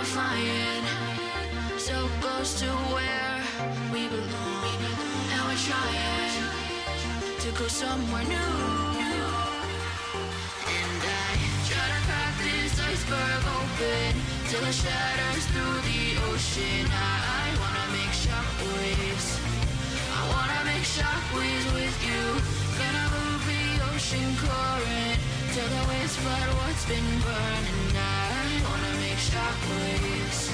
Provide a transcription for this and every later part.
Flying so close to where we belong, and we're trying to go somewhere new. And I try to crack this iceberg open till it shatters through the ocean. I wanna make shockwaves. I wanna make shockwaves with you. Gonna move the ocean current till the waves flood what's been burning. I wanna make shockwaves.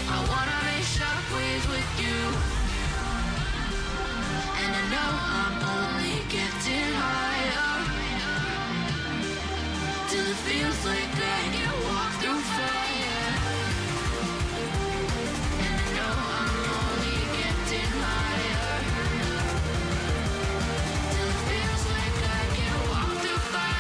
I wanna make shockwaves with you. And I know I'm only getting higher till it feels like I can walk through fire. And I know I'm only getting higher till it feels like I can walk through fire.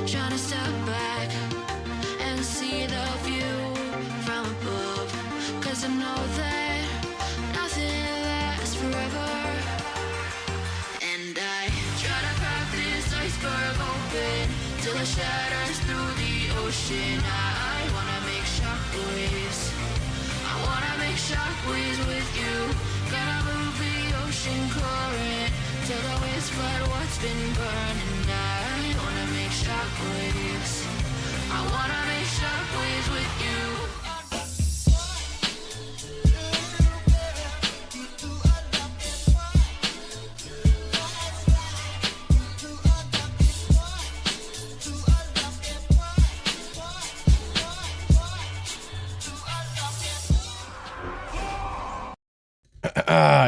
Trying to step back and see the view from above, 'cause I know that nothing lasts forever. And I try to crack this iceberg open till it shatters through the ocean. I wanna make shockwaves. I wanna make shockwaves with you. Gonna move the ocean current till the waves flood what's been burning. I wanna make shockwaves. I wanna make shockwaves with you.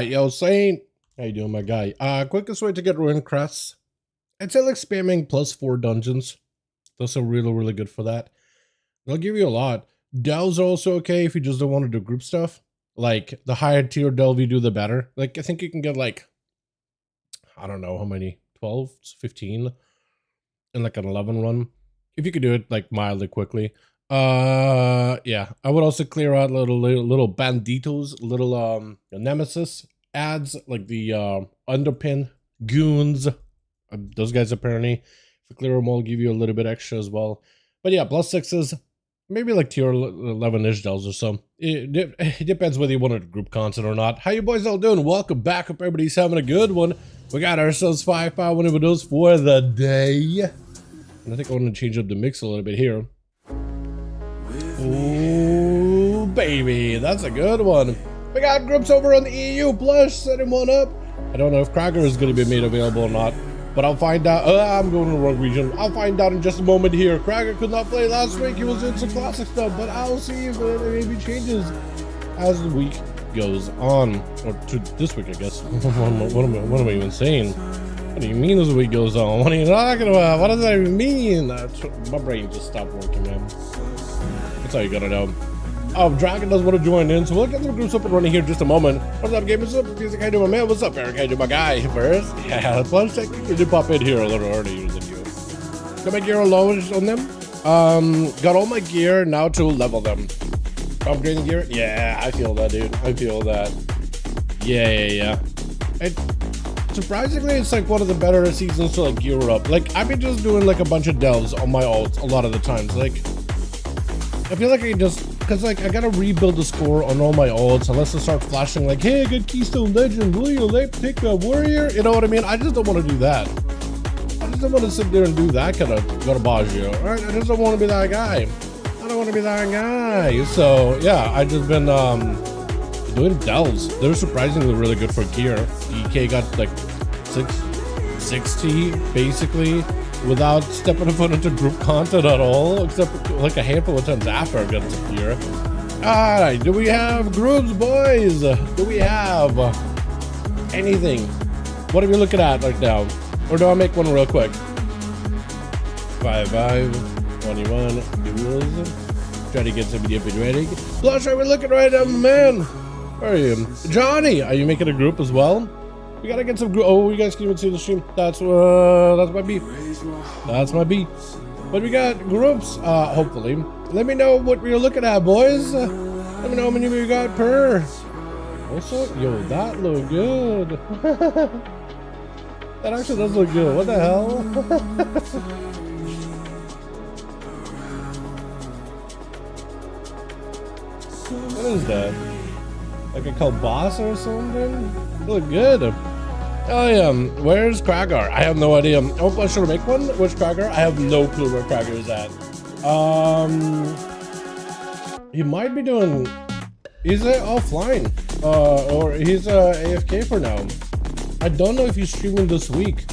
Yo, Saint, how you doing, my guy? Quickest way to get ruined crests. I'd say like spamming +4 dungeons. Those are really good for that. They'll give you a lot. Delves are also okay if you just don't want to do group stuff. Like the higher tier delve you do, the better. Like I think you can get like, I don't know how many, 12, 15 in like an 11 run. If you could do it like mildly quickly. Yeah, I would also clear out little banditos, little nemesis ads like the underpin goons. Those guys apparently, if you clear them all, give you a little bit extra as well. But yeah, +6s, maybe like tier 11-ish delves or so. It depends whether you want to group content or not. How you boys all doing? Welcome back. Hope everybody's having a good one. We got ourselves 5V5 1V1 DUELS for the day. And I think I want to change up the mix a little bit here. Ooh, baby, that's a good one. We got groups over on the EU Plus, setting one up. I don't know if Krager is going to be made available or not, but I'll find out. I'm going to the wrong region. I'll find out in just a moment here. Krager could not play last week. He was in some classic stuff, but I'll see if there maybe changes as the week goes on. Or to this week, I guess. What am I even saying? What do you mean as the week goes on? What are you talking about? What does that even mean? My brain just stopped working, man. That's all you gotta know. Oh, Dragon does want to join in, so we'll get some groups up and running here in just a moment. What's up, gamers? What's up, Music? How you doing, man? What's up, Eric? How you doing, my guy? First, yeah, plus technically did pop in here a little earlier than you. Got my gear alone on them. Got all my gear now to level them. Upgrading gear? Yeah, I feel that, dude. I feel that. Yeah. Surprisingly, it's like one of the better seasons to like gear up. Like, I've been just doing like a bunch of delves on my ult a lot of the times. Like, I feel like I can just cause like I gotta rebuild the score on all my ults unless I start flashing like, hey, good Keystone Legend, will you pick a warrior? You know what I mean? I just don't want to do that. I just don't want to sit there and do that kind of garbagio. All right, I just don't want to be that guy. I don't want to be that guy. So yeah, I just been doing delves. They're surprisingly really good for gear. EK got like 660 basically without stepping a foot into group content at all, except like a handful of times after I got some gear. All right, do we have groups, boys? Do we have anything? What are we looking at right now? Or do I make one real quick? 5V5 1v1 DUELS. Try to get some epic rating. Plus, we're looking right now, man. Where are you? Johnny, are you making a group as well? We gotta get some group. Oh, you guys can even see the stream. That's my beef. That's my beef. But we got groups, hopefully. Let me know what we're looking at, boys. Let me know how many we got per. Also, yo, that look good. That actually does look good. What the hell? What is that? Like a kielbasa or something? Look good. Oh yeah, where's Kragar? I have no idea. Oh, I should make one? Where's Kragar? I have no clue where Kragar is at. He might be doing... He's offline. Or he's AFK for now. I don't know if he's streaming this week.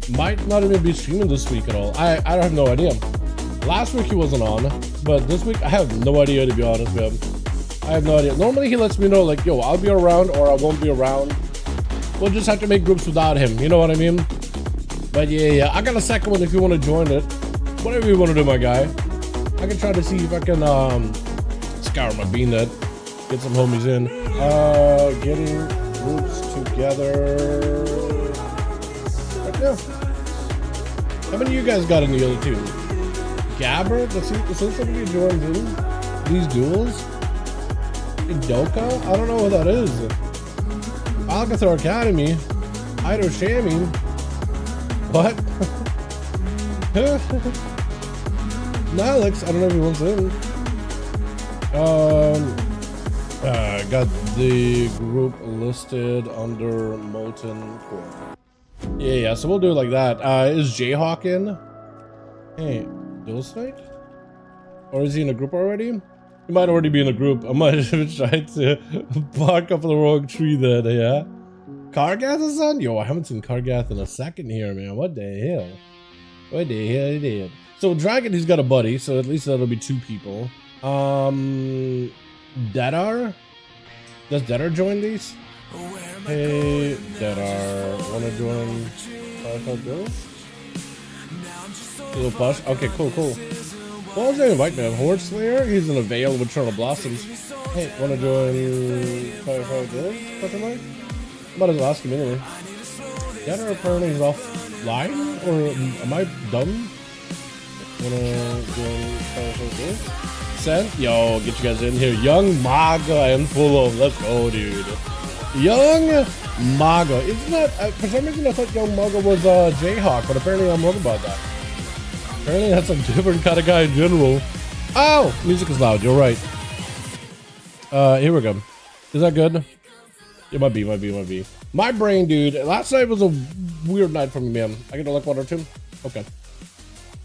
Might not even be streaming this week at all. I have no idea. Last week he wasn't on, but this week I have no idea, to be honest with him. I have no idea. Normally he lets me know like, yo, I'll be around or I won't be around. We'll just have to make groups without him. You know what I mean? But yeah. I got a second one if you want to join it. Whatever you want to do, my guy. I can try to see if I can scour my BNet. Get some homies in. Getting groups together. Right now. How many of you guys got in the other two? Gabbard? Let's see somebody joins in these duels. Idoka? I don't know what that is. Alcathar Academy. Ido Shammy. What? Nalix, I don't know if he wants in. Got the group listed under Molten Core. Yeah, so we'll do it like that. Is Jayhawk in? Hey, Duels Fight? Or is he in a group already? He might already be in a group. I might have tried to bark up the wrong tree then, yeah? Kargath is on? Yo, I haven't seen Kargath in a second here, man. What the hell? What the hell he did? So Dragon, he's got a buddy, so at least that'll be 2 people. Dedar? Does Dedar join these? Hey, Dedar, wanna join 5V5 Duels? Little push? Okay, cool. What was I invite, man? Horde Slayer? He's in a veil of Eternal Blossoms. Hey, wanna join 5V5 Duels? Question mark? Might as well ask him anyway. Dedar apparently is offline? Or am I dumb? Wanna join 5V5 Duels? Sent? Yo, get you guys in here. Young Maga and full of. Let's go, dude. Young Maga. It's not. For some reason, I thought Young Maga was Jayhawk, but apparently I'm wrong about that. Apparently, that's a different kind of guy in general. Oh, music is loud. You're right. Here we go. Is that good? It might be. My brain, dude. Last night was a weird night for me, man. I get to look 1 or 2. Okay.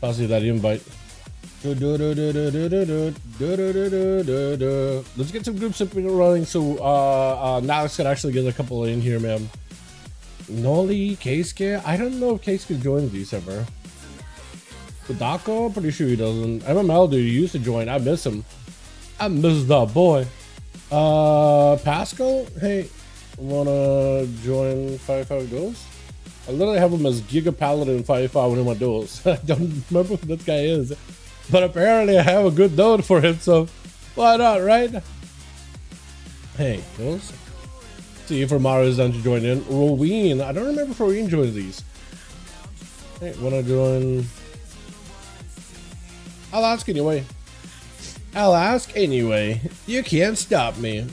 I'll see that invite. Let's get some groups up and running so Nalix can actually get a couple in here, man. Noli, Keisuke? I don't know if Keisuke joins these ever. Kodako? Pretty sure he doesn't. MML, dude, he used to join. I miss him. I miss that boy. Pascal? Hey, wanna join 5V5 Duels? I literally have him as Giga Paladin in 5V5 1v1 Duels. I don't remember who that guy is. But apparently I have a good node for him, so why not, right? Hey, Duels. See if Romaro is down to join in. Roween. I don't remember if Roween joined these. Hey, wanna join? I'll ask anyway. You can't stop me.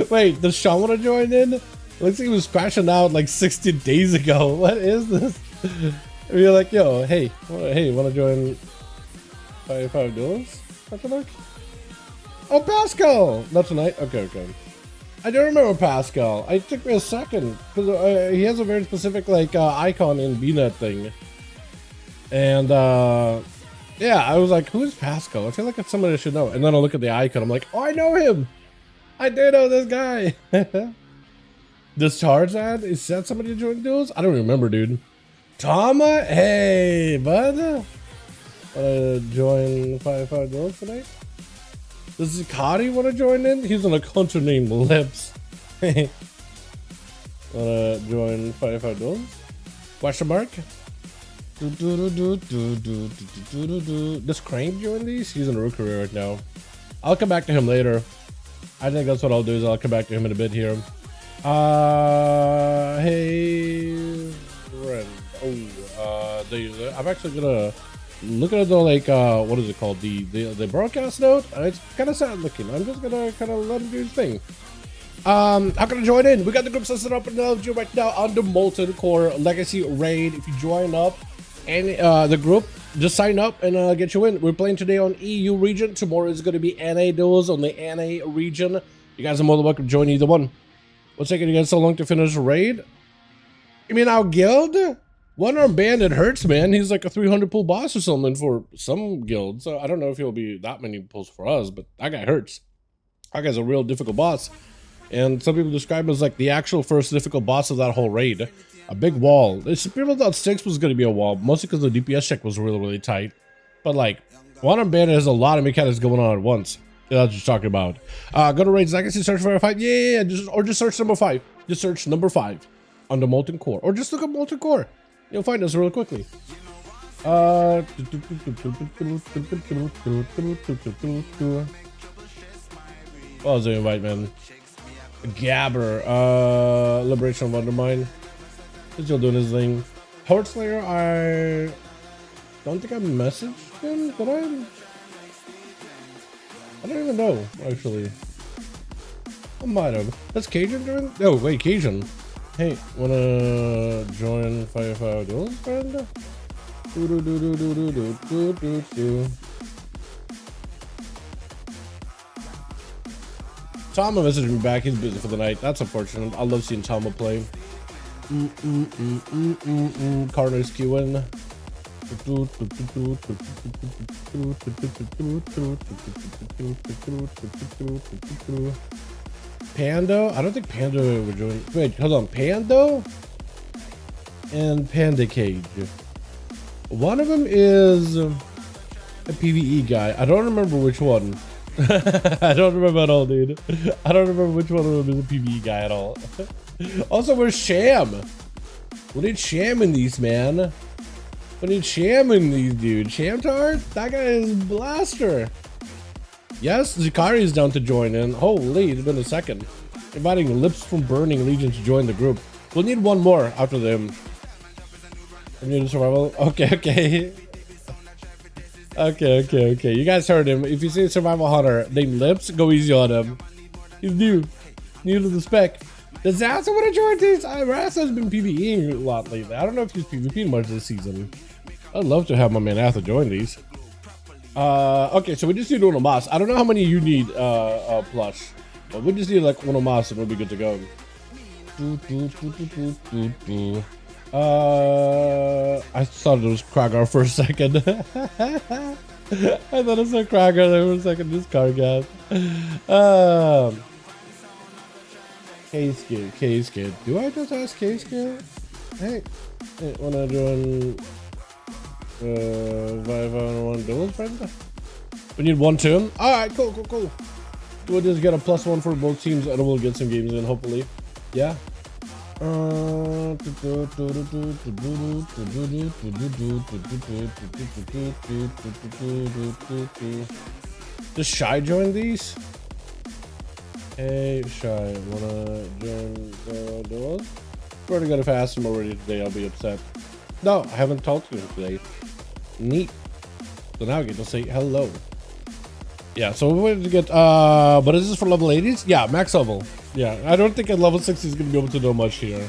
Wait, does Sean wanna join in? Looks like he was crashing out like 60 days ago. What is this? You're like, yo, hey, wanna join 5V5 Duels? Question mark? Oh, Pascal! Not tonight? Okay, okay. I do remember Pascal. It took me a second because he has a very specific like icon in VNet thing, and yeah, I was like, "Who's Pascal?" I feel like it's somebody I should know. And then I look at the icon. I'm like, "Oh, I know him. I do know this guy." This Tarzan is that somebody to join duels? I don't remember, dude. Tama, hey, bud. Join 5V5 duels tonight? Does Zikari want to join in? He's on a country named Lips. Wanna join 5V5 duels? Question mark? Does Crane join these? He's in a rookie right now. I'll come back to him later. I think that's what I'll do is I'll come back to him in a bit here. Hey, friend. Oh, I'm actually gonna look at the like what is it called, the broadcast note. It's kind of sad looking. I'm just gonna kind of let him do his thing. How can I join in? We got the group set up and right now on the Molten Core Legacy Raid. If you join up and the group, just sign up and I'll get you in. We're playing today on EU region. Tomorrow is going to be NA duels on the NA region. You guys are more than welcome to join either one. What's taking you guys so long to finish a raid? You mean our guild? One arm bandit hurts, man. He's like a 300 pull boss or something for some guilds. So I don't know if he'll be that many pulls for us, but that guy hurts. That guy's a real difficult boss. And some people describe him as like the actual first difficult boss of that whole raid. A big wall. People thought 6 was going to be a wall, mostly because the DPS check was really, really tight. But like, one arm bandit has a lot of mechanics going on at once. That's what you're talking about. Go to raids. I can see search for 5. Yeah. Just search number 5. Just search number 5 on the Molten Core, or just look up Molten Core. You'll find us real quickly. What was the invite, man? Gabber. Liberation of Undermine. He's still doing his thing. Horde Slayer. I don't think I messaged him. Did I? I don't even know, actually. I might have. That's Cajun doing? No, wait, Cajun. Hey, wanna join 5V5 duels, friend? Tama messaged me back. He's busy for the night. That's unfortunate. I love seeing Tama play. Carter's queuing. Pando? I don't think Pando would join. Wait, hold on. Pando and Panda Cage. One of them is a PvE guy. I don't remember which one. I don't remember at all, dude. I don't remember which one of them is a PvE guy at all. Also, where's Sham? We need Sham in these, man. We need Sham in these, dude. Shamtard? That guy is Blaster. Yes, Zikari is down to join in. Holy, it's been a second. Inviting Lips from Burning Legion to join the group. We'll need one more after them. Immune survival. Okay. Okay. You guys heard him. If you see a survival hunter named Lips, go easy on him. He's new to the spec. Does Zasa want to join this? Rasa has been PvEing a lot lately. I don't know if he's PvPing much this season. I'd love to have my man Arthur join these. Okay, so we just need Uno Mas. I don't know how many you need, plush. But we just need like Uno Mas and we'll be good to go. I thought it was Kragar for a second. I thought it was a Kragar there for a second. This car gas. K-Skid. Do I just ask K-Skid? Hey, wanna join 5v1 duels, friend? We need one turn. Alright, cool. We'll just get a +1 for both teams and we'll get some games in, hopefully. Yeah. Does Shy join these? Hey, Shy, wanna join the duels? We're already gonna fast him already today, I'll be upset. No, I haven't talked to him today. Neat. So now I get to say hello. Yeah, so we're going to get, but is this for level 80s? Yeah, max level. Yeah, I don't think at level 60 is going to be able to do much here.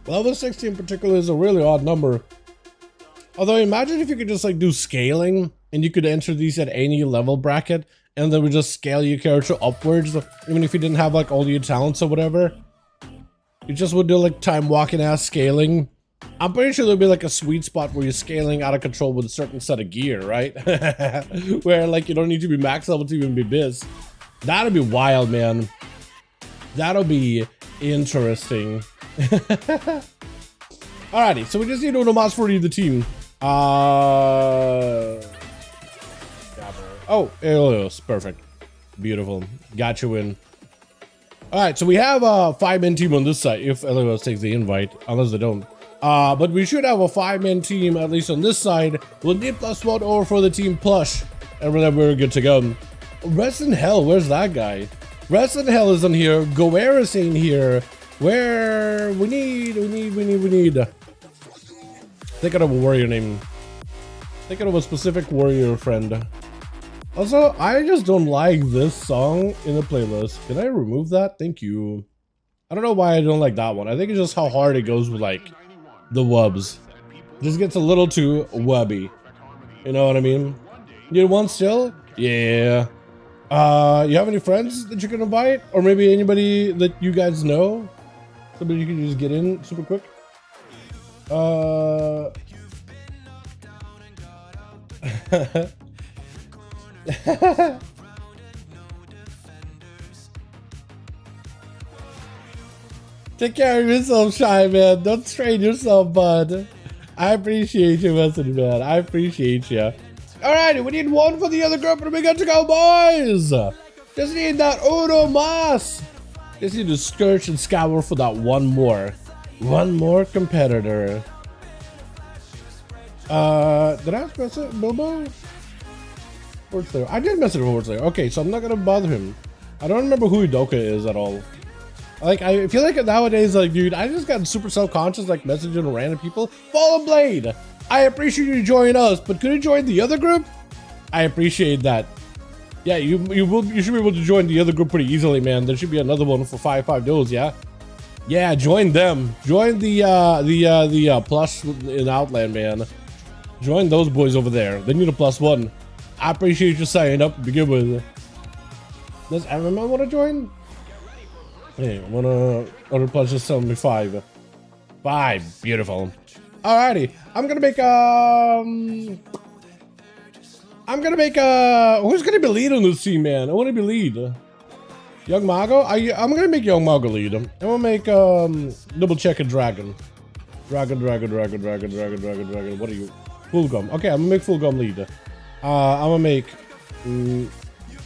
Level 60 in particular is a really odd number. Although imagine if you could just like do scaling and you could enter these at any level bracket and then we just scale your character upwards, even if you didn't have like all your talents or whatever. You just would do like time walking ass scaling. I'm pretty sure there'll be like a sweet spot where you're scaling out of control with a certain set of gear, right? Where like you don't need to be max level to even be biz. That'll be wild, man. That'll be interesting. Alrighty, so we just need Uno Mas for the team. Oh, Elios, perfect. Beautiful. Got you in. Alright, so we have a 5-man team on this side, if Elios takes the invite, unless they don't. But we should have a 5-man team, at least on this side. We'll need +1 over for the team plush, and then we're good to go. Rest in Hell, where's that guy? Rest in Hell isn't here. Goeris ain't here. Where we need. Thinking of a warrior name. Thinking of a specific warrior friend. Also, I just don't like this song in the playlist. Can I remove that? Thank you. I don't know why I don't like that one. I think it's just how hard it goes with like the wubs. It just gets a little too wubby. You know what I mean? You need one still? Yeah. You have any friends that you can invite? Or maybe anybody that you guys know? Somebody you can just get in super quick? Take care of yourself, Shy Man. Don't strain yourself, bud. I appreciate you, message, man. I appreciate you. Alrighty, we need one for the other group and we got to go, boys. Just need that Uno Mas. Just need to search and scour for that one more competitor. Did I mess it, Bilbo? Slayer. I did mess it with Slayer. Okay, so I'm not gonna bother him. I don't remember who Udoka is at all. Like, I feel like nowadays, like, dude, I just got super self-conscious, like, messaging random people. Fallen Blade, I appreciate you joining us, but could you join the other group? I appreciate that. Yeah, you should be able to join the other group pretty easily, man. There should be another one for 5v5 duels, yeah? Yeah, join them. Join the plus in Outland, man. Join those boys over there. They need a +1. I appreciate you signing up to begin with. Does MMA want to join? Hey, other plus just tell me 5. 5, beautiful. Alrighty, I'm gonna make who's gonna be lead on this team, man? I want to be lead. Young Mago? I'm gonna make Young Mago lead. I'm gonna make double check a dragon. Dragon. What are you? Full Gum. Okay, I'm gonna make Full Gum lead. I'm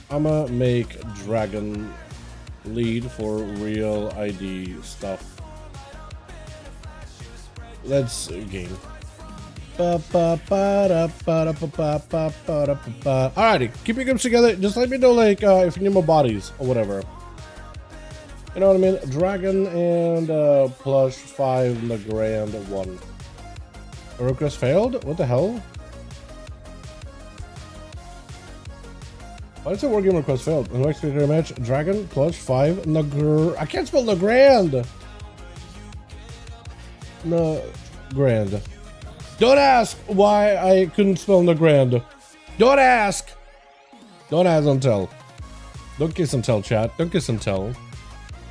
gonna make Dragon lead for real ID stuff. Let's game. Alrighty, keep your groups together. Just let me know, like, if you need more bodies or whatever. You know what I mean? Dragon and plush 5 Legrand 1. A request failed? What the hell? Why is it working request failed? The next match, Dragon plush 5 Legrand. I can't spell Legrand. Legrand. Don't ask why I couldn't spell Legrand. Don't ask. Don't ask and tell. Don't kiss and tell, chat. Don't kiss and tell.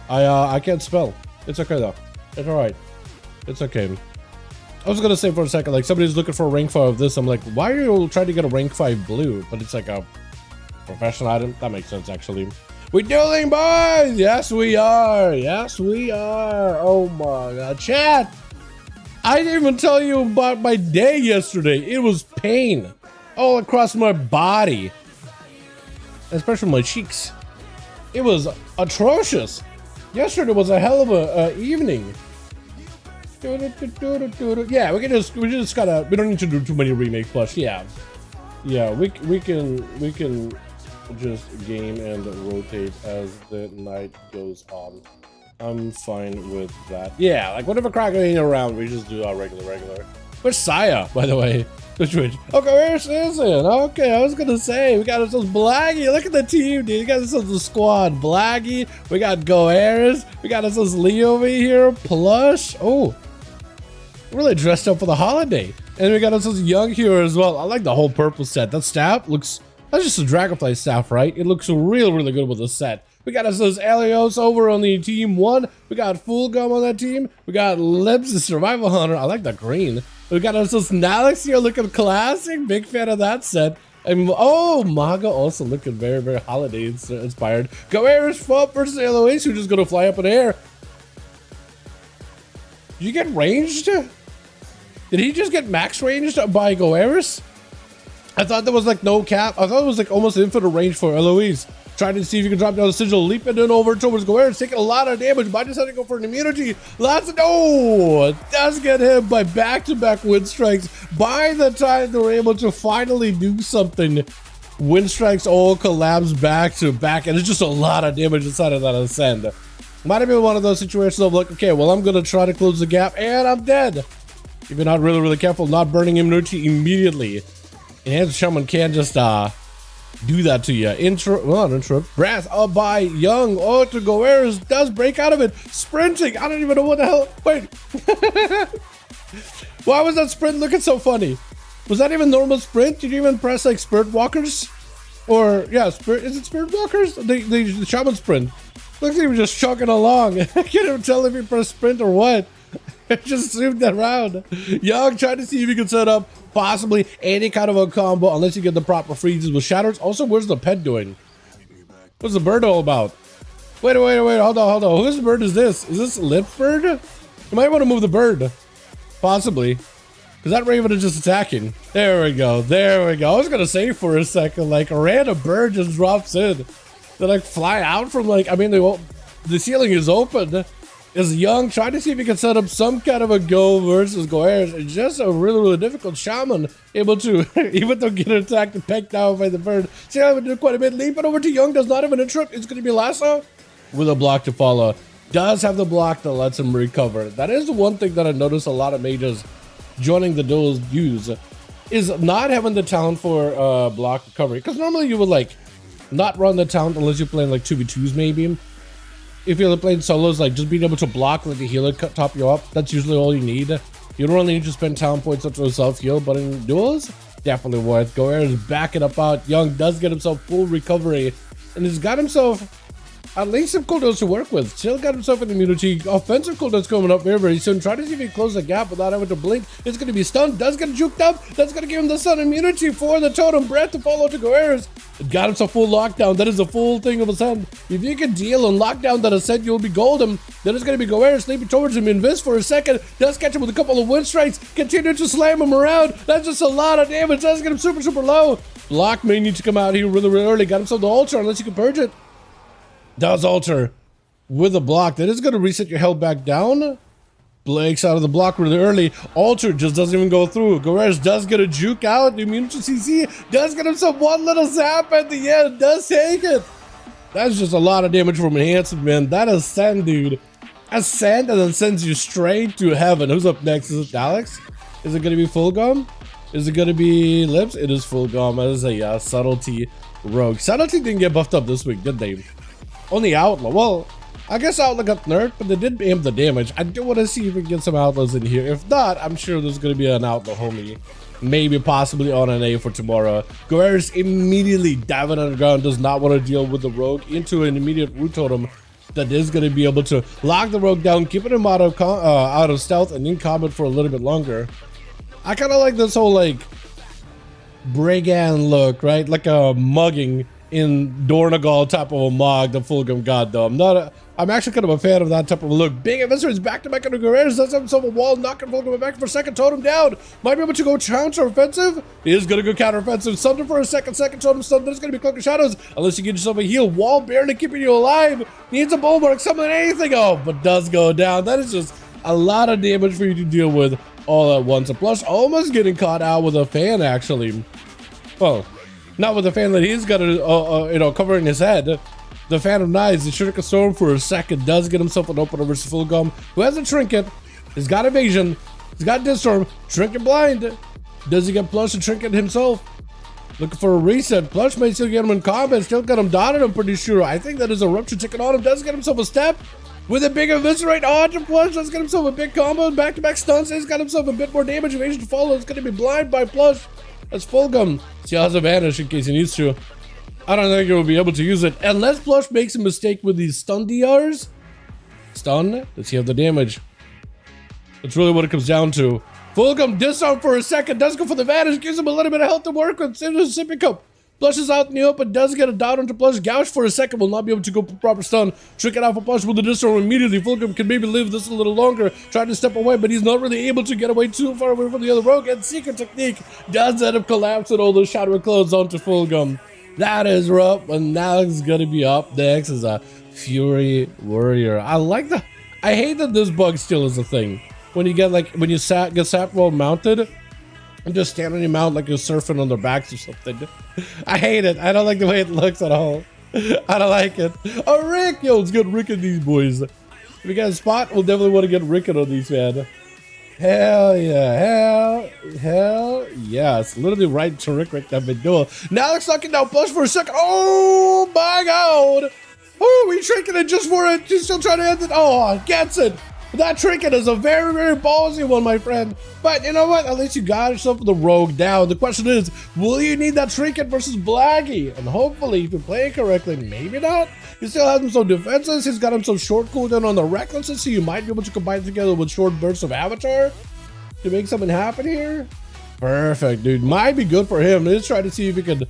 I can't spell. It's okay though. It's alright. It's okay. I was gonna say for a second, like, somebody's looking for a rank 5 of this. I'm like, why are you trying to get a rank 5 blue? But it's like a professional item. That makes sense, actually. We're dueling, boys! Yes, we are. Yes, we are. Oh my god. Chat! I didn't even tell you about my day yesterday. It was pain all across my body, especially my cheeks. It was atrocious. Yesterday was a hell of a evening. Yeah, we just gotta. We don't need to do too many remake plus. Yeah, we can just game and rotate as the night goes on. I'm fine with that. Yeah, like whatever crack ain't around, we just do our regular. Where's Saya, by the way? Twitch. Okay, where's Susan? Okay, I was gonna say, we got ourselves Blaggy. Look at the team, dude. We got ourselves the squad. Blaggy, we got Goeris, we got ourselves Lee over here. Plush. Oh, really dressed up for the holiday. And we got us this young hero as well. I like the whole purple set. That staff looks, that's just a Dragonfly staff, right? It looks really good with the set. We got us this Elios over on the team 1. We got Full Gum on that team. We got Lips, the Survival Hunter. I like the green. We got us this Nalix here looking classic. Big fan of that set. And oh, Maga also looking very holiday inspired. Goera's Fault versus Eloise, who's just gonna fly up in the air. Did you get ranged? Did he just get max ranged by Goera's? I thought there was like no cap. I thought it was like almost infinite range for Eloise. Trying to see if you can drop down the sigil, leaping in over towards Goera's, taking a lot of damage. Might decide to go for an immunity. Lots of does get hit by back-to-back wind strikes. By the time they were able to finally do something, wind strikes all collapse back to back, and it's just a lot of damage inside of that ascend. Might have been one of those situations of like, okay, well, I'm gonna try to close the gap, and I'm dead. If you're not really careful, not burning immunity immediately. Enhanced Shaman can just do that to you. Brass up by Young. Oh, to Goera's does break out of it. Sprinting. I don't even know what the hell. Wait. Why was that sprint looking so funny? Was that even normal sprint? Did you even press like Spirit Walkers? Or yeah, is it Spirit Walkers? The Shaman sprint. Looks like he was just chugging along. I can't even tell if he pressed sprint or what. It just zoomed that round. Young trying to see if he can set up possibly any kind of a combo unless you get the proper freezes with shatters. Also, where's the pet doing? What's the bird all about? Wait, hold on. Whose bird is this? Is this Lip Bird? You might want to move the bird. Possibly. Because that Raven is just attacking. There we go. I was going to say for a second, like a random bird just drops in. They like fly out from like, I mean, the ceiling is open. Is Young trying to see if he can set up some kind of a go versus Goera's. It's just a really difficult Shaman able to, even though get attacked and pecked down by the bird. See how we did quite a bit. Leaping over to Young does not have an interrupt. It's going to be Lasso with a block to follow. Does have the block that lets him recover. That is the one thing that I noticed a lot of mages joining the duels use, is not having the talent for block recovery. Because normally you would like not run the talent unless you're playing like 2v2s maybe. If you're playing solos, like just being able to block like the healer top you up, that's usually all you need. You don't really need to spend talent points up to a self-heal, but in duels, definitely worth. Goera's backing up out. Young does get himself full recovery, and he's got himself at least some cooldowns to work with. Still got himself an immunity. Offensive cooldowns coming up very soon. Try to see if he can close the gap without having to blink. It's going to be stunned. Does get juked up. That's going to give him the sun immunity for the totem breath to follow to Goera's. Got himself full lockdown. That is a full thing of ascend. If you can deal and lock down that ascend, you'll be golden. Then it's going to be Goera's sleeping towards him. Invis for a second. Does catch him with a couple of wind strikes. Continue to slam him around. That's just a lot of damage. Does get him super low. Block may need to come out here really early. Got himself the altar unless you can purge it. Does altar with a block. That is going to reset your health back down. Blanks out of the block really early. Alter just doesn't even go through. Goera's does get a juke out. The immunity CC does get himself one little zap at the end. Does take it. That's just a lot of damage from enhancement, man. That ascend, dude. Ascend and then sends you straight to heaven. Who's up next? Is it Alex? Is it going to be Full Gum? Is it going to be Lips? It is Full Gum. That is a subtlety rogue. Subtlety didn't get buffed up this week, did they? Only Outlaw. Well, I guess Outlaw got nerfed, but they did aim the damage. I do want to see if we can get some Outlaws in here. If not, I'm sure there's going to be an Outlaw homie. Maybe possibly on an A for tomorrow. Goera's immediately diving underground, does not want to deal with the rogue into an immediate root totem that is going to be able to lock the rogue down, keeping him out of stealth and in combat for a little bit longer. I kind of like this whole like brigand look, right? Like a mugging in Dornagal type of a mog, the Fulgrim god though. I'm actually kind of a fan of that type of a look. Big adversaries back to back into Goera's, does have himself a wall, knocking Fulgrim back for a second, totem down. Might be able to go counter offensive. He is gonna go counter offensive. Stunned for a second totem stun. There's gonna be Cloak of Shadows. Unless you get yourself a heal. Wall barely keeping you alive. Needs a bulwark, summon anything. Oh, but does go down. That is just a lot of damage for you to deal with all at once. And plus almost getting caught out with a fan actually. Well, not with the fan that he's got, covering his head. The Fan of Knives, the Shuriken Storm for a second, does get himself an opener versus Full Gum, who has a Trinket. He's got Evasion. He's got Distorm. Trinket Blind. Does he get Plush and Trinket himself? Looking for a reset. Plush may still get him in combat. Still got him dotted, I'm pretty sure. I think that is a Rupture ticket on him. Does get himself a step. with a big eviscerate onto Plush. Let's get himself a big combo, back-to-back stuns. He's got himself a bit more damage. Evasion to follow. It's going to be blind by Plush. That's Fulgum. He has a vanish in case he needs to. I don't think he will be able to use it unless Plush makes a mistake with these stun DRs. Stun. Does he have the damage? That's really what it comes down to. Fulgum disarm for a second. Does go for the vanish. Gives him a little bit of health to work with. Saves a sipping cup. Plush is out in the open, does get a down onto Plush. Gouge for a second, will not be able to go for proper stun. Trick it out for Plush with the disarm immediately. Fulgum can maybe live this a little longer, trying to step away, but he's not really able to get away too far away from the other rogue. And Secret Technique does end up collapsing all those shadow clothes onto Fulgum. That is rough, and now it's gonna be up next as a Fury Warrior. I like that. I hate that this bug still is a thing. When you get like, when you get sat well mounted, and just stand on your mount like you're surfing on their backs or something. I hate it. I don't like the way it looks at all. I don't like it. Oh, Rick! Yo, let's get Rick in these boys. If we got a spot, we'll definitely want to get Rick in on these, man. Hell yeah. Hell yeah. It's literally right to Rick right there. Now it's knocking down Plush for a second. Oh, my God. Oh, we trinket it just for it. She's still trying to end it. Oh, gets it. That trinket is a very, very ballsy one, my friend. But you know what? At least you got yourself the rogue down. The question is, will you need that trinket versus Blaggy? And hopefully, if you play it correctly, maybe not. He still has him some defenses. He's got him some short cooldown on the recklessness, so you might be able to combine it together with short bursts of Avatar to make something happen here. Perfect, dude. Might be good for him. Let's try to see if we can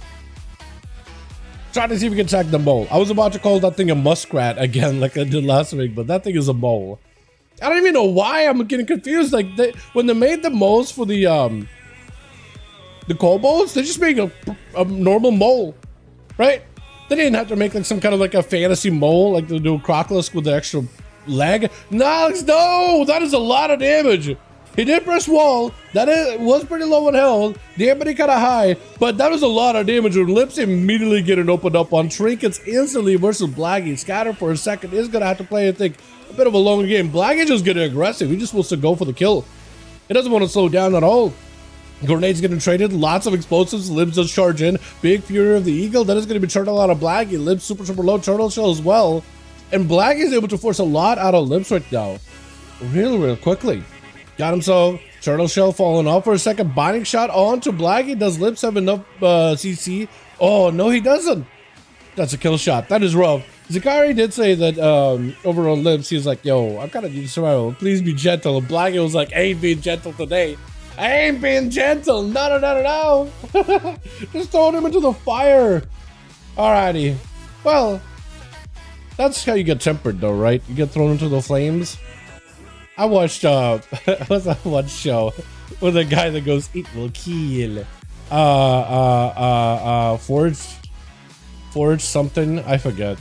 attack the mole. I was about to call that thing a muskrat again, like I did last week, but that thing is a mole. I don't even know why I'm getting confused. Like when they made the moles for the kobolds, they just made a normal mole, right? They didn't have to make like some kind of like a fantasy mole, like they do Crocolisk with the extra leg. No, that is a lot of damage. He did press wall. That was pretty low on health. Damage kind of high, but that was a lot of damage. When Lips immediately getting opened up on trinkets instantly versus Blaggy. Scatter for a second is gonna have to play, I think, a bit of a long game. Blaggy just getting aggressive. He just wants to go for the kill. He doesn't want to slow down at all. Grenades getting traded, lots of explosives. Libs does charge in. Big Fury of the Eagle. That is going to be turning a lot of Blaggy. Libs super low turtle shell as well. And Blaggy is able to force a lot out of Libs right now. Real quickly. Got himself turtle shell falling off for a second. Binding shot onto Blaggy. Does Libs have enough CC? Oh, no, he doesn't. That's a kill shot. That is rough. Zakari did say that over on Libs, he was like, yo, I'm kind of need survival. Please be gentle. And Blaggy was like, I ain't being gentle today. I ain't being gentle. No. Just throwing him into the fire. Alrighty. Well, that's how you get tempered though, right? You get thrown into the flames. I watched what's that one show with a guy that goes, it will kill. Forge something, I forget.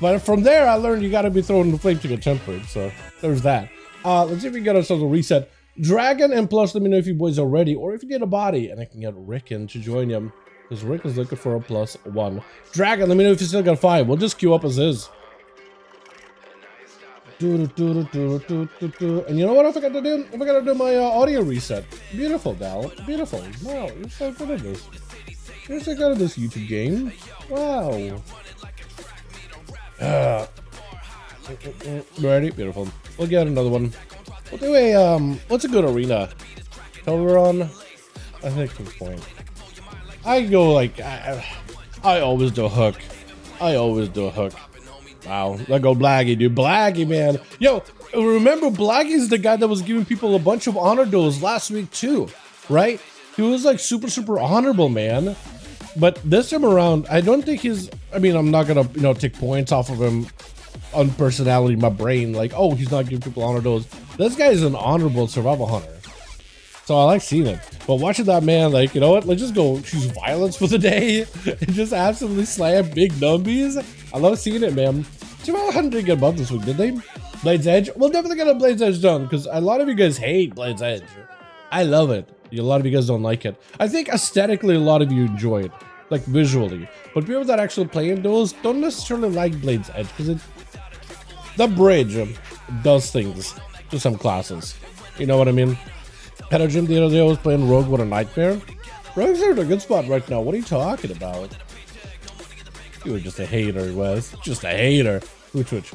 But from there I learned you gotta be thrown in the flame to get tempered, so there's that. Let's see if we can get ourselves a reset. Dragon and Plus, let me know if you boys are ready or if you need a body, and I can get Rick in to join him because Rick is looking for a +1. Dragon, let me know if you still got 5. We'll just queue up as is. And you know what I forgot to do? I forgot to do my audio reset. Beautiful, Dal. Beautiful. Wow, you're so good at this. You're so good at this YouTube game. Wow. Ready? Beautiful. We'll get another one. We'll do a, what's a good arena? Dalaran? I think that's point. I go like, I always do a hook. Wow, let go Blaggy, dude. Blaggy, man. Yo, remember Blaggy's the guy that was giving people a bunch of honor duels last week too, right? He was like super honorable, man. But this time around, I don't think he's, I mean, I'm not gonna, you know, take points off of him on personality, my brain, like, oh, he's not giving people honor duels. This guy is an honorable survival hunter. So I like seeing it. But watching that man, like, you know what? Let's just go choose violence for the day and just absolutely slam big numbies. I love seeing it, man. Survival hunter didn't get above this week, did they? Blade's Edge? We'll definitely get a Blade's Edge done because a lot of you guys hate Blade's Edge. I love it. A lot of you guys don't like it. I think aesthetically, a lot of you enjoy it, like visually. But people that actually play in duels don't necessarily like Blade's Edge because the bridge does things to some classes. You know what I mean? At a gym the other day, I was playing Rogue with a Nightmare. Rogue's are in a good spot right now. What are you talking about? You were just a hater, Wes. Just a hater. Twitch.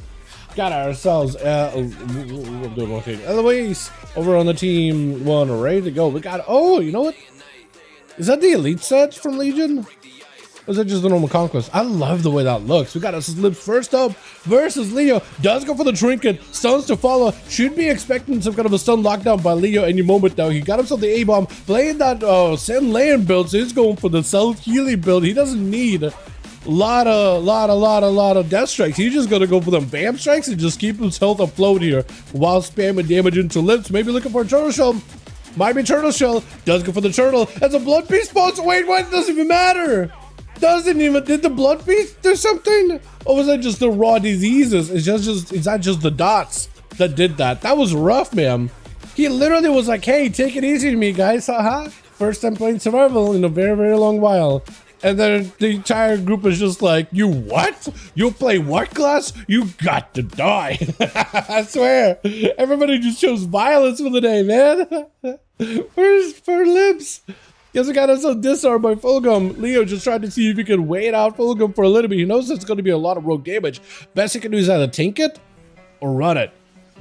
got ourselves we'll do one thing. Eloise over on the team one, ready to go. We got, oh, you know what? Is that the elite set from Legion? Or is that just the normal conquest? I love the way that looks. We got us Lips first up versus Leo. Does go for the trinket. Stuns to follow. Should be expecting some kind of a stun lockdown by Leo any moment now. He got himself the A-bomb. Playing that Sand Land build, so he's going for the self-healing build. He doesn't need a lot of death strikes. He's just gonna go for them bam strikes and just keep his health afloat here while spamming damage into Lips. Maybe looking for a turtle shell. Might be turtle shell. Does go for the turtle. As a blood beast spawns. Wait, what? It doesn't even matter. Doesn't even, did the blood beast do something? Or was that just the raw diseases? Is that just the dots that did that? That was rough, man. He literally was like, hey, take it easy to me, guys, haha. First time playing survival in a very, very long while. And then the entire group is just like, you what? You play what class? You got to die. I swear. Everybody just chose violence for the day, man. Where's Lips? Yes, we got ourselves disarmed by Fulgum. Leo just tried to see if he could wait out Fulgum for a little bit. He knows it's going to be a lot of rogue damage. Best he can do is either tank it or run it.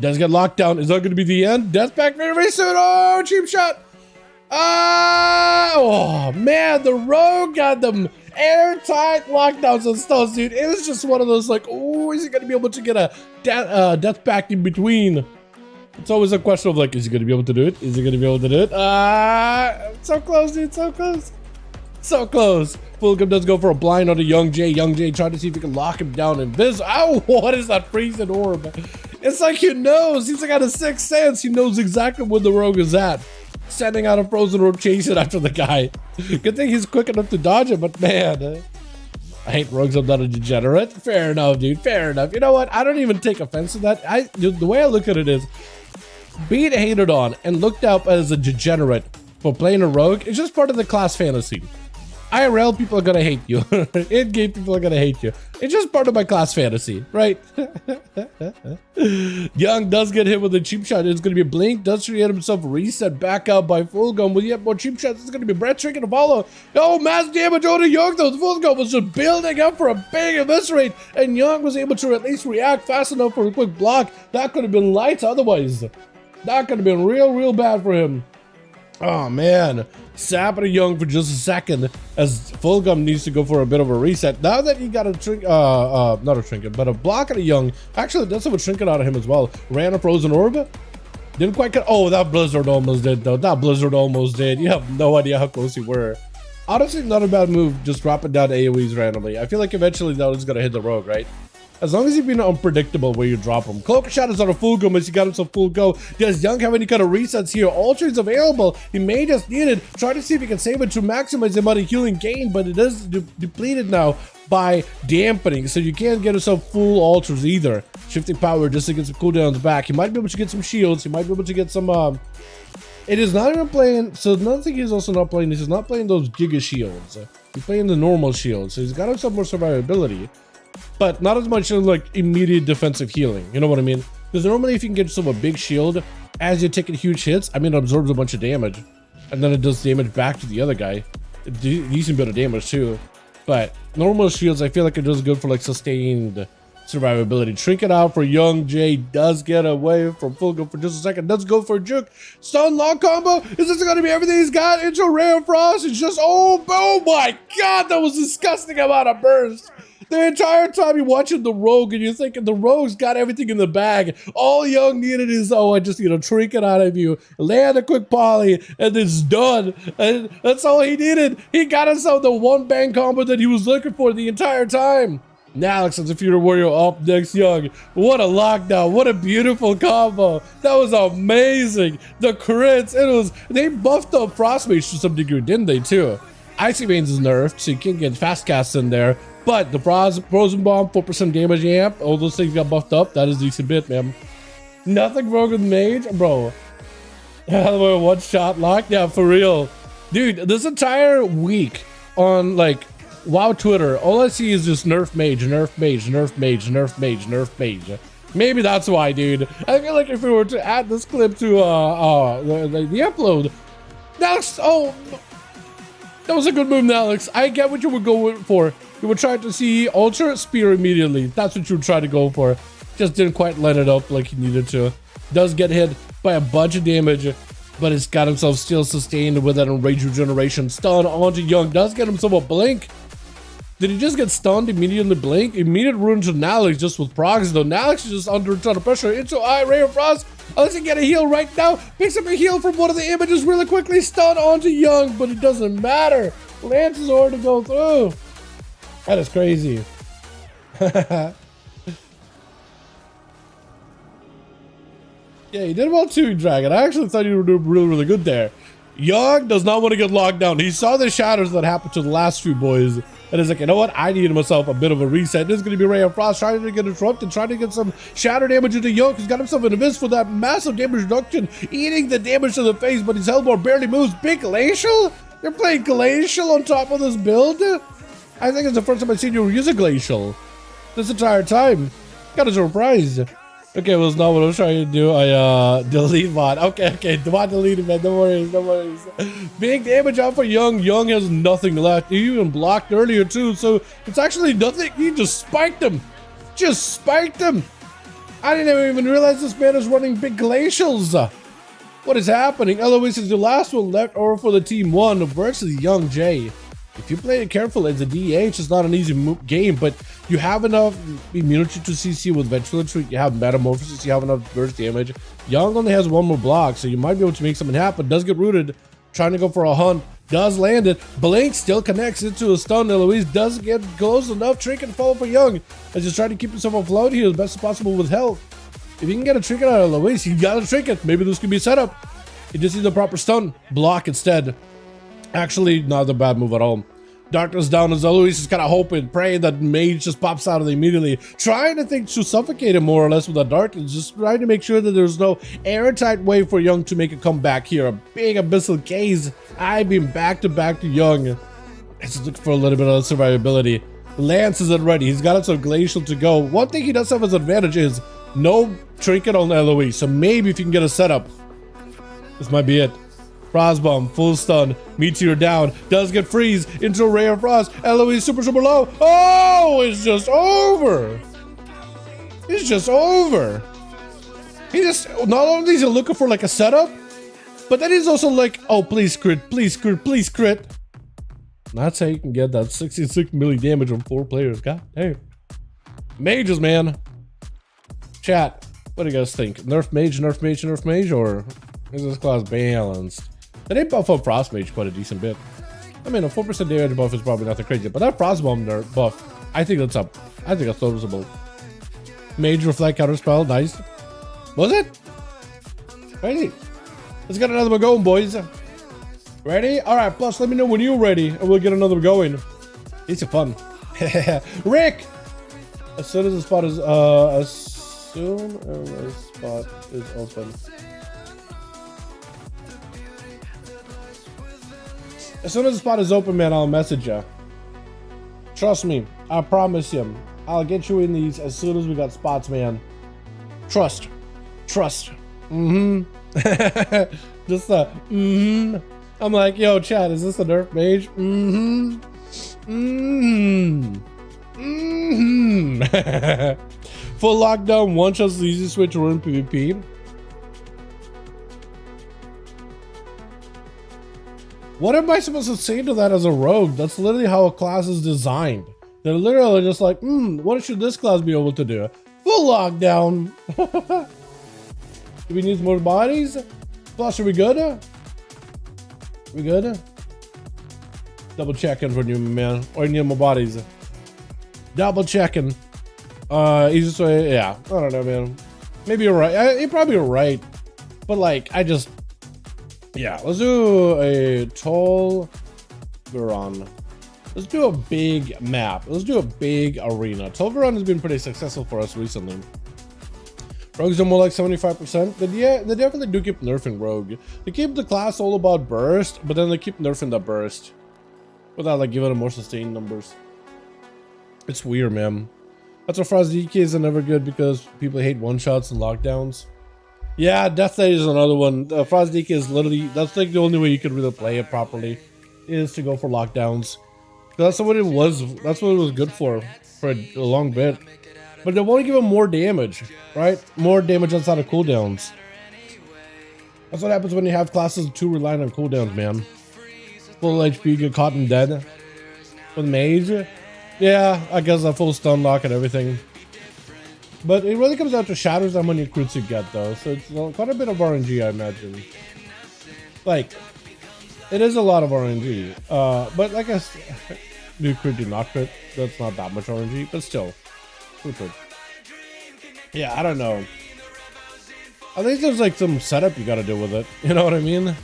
Does get locked down. Is that going to be the end? Death back very, very soon. Oh, cheap shot. Oh, man, the rogue got them airtight lockdowns and stuff, dude. It was just one of those like, oh, is he going to be able to get a death pact in between? It's always a question of like, is he going to be able to do it? Is he going to be able to do it? So close, dude, so close. So close. Fulgum does go for a blind on the Young J. Young J trying to see if he can lock him down in Viz. Ow, what is that freezing orb? It's like he knows. He's like got a sixth sense. He knows exactly where the rogue is at. Sending out a frozen orb, chasing after the guy. Good thing he's quick enough to dodge it, but man, I hate rogues. I'm not a degenerate. Fair enough, dude. Fair enough. You know what? I don't even take offense to that. The way I look at it is, being hated on and looked up as a degenerate for playing a rogue is just part of the class fantasy. IRL people are gonna hate you. In-game people are gonna hate you. It's just part of my class fantasy, right? Young does get hit with a cheap shot. It's gonna be a blink. Does create himself reset back out by Fulgum with yet more cheap shots. It's gonna be breath trick to follow. Oh, mass damage on Young though. Fulgum was just building up for a big eviscerate, and Young was able to at least react fast enough for a quick block. That could have been lights otherwise. That could have been real bad for him. Oh man, sapping Young for just a second as Fulgum needs to go for a bit of a reset. Now that he got a not a trinket, but a block at a Young. Actually, that's a trinket out of him as well. Ran a frozen orb. Didn't quite get, oh, that Blizzard almost did though. That Blizzard almost did. You have no idea how close you were. Honestly, not a bad move, just dropping down AoEs randomly. I feel like eventually that is gonna hit the rogue, right? As long as you've been unpredictable where you drop them. Cloak shot is on a full go as he got himself full go. Does Young have any kind of resets here? Ultra is available. He may just need it. Try to see if he can save it to maximize the amount of healing gain, but it is depleted now by dampening, so you can't get yourself full ultras either. Shifting power just to get some cooldowns back. He might be able to get some shields. He might be able to get some it is not even playing, so another thing he's also not playing is he's not playing those giga shields. He's playing the normal shields, so he's got himself more survivability. But not as much like immediate defensive healing, you know what I mean? Because normally if you can get yourself a big shield as you're taking huge hits, I mean it absorbs a bunch of damage, and then it does damage back to the other guy. A decent bit of damage too. But normal shields, I feel like it does good for like sustained survivability. Trinket out for Young J. Does get away from Fulgum for just a second. Does go for a juke. Stun lock combo. Is this going to be everything he's got? Intro Ray of Frost. It's just, oh my god, that was disgusting amount of burst. The entire time you're watching the rogue and you're thinking the rogue's got everything in the bag. All Young needed is, oh, I just need a trinket out of you. Land a quick poly and it's done. And that's all he needed. He got himself the one bang combo that he was looking for the entire time. Nalix as a Future Warrior up next, Young. What a lockdown. What a beautiful combo. That was amazing. The crits, they buffed up Frostmage to some degree, didn't they, too? Icy Veins is nerfed, so you can't get fast casts in there. But the Frozen Bomb, 4% damage amp, all those things got buffed up. That is a decent bit, man. Nothing wrong with Mage, bro. One shot lock, yeah, for real. Dude, this entire week on, like, WoW Twitter, all I see is just nerf Mage, nerf Mage, nerf Mage, nerf Mage, nerf Mage. Maybe that's why, dude. I feel like if we were to add this clip to the upload, that's, oh, that was a good move, Alex. I get what you were going for. You were trying to see Ultra Spear immediately. That's what you were trying to go for. Just didn't quite line it up like he needed to. Does get hit by a bunch of damage, but it's got himself still sustained with that enrage regeneration. Stun onto Young. Does get himself a blink. Did he just get stunned immediately? Blink? Immediate rune to Nalix just with procs though. Nalix is just under a ton of pressure into Ray of Frost. Unless he get a heal right now. Picks up a heal from one of the images really quickly. Stun onto Young, but it doesn't matter. Lance is hard to go through. That is crazy. Yeah, he did well too, Dragon. I actually thought you were doing really, really good there. Young does not want to get locked down. He saw the shatters that happened to the last few boys. And he's like, you know what? I need myself a bit of a reset. This is going to be Ray of Frost trying to get interrupted, trying to get some shatter damage into Young. He's got himself an abyss for that massive damage reduction, eating the damage to the face, but his Hellboard barely moves. Big Glacial? They're playing Glacial on top of this build? I think it's the first time I've seen you use a Glacial this entire time. Got a surprise. Okay, well, it's not what I was trying to do. I delete bot. Okay, do not delete it, man. No worries. Big damage out for Young. Young has nothing left. He even blocked earlier too, so it's actually nothing. He just spiked him. I didn't even realize this man is running big glacials. What is happening? Eloise is the last one left over for the team 1 versus Young J. If you play it careful, it's a DH. It's not an easy game, but you have enough immunity to CC with Ventilatory. You have Metamorphosis. You have enough burst damage. Young only has 1 more block, so you might be able to make something happen. Does get rooted, trying to go for a hunt. Does land it. Blink still connects into a stun. Eloise does get close enough. Trinket fall for Young as he's trying to keep himself afloat here as best as possible with health. If you can get a trinket out of Eloise, he got a trinket. Maybe this could be a setup. He just needs a proper stun. Block instead. Actually, not a bad move at all. Darkness down as Eloise is kind of hoping, praying that Mage just pops out of it immediately. Trying to think to suffocate him more or less with that darkness. Just trying to make sure that there's no airtight way for Young to make a comeback here. A big abyssal gaze. I've been back to Young. Just looking for a little bit of survivability. Lance isn't ready. He's got some glacial to go. One thing he does have as an advantage is no trinket on Eloise. So maybe if you can get a setup, this might be it. Frostbomb, full stun, Meteor down, does get freeze into a Ray of Frost. Eloise super low. Oh, it's just over. It's just over. He just, not only is he looking for like a setup, but then he's also like, oh, please crit, please crit, please crit. That's how you can get that 66 milli damage on 4 players. God damn. Mages, man. Chat, what do you guys think? Nerf mage, or is this class balanced? They did buff up Frost Mage quite a decent bit. I mean, a 4% damage buff is probably nothing crazy, but that Frostbomb nerf buff, I think that's up. I think that's noticeable. Mage Reflect Counterspell, nice. Was it? Crazy. Let's get another one going, boys. Ready? All right, Plus, let me know when you're ready, and we'll get another one going. These are fun. Rick! As soon as the spot is, open. As soon as the spot is open, man, I'll message you. Trust me. I promise you. I'll get you in these as soon as we got spots, man. Trust. Mm-hmm. Just mm-hmm. I'm like, yo, chat, is this a nerf mage? Mm-hmm. Full lockdown, one shot's the easiest way to run PvP. What am I supposed to say to that as a rogue? That's literally how a class is designed. They're literally just like, what should this class be able to do? Full lockdown. Do we need more bodies? Plus, are we good? We good? Double checking for you, man. Or you need more bodies? Double checking. Easiest way, yeah. I don't know, man. Maybe you're right. You're probably right. But like, yeah, let's do a tall Veron. Let's do a big map. Let's do a big arena. Tall Veron has been pretty successful for us recently. Rogues are more like 75%. But yeah, they definitely do keep nerfing Rogue. They keep the class all about burst, but then they keep nerfing the burst without like giving them more sustained numbers. It's weird, man. That's why Frost DKs are never good because people hate one-shots and lockdowns. Yeah, Death Day is another one. Frost DK is literally, that's like the only way you could really play it properly, is to go for lockdowns. That's what it was. That's what it was good for a long bit. but they won't give him more damage, right? More damage outside of cooldowns. That's what happens when you have classes too reliant on cooldowns, man. Full HP, get caught and dead. With mage, yeah, I guess a full stun lock and everything. But it really comes down to shatters how many crits you get, though. So it's quite a bit of RNG, I imagine. Like, it is a lot of RNG. But I guess do crit, do not crit. That's not that much RNG, but still, super. Yeah, I don't know. I think there's like some setup you got to do with it. You know what I mean?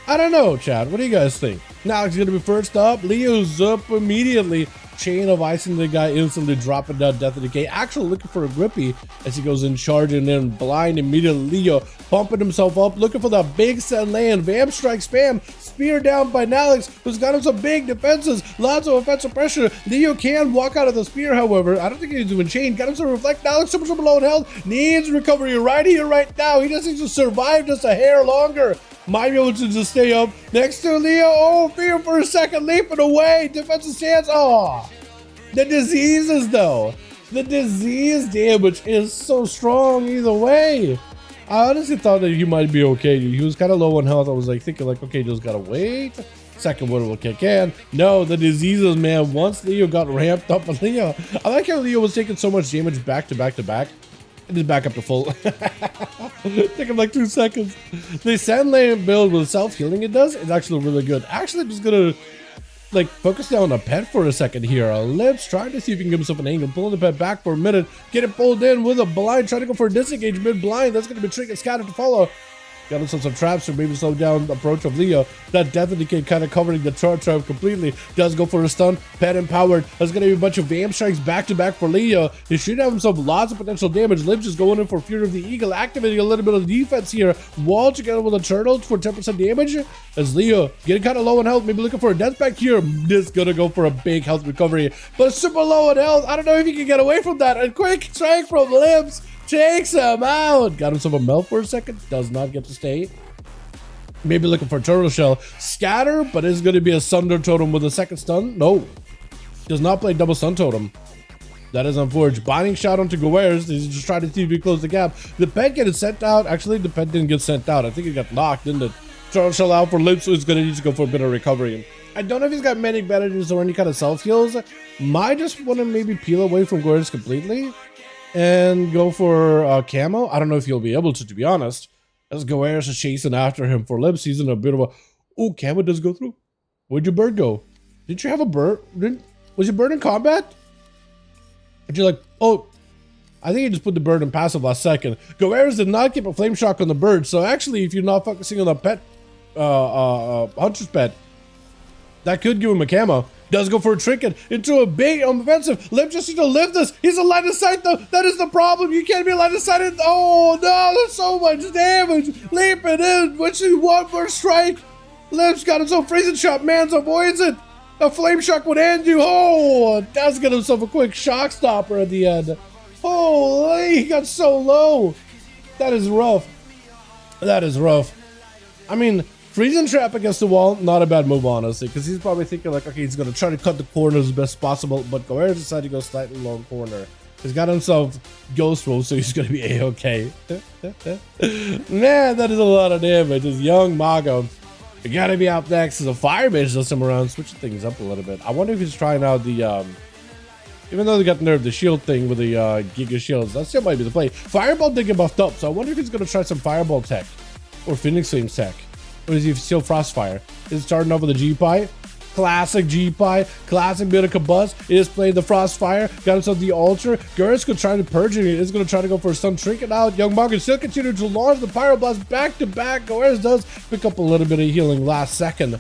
I don't know, Chad. What do you guys think? Now it's gonna be first up. Leo's up immediately. Chain of icing the guy, instantly dropping down Death of Decay. Actually looking for a grippy as he goes in charging in blind immediately. Leo pumping himself up, looking for that big set land. Vamp strike spam. Spear down by Nalix, who's got him some big defenses. Lots of offensive pressure. Leo can walk out of the spear, however. I don't think he's doing chain. Got him some reflect. Nalix super low in health. Needs recovery right here, right now. He just needs to survive just a hair longer. Might be able to just stay up next to Leo. Oh, fear for a second, leaping away. Defensive stance. Oh, the diseases though. The disease damage is so strong either way. I honestly thought that he might be okay. He was kind of low on health. I was like thinking like, okay, just gotta wait. Second one will kick in. No, the diseases, man. Once Leo got ramped up on Leo, I like how Leo was taking so much damage back to back to back. And just back up to full. Take him like 2 seconds. The Sand Lane build with self-healing it does is actually really good. Actually, I'm just gonna like focus down on the pet for a second here. Lips trying to see if he can give himself an angle. Pulling the pet back for a minute. Get it pulled in with a blind. Trying to go for a disengage mid blind. That's gonna be trick and scatter to follow. Got himself some traps or maybe slow down the approach of Leo. That Death of Decay kind of covering the trap completely. Does go for a stun. Pet empowered. There's going to be a bunch of Vamp strikes back to back for Leo. He should have himself lots of potential damage. Liv just going in for Fear of the Eagle. Activating a little bit of defense here. Wall together with a turtle for 10% damage. As Leo getting kind of low on health. Maybe looking for a death back here. This going to go for a big health recovery. But super low on health. I don't know if he can get away from that. A quick strike from Lips. Takes him out. Got himself a melt for a second. Does not get to stay. Maybe looking for a turtle shell. Scatter, but is going to be a Sunder Totem with a second stun. No. Does not play double stun totem. That is unfortunate. Binding shot onto Goers. He's just trying to see if he close the gap. The pet getting sent out. Actually, the pet didn't get sent out. I think it got knocked, didn't it? Turtle shell out for Lips, so he's going to need to go for a bit of recovery. I don't know if he's got many bandages or any kind of self heals. Might just want to maybe peel away from Goers completely and go for camo. I don't know if he'll be able to be honest. As Goers is chasing after him for Lips, he's in a bit of a... Oh, camo does go through. Where'd your bird go? Didn't you have a bird? Was your bird in combat? And you're like, oh, I think you just put the bird in passive last second. Goers did not keep a flame shock on the bird, so actually, if you're not focusing on the pet, hunter's pet, that could give him a camo. Does go for a trinket into a big offensive. Liv just needs to live this. He's a line of sight though. That is the problem. You can't be line of sight. Oh no, there's so much damage. Leaping in, wishing one more strike. Liv's got himself freezing shot. Man's avoids it. A flame shock would end you. Oh, does get himself a quick shock stopper at the end. Holy, he got so low. That is rough. That is rough. I mean, freezing trap against the wall, not a bad move, honestly, because he's probably thinking like, okay, he's going to try to cut the corners as best possible, but Goers decided to go slightly long corner. He's got himself ghost roll, so he's going to be a-okay. Man, that is a lot of damage. It's young Mago. You got to be up next as a fire mage does come around, switching things up a little bit. I wonder if he's trying out the, even though they got nerfed, the shield thing with the Giga Shields, that still might be the play. Fireball did get buffed up, so I wonder if he's going to try some Fireball tech or Phoenix Flame tech. Or is he still Frostfire? Is starting off with a G-Pie. Classic G-Pie. Classic bit of Combust. Is playing the Frostfire. Got himself the Ultra. Gurus could try to purge it. Is going to try to go for some trinket out. Young Margaret still continue to launch the Pyroblast back to back. Goers does pick up a little bit of healing last second.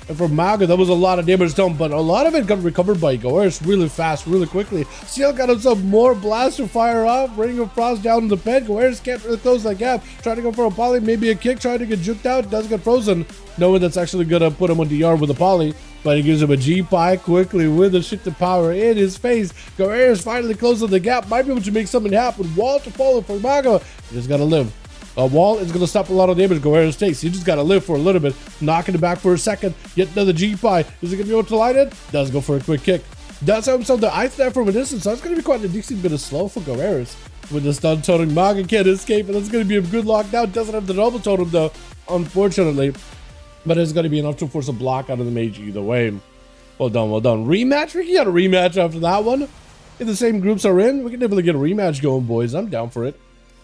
And for Maga, that was a lot of damage done, but a lot of it got recovered by Goers really fast, really quickly. Seal got himself more Blaster Fire up, Ring of Frost down in the pit. Goers can't really close that gap. Trying to go for a poly, maybe a kick, trying to get juked out, does get frozen. Knowing that's actually gonna put him on DR with a poly, but he gives him a G-Pie quickly with a shifted power in his face. Goers finally closing the gap, might be able to make something happen. Wall to follow for Maga. He just gotta live. A wall is going to stop a lot of damage Goers takes. You just got to live for a little bit. Knocking it back for a second. Get another G-Pie. Is it going to be able to light it? Does go for a quick kick. Does have himself the ice snap from a distance, so it's going to be quite a decent bit of slow for Goeris. With the stun totem, Maga can't escape, and that's going to be a good lockdown. Doesn't have the double totem though, unfortunately. But it's going to be enough to force a block out of the mage either way. Well done, well done. Rematch? We can get a rematch after that one. If the same groups are in, we can definitely get a rematch going, boys. I'm down for it.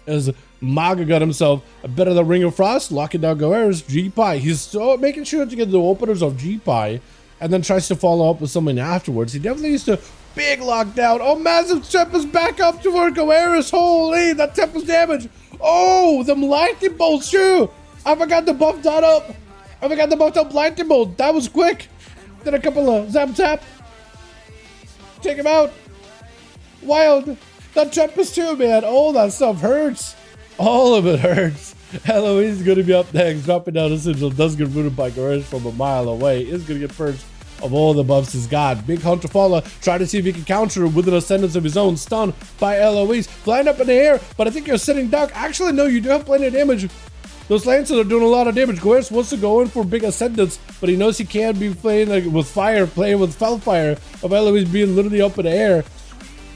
As Maga got himself a bit of the Ring of Frost, locking down Goeris, G-Pie. He's still making sure to get the openers of G-Pie, and then tries to follow up with something afterwards. He definitely needs to big lockdown. Oh, massive Tempest back up toward Goeris. Holy, that Tempest damage. Oh, them lightning bolts too. I forgot to buff that up. I forgot to buff up lightning bolt. That was quick. Did a couple of zap tap. Take him out. Wild. That Tempest too, man. All that stuff hurts. All of it hurts. Eloise is going to be up next. Dropping down the sigil. Does get rooted by Goeris from a mile away. Is going to get first of all the buffs he's got. Big Hunter Faller trying to see if he can counter with an ascendance of his own. Stun by Eloise. Flying up in the air, but I think you're sitting duck. Actually, no, you do have plenty of damage. Those Lancers are doing a lot of damage. Goeris wants to go in for big ascendance, but he knows he can't be playing like with fire, playing with Felfire of Eloise being literally up in the air.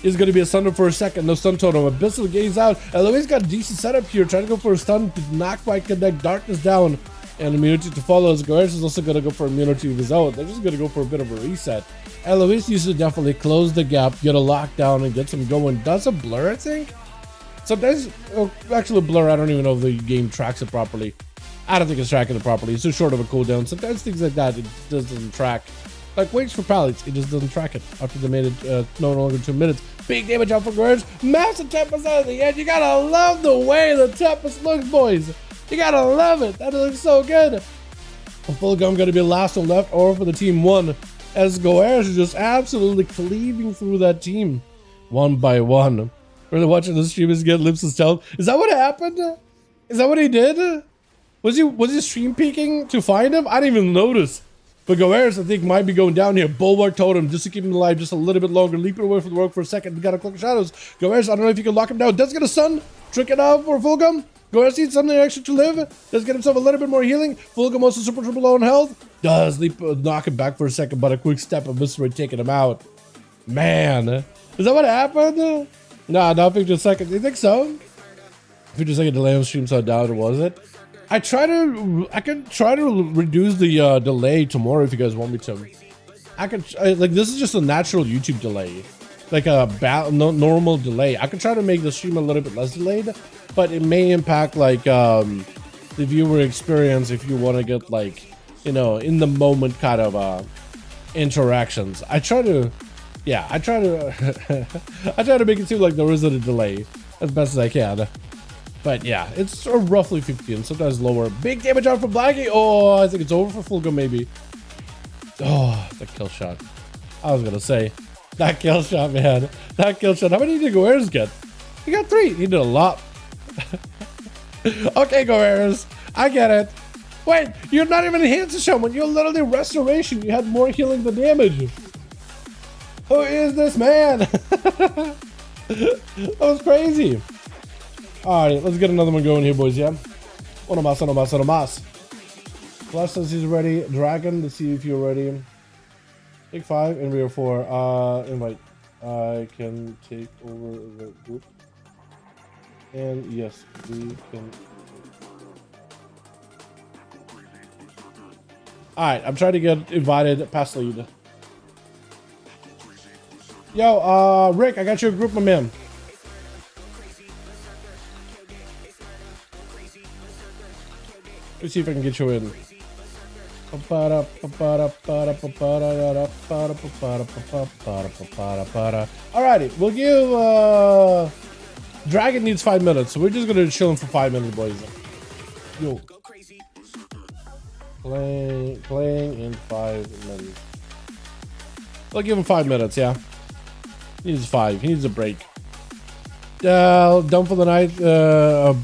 Is going to be a Sunder for a second. No stun totem. Abyssal Gaze out. Eloise got a decent setup here. Trying to go for a stun. Did not quite connect. Darkness down. And immunity to follow. Goeris is also going to go for immunity of his own. They're just going to go for a bit of a reset. Eloise used to definitely close the gap, get a lockdown, and get some going. Does a blur, I think? Sometimes, actually, blur, I don't even know if the game tracks it properly. I don't think it's tracking it properly. It's too short of a cooldown. Sometimes things like that, it just doesn't track. Like waits for pallets, it just doesn't track it after they made it no longer 2 minutes. Big damage out for Goeris. Massive Tempest out of the edge. You gotta love the way the Tempest looks, boys. You gotta love it. That looks so good. Full Gum gonna be last one left over for the team one, as Goeris is just absolutely cleaving through that team one by one. Really watching the streamers get lips of stealth. Is that what happened? Is that what he did? Was he stream peeking to find him? I didn't even notice. But Goeris, I think, might be going down here. Bulwark Totem, just to keep him alive just a little bit longer. Leaping away from the work for a second. We got a Cloak of Shadows. Goeris, I don't know if you can lock him down. Does get a stun. Trick it out for Fulgum. Goeris needs something extra to live. Does get himself a little bit more healing. Fulgum also super triple low on health. Does leap, knock him back for a second, but a quick step of Mystery taking him out. Man. Is that what happened? Nah, not 50 seconds. You think so? 50 second delay on stream, so I doubt it, was it? I can try to reduce the delay tomorrow if you guys want me to. Like, this is just a natural YouTube delay, like a normal delay. I could try to make the stream a little bit less delayed, but it may impact like the viewer experience if you want to get like, you know, in the moment kind of interactions. I try to I try to make it seem like there isn't a delay as best as I can. But yeah, it's roughly 50 and sometimes lower. Big damage out from Blackie. Oh, I think it's over for Fulgum maybe. Oh, the kill shot. I was gonna say that kill shot, man. That kill shot. How many did Goeris get? He got 3. He did a lot. Okay, Goeris, I get it. Wait, you're not even enhanced someone. You're literally restoration. You had more healing than damage. Who is this man? That was crazy. Alright, let's get another one going here, boys, yeah? Uno más. Flash says he's ready. Dragon, let's see if you're ready. Take 5 and we are 4. Invite. I can take over the group. And yes, we can. Alright, I'm trying to get invited past lead. Yo, Rick, I got you a group, my man. Let's see if I can get you in. Alrighty, we'll give Dragon needs 5 minutes, so we're just gonna chill him for 5 minutes, boys. Yo. Playing in 5 minutes. I'll give him 5 minutes, yeah. He needs 5. He needs a break. Done for the night.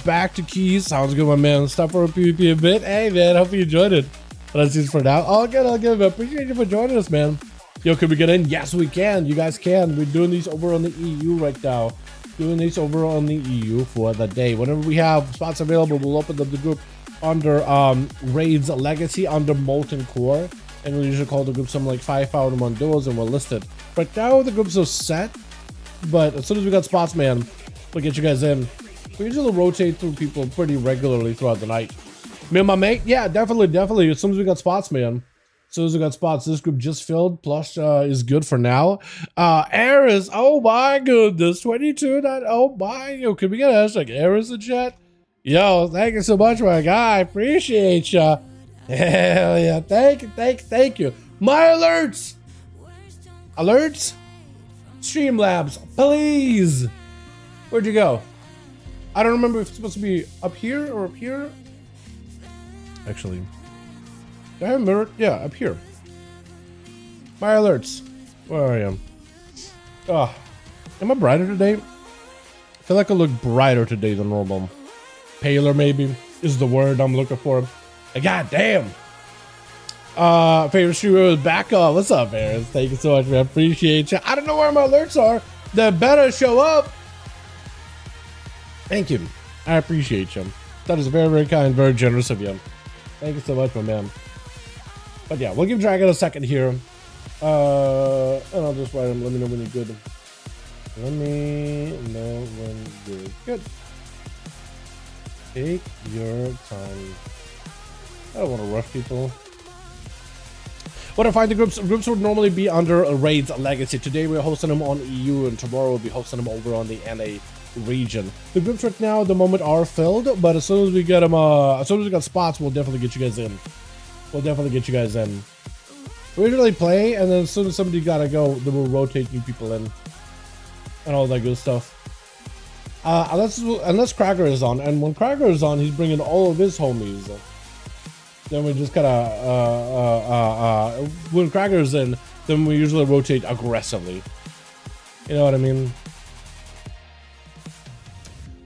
Back to keys. Sounds good, my man. Stop for a PvP a bit. Hey, man. Hope you enjoyed it. But that's just for now. All good. I'll give it. Appreciate you for joining us, man. Yo, can we get in? Yes, we can. You guys can. We're doing these over on the EU right now. Doing these over on the EU for the day. Whenever we have spots available, we'll open up the group under Raid's Legacy, under Molten Core. and we usually call the group something like 5V5 1v1 DUELS, and we'll list it. Right now the groups are set, but as soon as we got spots, man, we'll get you guys in. We usually rotate through people pretty regularly throughout the night. Me and my mate, yeah, definitely. As soon as we got spots, man. As soon as we got spots, this group just filled. Plush is good for now. Eris, oh my goodness, 22. Oh my, yo, can we get a hashtag Eris in chat? Yo, thank you so much, my guy. Appreciate ya. Hell yeah, thank you. My alerts. Alerts? Streamlabs, please. Where'd you go? I don't remember if it's supposed to be up here or up here. Actually, do I have a mirror? Yeah, up here. My alerts. Where are you? Oh, am I brighter today? I feel like I look brighter today than normal. Paler, maybe, is the word I'm looking for. God damn. Favorite streamer is back on. What's up, Aaron? Thank you so much, man. Appreciate you. I don't know where my alerts are. They better show up. Thank you. I appreciate you. That is very, very kind, very generous of you. Thank you so much, my man. But yeah, we'll give Dragon a second here. And I'll just write him. Let me know when you're good. Let me know when you're good. Take your time. I don't want to rush people. What I find the groups would normally be under a Raids Legacy. Today we're hosting them on EU, and tomorrow we'll be hosting them over on the NA region. The groups right now at the moment are filled, but as soon as we get them, as soon as we got spots, we'll definitely get you guys in. We usually play, and then as soon as somebody gotta go, then we'll rotate new people in, and all that good stuff. Unless Cracker is on, and when Cracker is on, he's bringing all of his homies. Then we just gotta when Cracker's in, then we usually rotate aggressively. You know what I mean?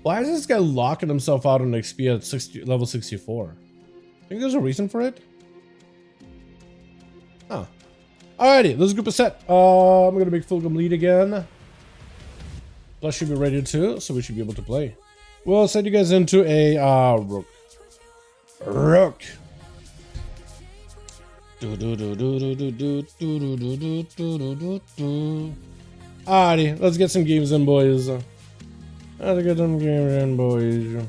Why is this guy locking himself out on XP at level 64? Think there's a reason for it? Huh. Alrighty, this group is set. I'm gonna make Fulgrim lead again. Plus should be ready too, so we should be able to play. We'll send you guys into a Rook. Rook. Alrighty, let's get some games in, boys. Let's get some games in, boys.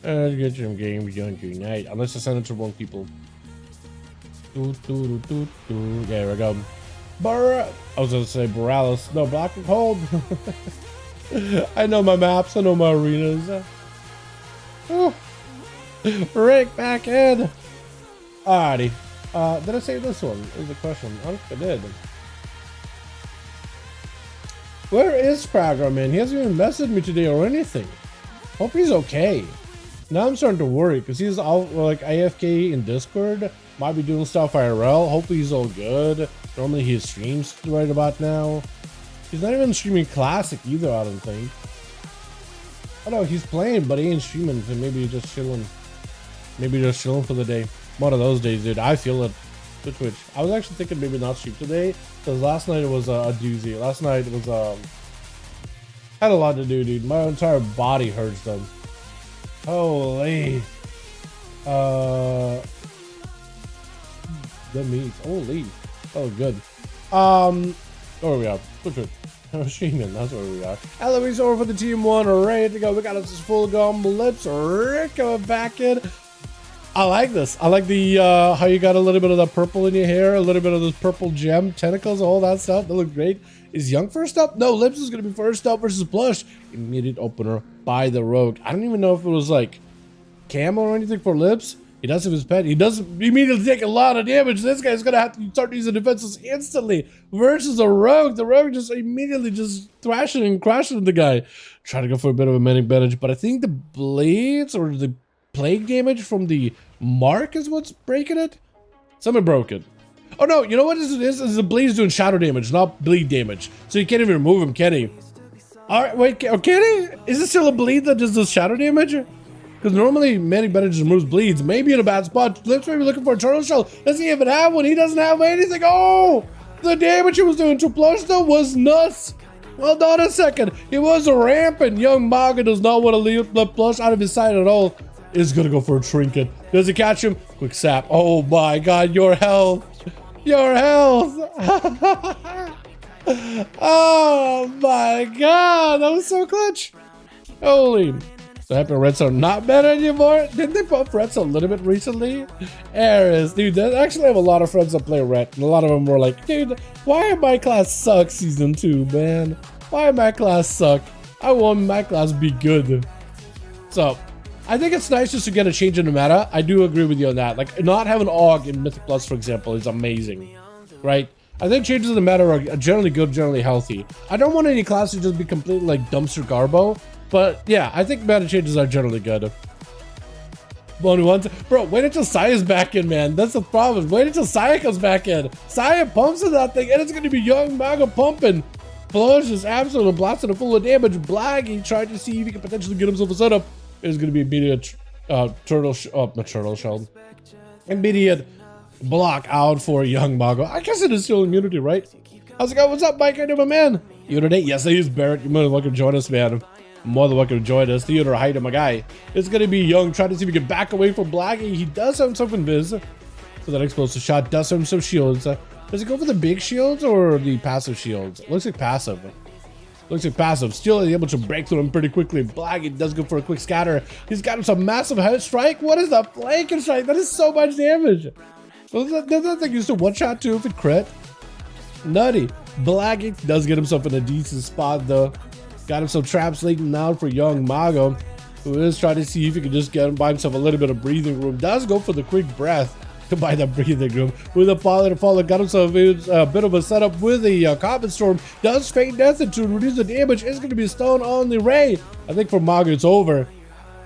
Let's get some games done tonight. Unless I send it to wrong people. There we go. I was gonna say Borealis. No, Black and Cold. I know my maps. I know my arenas. Rick, back in. Alrighty. Did I save this one? Is the question. I think I did. Where is Prager, man? He hasn't even messaged me today or anything. Hope he's okay. Now I'm starting to worry because he's all like AFK in Discord. Might be doing stuff IRL. Hope he's all good. Normally he streams right about now. He's not even streaming Classic either, I don't think. I know he's playing, but he ain't streaming. So maybe he's just chilling. Maybe just chilling for the day. One of those days, dude. I feel it. To Twitch. I was actually thinking maybe not stream today because last night it was a doozy. Last night it was had a lot to do, dude. My entire body hurts though. Holy. The meat. Holy. Oh, good. Where we are? Streaming. That's where we are. Eloise over for the team one. Ready to go. We got us this full gum lips. Rick coming back in. I like this. I like the how you got a little bit of the purple in your hair, a little bit of those purple gem tentacles, all that stuff. That look great. Is Young first up? No, Lips is gonna be first up versus Plush. Immediate opener by the Rogue. I don't even know if it was like camo or anything for Lips. He does have his pet. He does immediately take a lot of damage. This guy's gonna have to start using defenses instantly versus a Rogue. The Rogue just immediately just thrashing and crashing the guy. Trying to go for a bit of a many advantage, but I think the blades or the plague damage from the mark is what's breaking it. Someone broke it. Oh no, you know what this is? This is the bleed's doing shadow damage, not bleed damage. So you can't even remove him, can he? Alright, wait, can he? Is it still a bleed that does the shadow damage? Because normally many bandages removes bleeds. Maybe in a bad spot. Let's maybe looking for a turtle shell. Does he even have one? He doesn't have anything. Oh! The damage he was doing to Plush though was nuts. Well, on a second. It was rampant. Young Maga does not want to leave the Plush out of his sight at all. Is gonna go for a trinket. Does he catch him? Quick sap. Oh my god, your health. Your health. Oh my god, that was so clutch. Holy. So happy reds are not better anymore. Didn't they buff reds a little bit recently? Ares, dude, I actually have a lot of friends that play red, and a lot of them were like, dude, why my class suck season 2, man? Why my class suck? I want my class be good. So I think it's nice just to get a change in the meta. I do agree with you on that. Like, not having AUG in Mythic Plus, for example, is amazing, right? I think changes in the meta are generally good, generally healthy. I don't want any class to just be completely like dumpster garbo, but yeah, I think meta changes are generally good. Bro, wait until Saya's back in, man. That's the problem. Wait until Saya comes back in. Saya pumps in that thing, and it's going to be young Mago pumping. Plush is absolutely blasting it full of damage. Blaggy trying to see if he can potentially get himself a setup. It's going to be immediate immediate block out for young Mago. I guess it is still immunity, right? How's it going? What's up, Mike? How you doing, man? You today? Yes, I use Barrett. You're more than welcome to join us, man. More than welcome to join us. Theodore Hyde, my guy. It's going to be young, trying to see if he can back away from Blaggy. He does have himself invis. So that explosive shot does have himself shields. Does it go for the big shields or the passive shields? Looks like passive. Looks like passive. Still able to break through him pretty quickly. Blaggy does go for a quick scatter. He's got some massive head strike. What is that flanking strike? That is so much damage. Does that thing used to one-shot too if it crit? Nutty. Blaggy does get himself in a decent spot though. Got himself traps latent out for young Mago, who is trying to see if he can just buy himself a little bit of breathing room. Does go for the quick breath to buy that breathing room with a follow. Got himself a bit of a setup with a Comet Storm. Does feign death to reduce the damage. It's going to be a stone on the Ray. I think for Mago it's over.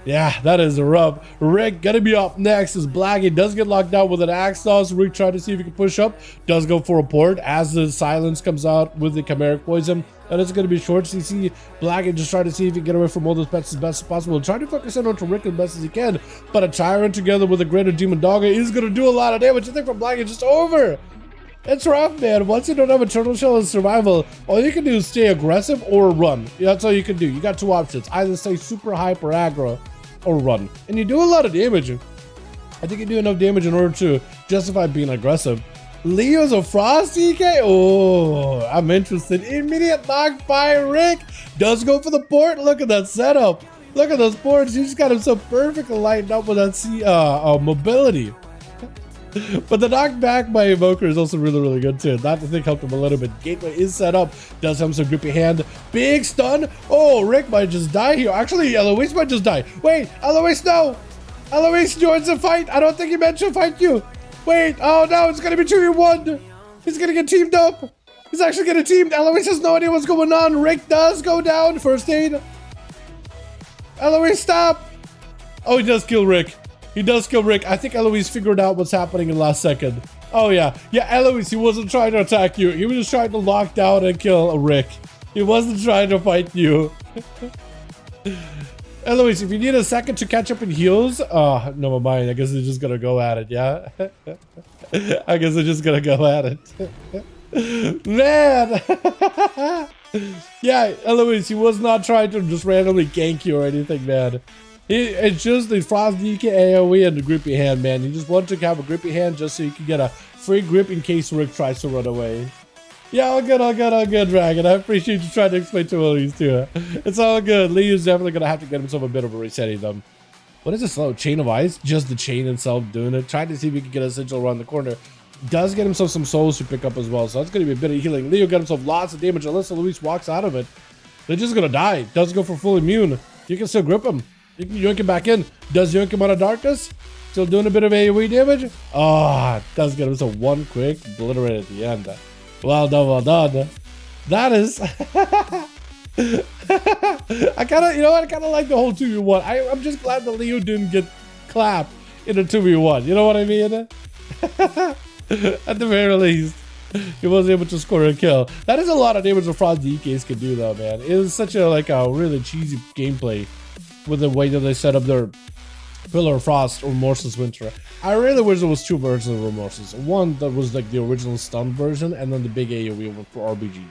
Yeah, that is rough. Rick gonna be up next as Blaggy does get locked out with an axe toss. Rick trying to see if he can push up. Does go for a port as the silence comes out with the chimeric poison. And it's gonna be short CC. Blaggy just trying to see if he can get away from all those pets as best as possible. Trying to focus in on Rick as best as he can. But a Tyrant together with a greater Demon Dogger is gonna do a lot of damage. I think for Blaggy just over. It's rough, man. Once you don't have a Turtle Shell in survival, all you can do is stay aggressive or run. That's all you can do. You got two options. Either stay super hyper aggro or run. And you do a lot of damage. I think you do enough damage in order to justify being aggressive. Leo's a Frost DK? Oh, I'm interested. Immediate knock by Rick. Does go for the port. Look at that setup. Look at those ports. He just got himself perfectly lined up with that mobility. But the knockback by Evoker is also really, really good too. That I think helped him a little bit. Gateway is set up. Does have some grippy hand. Big stun. Oh, Rick might just die here. Actually, Eloise might just die. Wait, Eloise, no. Eloise joins the fight. I don't think he meant to fight you. Wait, oh no, it's going to be 2v1. He's going to get teamed up. He's actually getting teamed. Eloise has no idea what's going on. Rick does go down. First aid. Eloise, stop. Oh, he does kill Rick. He does kill Rick. I think Eloise figured out what's happening in the last second. Oh, yeah. Yeah, Eloise, he wasn't trying to attack you. He was just trying to lock down and kill Rick. He wasn't trying to fight you. Eloise, if you need a second to catch up in heals... Oh, no, mind. I guess they're just gonna go at it, yeah? I guess they're just gonna go at it. Man! Yeah, Eloise, he was not trying to just randomly gank you or anything, man. It's just the Frost DK AoE and the grippy hand, man. You just want to have a grippy hand just so you can get a free grip in case Rick tries to run away. Yeah, all good, Dragon. I appreciate you trying to explain to Elise too. It's all good. Leo's definitely gonna have to get himself a bit of a resetting them. What is this slow? Chain of Ice? Just the chain itself doing it. Trying to see if he can get a sigil around the corner. Does get himself some souls to pick up as well, so that's gonna be a bit of healing. Leo got himself lots of damage unless Luis walks out of it. They're just gonna die. Does go for full immune. You can still grip him. You can yoink him back in. Does yoink him out of darkness? Still doing a bit of AoE damage? Oh, does get himself one quick obliterate at the end. Well done, well done. That is... I kind of, you know what? I kind of like the whole 2v1. I'm just glad that Leo didn't get clapped in a 2v1. You know what I mean? At the very least, he was able to score a kill. That is a lot of damage the Frost DKs can do, though, man. It is such a a really cheesy gameplay with the way that they set up their Pillar of Frost or Remorseless Winter. I really wish there was two versions of Remorseless. One that was like the original stun version, and then the big AoE for RBGs.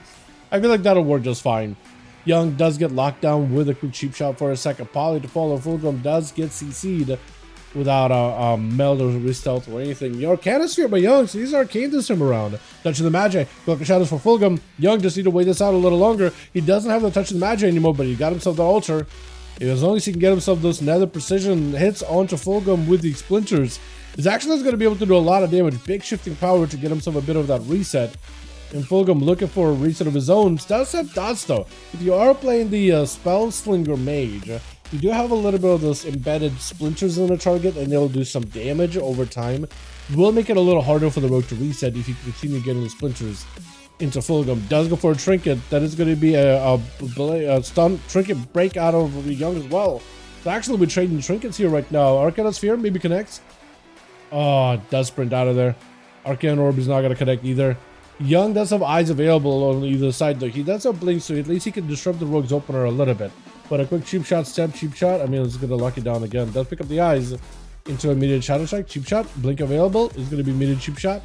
I feel like that'll work just fine. Young does get locked down with a quick cheap shot for a second. Poly to follow. Fulgrim does get CC'd. without a meld or re-stealth or anything. The Arcana Sphere by Young, so he's arcane this time around. Touch of the Magi, Cloak of Shadows for Fulgrim. Young just need to wait this out a little longer. He doesn't have the Touch of the Magi anymore, but he got himself the Altar. As long as he can get himself those nether precision hits onto Fulgrim with the Splinters, his actually is going to be able to do a lot of damage. Big shifting power to get himself a bit of that reset. And Fulgrim looking for a reset of his own. Does have dots though. If you are playing the Spell Slinger Mage, you do have a little bit of those embedded splinters in the target, and they'll do some damage over time. It will make it a little harder for the rogue to reset if you continue getting the splinters into Fulgrim. Does go for a trinket. That is going to be a stun trinket break out of Young as well. So actually we're trading trinkets here right now. Arcana Sphere maybe connects. Oh, does sprint out of there. Arcane Orb is not going to connect either. Young does have eyes available on either side though. He does have blink, so at least he can disrupt the rogue's opener a little bit. But a quick cheap shot, step, cheap shot. I mean, it's going to lock it down again. Does pick up the eyes into immediate shadow strike. Cheap shot, blink available. Is going to be immediate cheap shot.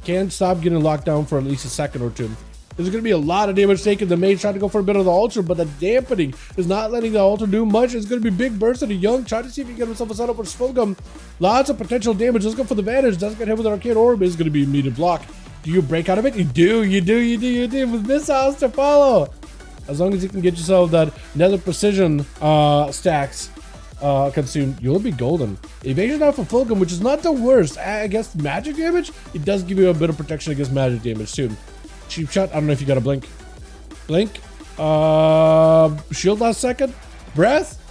Can't stop getting locked down for at least a second or two. There's going to be a lot of damage taken. The mage tried to go for a bit of the altar, but the dampening is not letting the altar do much. It's going to be big burst of the Young. Try to see if he can get himself a setup with Fulgrim. Lots of potential damage. Let's go for the advantage. Doesn't get hit with an Arcane Orb. It's going to be immediate block. Do you break out of it? You do. With missiles to follow. As long as you can get yourself that nether precision stacks consumed, you'll be golden. Evasion out for Fulgrim, which is not the worst. Against magic damage, it does give you a bit of protection against magic damage too. Cheap shot. I don't know if you got a blink. Blink. Shield last second. Breath.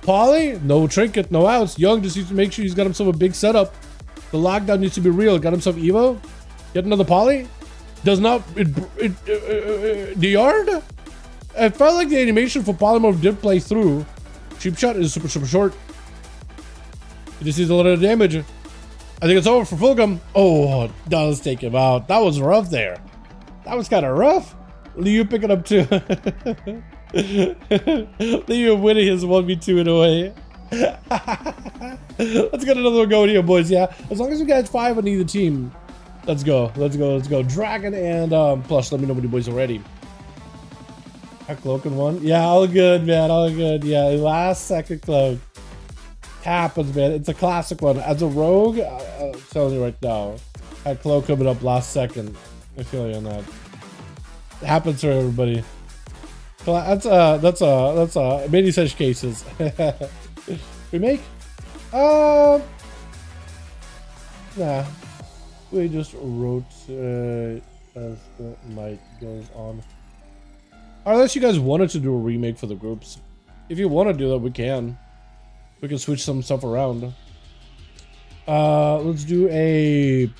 Poly. No trinket. No outs. Young just needs to make sure he's got himself a big setup. The lockdown needs to be real. Got himself Evo. Get another poly. Does not. The yard. I felt like the animation for Polymorph did play through. Cheap shot is super short. He just needs a little damage. I think it's over for Fulgrim. Oh, does take him out. That was rough there. That was kind of rough. Liu picking up too. Liu winning his 1v2 in a way. Let's get another one going here, boys. Yeah, as long as you guys 5 on either team. Let's go. Dragon and Plush. Let me know when you boys are ready. A cloak in one. Yeah, all good, man. All good. Yeah, last second cloak. Happens, man. It's a classic one. As a rogue, I'm telling you right now, had cloak coming up last second. I feel you on that. It happens for everybody. That's many such cases. Remake? Nah. We just wrote as the night goes on. Unless you guys wanted to do a remake for the groups. If you want to do that, we can. We can switch some stuff around. Let's do a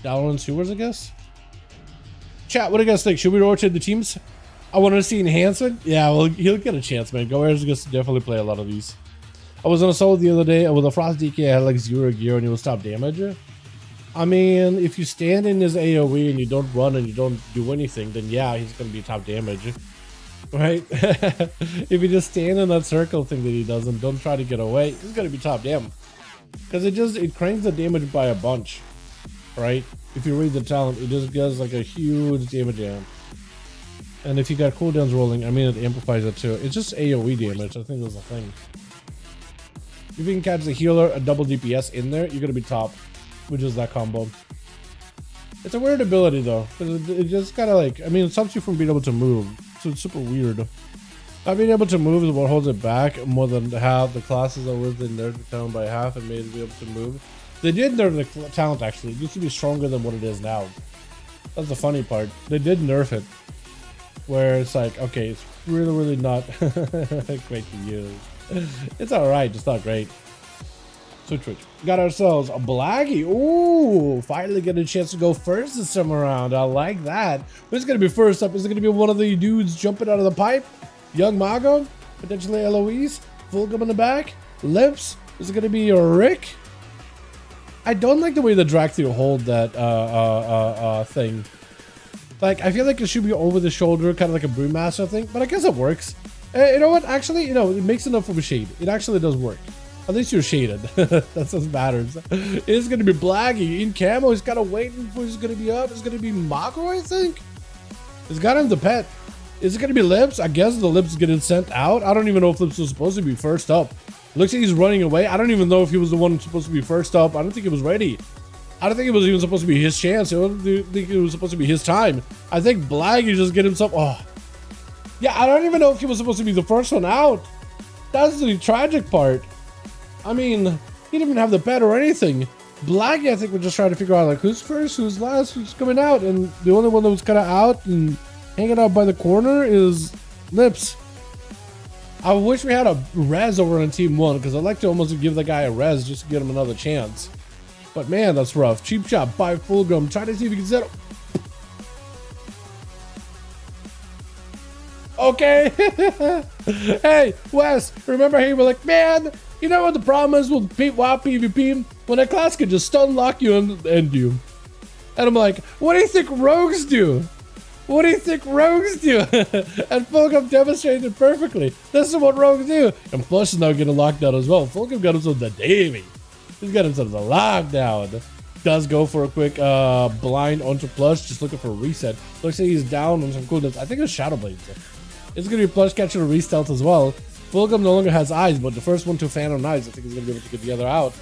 Dalaran sewers, I guess. Chat, what do you guys think? Should we rotate the teams? I wanted to see enhancement. Yeah, well, he'll get a chance, man. Goer's gonna definitely play a lot of these. I was on a solo the other day with a Frost DK. I had like 0 gear and he will stop damage. I mean, if you stand in his AoE and you don't run and you don't do anything, then yeah, he's gonna be top damage. Right? If you just stand in that circle thing that he does and don't try to get away, he's gonna be top damn. Because it cranks the damage by a bunch. Right? If you read the talent, it just gets like a huge damage amp. And if you got cooldowns rolling, I mean, it amplifies it too. It's just AoE damage. I think that's the thing. If you can catch the healer, a double DPS in there, you're gonna be top. With just that combo. It's a weird ability though. It just kind of like, I mean, it stops you from being able to move. So it's super weird. Not being able to move is what holds it back more than half the classes that was they nerfed the talent by half and made it be able to move. They did nerf the talent actually. It used to be stronger than what it is now. That's the funny part. They did nerf it. Where it's like, okay, it's really not great to use. It's alright, just not great. Switch. Got ourselves a Blackie. Ooh, finally get a chance to go first this time around. I like that. Who's going to be first up? Is it going to be one of the dudes jumping out of the pipe? Young Mago? Potentially Eloise? Fulgrim in the back? Lips? Is it going to be a Rick? I don't like the way the Dracthir hold that thing. Like, I feel like it should be over the shoulder, kind of like a Brewmaster thing, but I guess it works. You know what? Actually, you know, it makes enough of a shade. It actually does work. At least you're shaded. That's what matters. It's going to be Blackie in camo. He's kind of waiting for who's going to be up. It's going to be Mako, I think. He's got him the pet. Is it going to be Lips? I guess the Lips is getting sent out. I don't even know if Lips was supposed to be first up. Looks like he's running away. I don't even know if he was the one supposed to be first up. I don't think he was ready. I don't think it was even supposed to be his chance. I don't think it was supposed to be his time. I think Blaggy just get himself... Oh. Yeah, I don't even know if he was supposed to be the first one out. That's the tragic part. I mean, he didn't even have the pet or anything. Blaggy, I think, was just trying to figure out, like, who's first, who's last, who's coming out. And the only one that was kind of out and hanging out by the corner is Lips. I wish we had a res over on Team 1, because I'd like to almost give the guy a res just to get him another chance. But man, that's rough. Cheap shot by Fulgrim. Try to see if he can settle. Okay. Hey, Wes, remember he was like, man, you know what the problem is with WoW PvP? When a class can just stun lock you and end you. And I'm like, what do you think rogues do? What do you think rogues do? And Fulgrim demonstrated it perfectly. This is what rogues do. And Flush is now getting locked down as well. Fulgrim got himself the Davy. He's got himself the lockdown. Does go for a quick blind onto Plush, just looking for a reset. Looks like he's down on some coolness. I think it's Shadow Blades. It's going to be Plush catching a re-stealth as well. Fulgrim no longer has eyes, but the first one to Phantom Knives, I think he's going to be able to get the other out.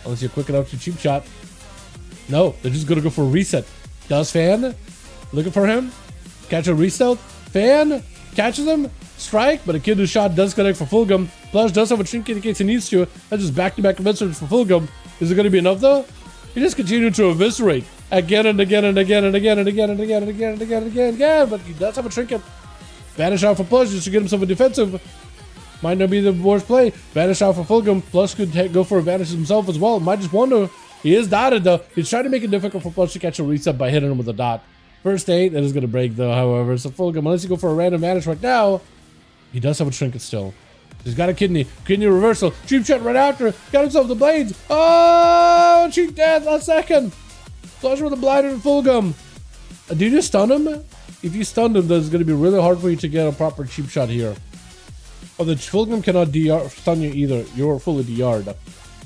Unless you're quick enough to cheap shot. No, they're just going to go for a reset. Does Fan? Looking for him. Catch a re-stealth. Fan catches him. Strike, but a kill shot does connect for Fulgrim. Plush does have a trinket in case he needs to. That's just back-to-back eviscerates for Fulgrim. Is it going to be enough though? He just continued to eviscerate again and again and again and again and again and again and again and again and again and again. But he does have a trinket. Vanish out for Plush just to get himself a defensive. Might not be the worst play. Vanish out for Fulgrim. Plush could go for a vanish himself as well. Might just wonder. He is dotted though. He's trying to make it difficult for Plush to catch a reset by hitting him with a dot. First 8, that is going to break though, however. So Fulgrim, unless you go for a random vanish right now, he does have a trinket still. He's got a kidney reversal. Cheap shot right after. Got himself the blades. Oh, cheap death last second. Flush with a blinder and Fulgrim. Did you just stun him? If you stunned him, then it's going to be really hard for you to get a proper cheap shot here. Oh, the Fulgrim cannot DR stun you either. You're fully DR'd.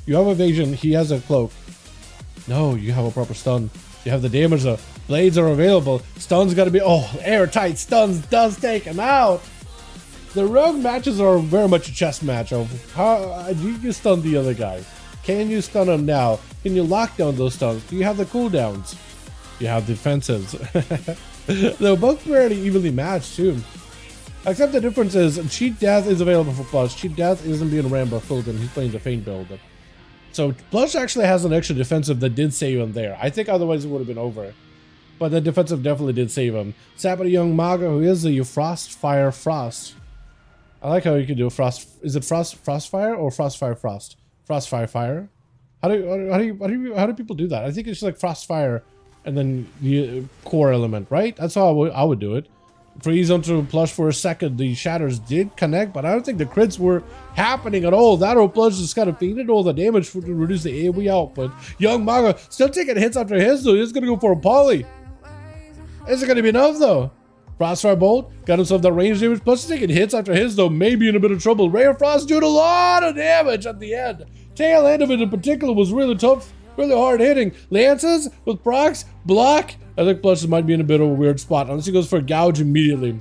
You have evasion. He has a cloak. No, you have a proper stun. You have the damage though. Blades are available. Stuns got to be... Oh, airtight stuns does take him out. The rogue matches are very much a chess match of how do you stun the other guy? Can you stun him now? Can you lock down those stuns? Do you have the cooldowns? You have defensives. They're both fairly evenly matched too. Except the difference is Cheat Death is available for Plush. Cheat Death isn't being ran by Fulgrim. He's playing the Feint build. So Plush actually has an extra defensive that did save him there. I think otherwise it would have been over. But the defensive definitely did save him. Sapper Young Maga, who is the Frostfire Frost. I like how you can do a frost. Is it Frostfire or Frostfire Frost? Frostfire Fire. How do people do that? I think it's just like Frostfire and then the core element, right? That's how I would do it. Freeze onto Plush for a second. The shatters did connect, but I don't think the crits were happening at all. That or Plush just kind of feinted all the damage to reduce the AoE output. Young Maga still taking hits after his though. He's gonna go for a poly. Is it gonna be enough though? Frostfire Bolt got himself that range damage. Plus taking hits after his though, maybe in a bit of trouble. Ray of Frost doing a lot of damage at the end. Tail end of it in particular was really tough, really hard hitting. Lances with procs, block. I think Plush might be in a bit of a weird spot unless he goes for a gouge immediately.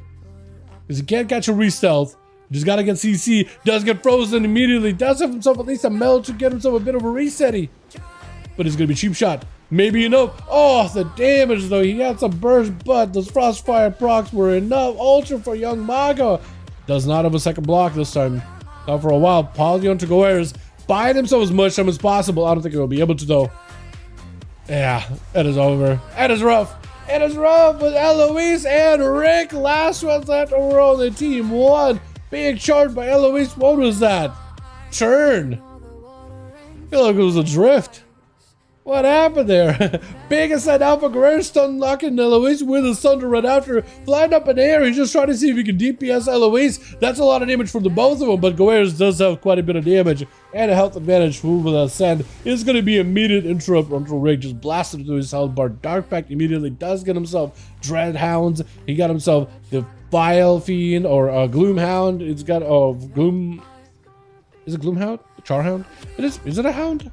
Because he can't catch a re-stealth. Just gotta get CC. Does get frozen immediately. Does have himself at least a melt to get himself a bit of a resetty. But it's gonna be cheap shot. Maybe enough. Oh, the damage though. He had some burst, but those Frostfire procs were enough. Ultra for Young Maga. Does not have a second block this time. Not for a while. Polygon to Goers. Buying himself as much time as possible. I don't think he'll be able to though. Yeah, it is over. It is rough. It is rough with Eloise and Rick. Last ones left over on the team. One being charged by Eloise. What was that? Churn. I feel like it was a drift. What happened there? Big aside Alpha Guerrero stun locking Eloise with a thunder right after. Flying up in the air, he's just trying to see if he can DPS Eloise. That's a lot of damage from the both of them, but Guerrero does have quite a bit of damage and a health advantage with that send. It's going to be immediate interrupt until Rick just blasted through his health bar. Dark Pact immediately does get himself Dread Hounds. He got himself the Vile Fiend or Gloom Hound. It's got Gloom. Is it Gloom Hound? Charhound? It is. Is it a hound?